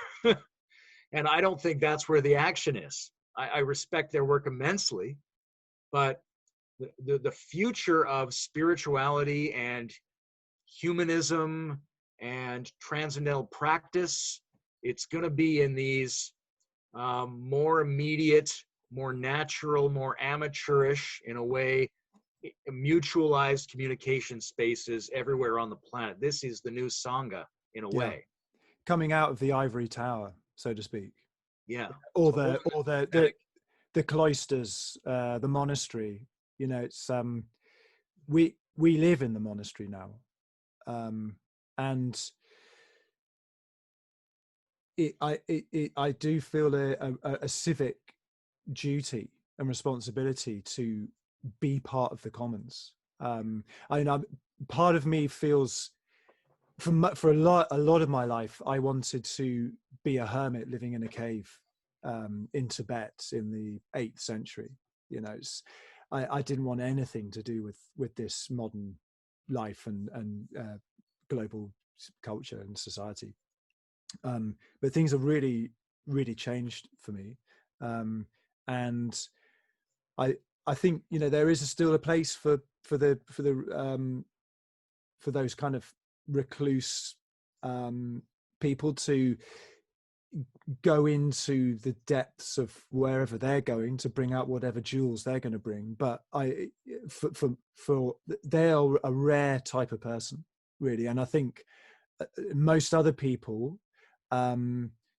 And I don't think that's where the action is. I respect their work immensely, but the future of spirituality and humanism and transcendental practice, it's going to be in these more immediate, more natural, more amateurish, in a way, mutualized communication spaces everywhere on the planet. This is the new Sangha in a way. Coming out of the ivory tower, so to speak. Yeah. Or the cloisters, the monastery. You know, it's we live in the monastery now, and I do feel a civic duty and responsibility to be part of the commons. Part of me feels, for a lot of my life, I wanted to be a hermit living in a cave in Tibet in the 8th century. You know, I didn't want anything to do with this modern life and global culture and society. But things have really, really changed for me, and I think, you know, there is still a place for those kind of recluse people to go into the depths of wherever they're going to bring out whatever jewels they're going to bring. But for they are a rare type of person, really. And I think most other people,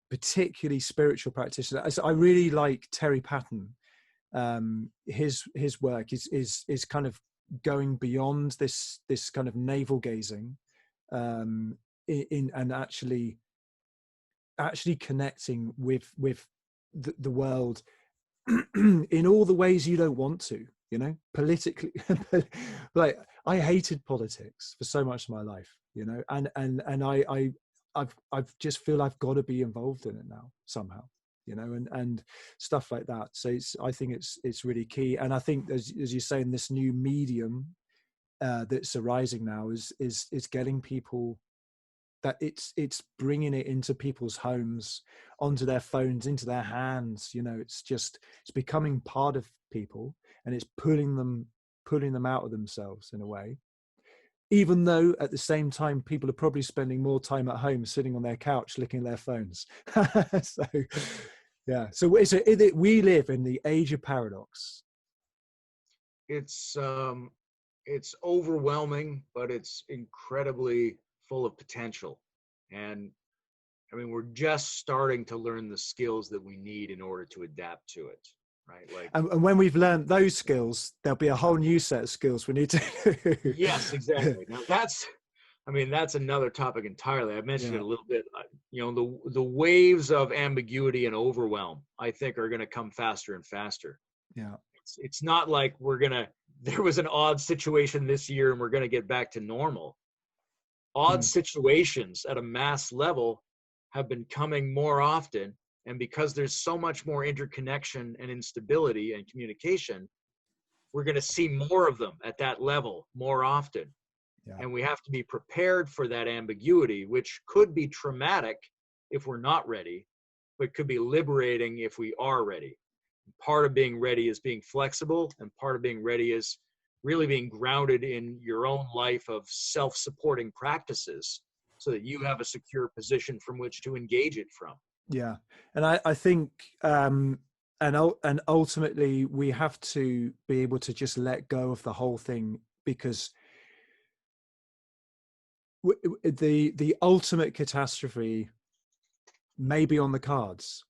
particularly spiritual practitioners, I really like Terry Patton. His work is kind of going beyond this kind of navel gazing, and actually connecting with the world in all the ways you don't want to, you know, politically. Like, I hated politics for so much of my life, you know, and I've just feel I've got to be involved in it now somehow. and stuff like that. So I think it's really key. And I think, as you say, in this new medium that's arising now is getting people, that it's bringing it into people's homes, onto their phones, into their hands. It's becoming part of people, and it's pulling them out of themselves in a way, even though at the same time people are probably spending more time at home sitting on their couch looking at their phones. So yeah, so we live in the age of paradox. It's overwhelming, but it's incredibly full of potential. And I mean, we're just starting to learn the skills that we need in order to adapt to it, right? Like, and when we've learned those skills, there'll be a whole new set of skills we need to yes, exactly. Now that's another topic entirely. I mentioned it a little bit. The waves of ambiguity and overwhelm, I think, are going to come faster and faster. Yeah. It's not like there was an odd situation this year and we're going to get back to normal. Odd situations at a mass level have been coming more often. And because there's so much more interconnection and instability and communication, we're going to see more of them at that level more often. Yeah. And we have to be prepared for that ambiguity, which could be traumatic if we're not ready, but could be liberating if we are ready. Part of being ready is being flexible, and part of being ready is really being grounded in your own life of self-supporting practices so that you have a secure position from which to engage it from. Yeah. And I think, and ultimately we have to be able to just let go of the whole thing, because the ultimate catastrophe may be on the cards,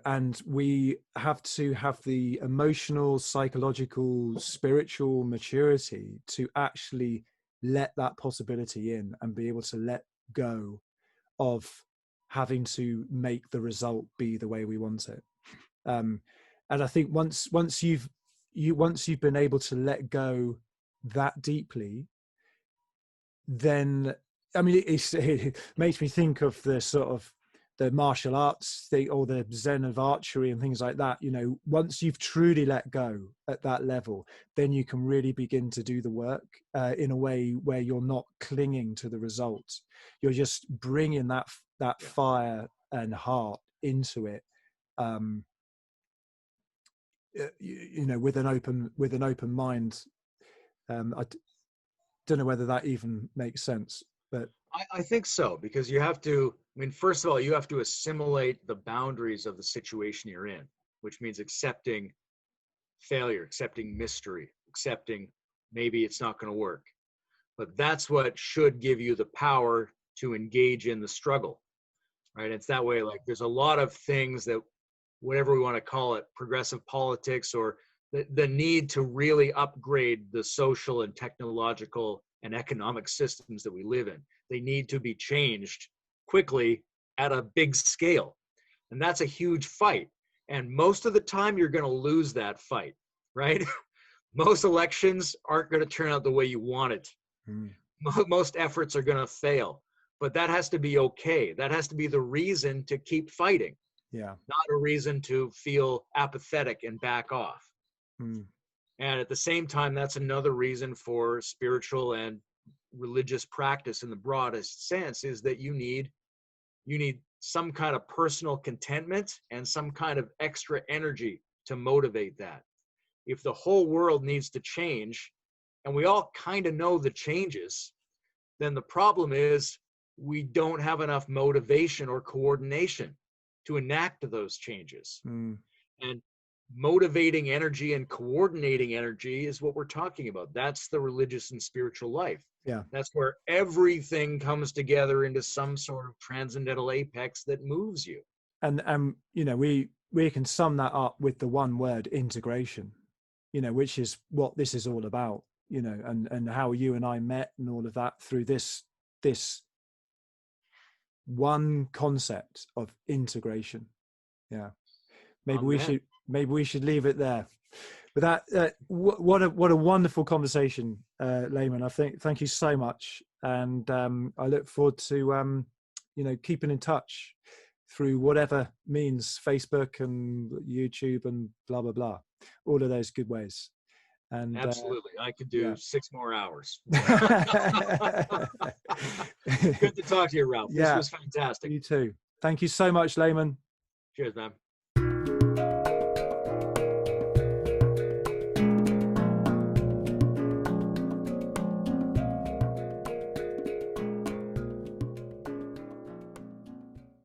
and we have to have the emotional, psychological, spiritual maturity to actually let that possibility in and be able to let go of having to make the result be the way we want it. And I think once you've been able to let go that deeply, then I mean it makes me think of the sort of the martial arts thing, or the Zen of archery and things like that. Once you've truly let go at that level, then you can really begin to do the work in a way where you're not clinging to the result. You're just bringing that fire and heart into it, with an open mind. I don't know whether that even makes sense, but I think so, because you have to, first of all, you have to assimilate the boundaries of the situation you're in, which means accepting failure, accepting mystery, accepting maybe it's not going to work. But that's what should give you the power to engage in the struggle, right? It's that way. Like, there's a lot of things that, whatever we want to call it, progressive politics, or the need to really upgrade the social and technological and economic systems that we live in. They need to be changed quickly at a big scale. And that's a huge fight. And most of the time, you're going to lose that fight, right? Most elections aren't going to turn out the way you want it. Most efforts are going to fail. But that has to be okay. That has to be the reason to keep fighting. Yeah. Not a reason to feel apathetic and back off. And at the same time, that's another reason for spiritual and religious practice in the broadest sense, is that you need some kind of personal contentment and some kind of extra energy to motivate that. If the whole world needs to change, and we all kind of know the changes, then the problem is we don't have enough motivation or coordination to enact those changes. And motivating energy and coordinating energy is what we're talking about. That's the religious and spiritual life. Yeah. That's where everything comes together into some sort of transcendental apex that moves you. And we can sum that up with the one word, integration, which is what this is all about, and how you and I met and all of that through this one concept of integration. Yeah. Maybe we should leave it there. But that what a wonderful conversation, Layman. Thank you so much, and I look forward to keeping in touch through whatever means, Facebook and YouTube and blah, blah, blah. All of those good ways. And Absolutely. I could yeah. do 6 more hours. Good to talk to you, Ralph. Yeah, this was fantastic. you too. Thank you so much, Layman. Cheers, man.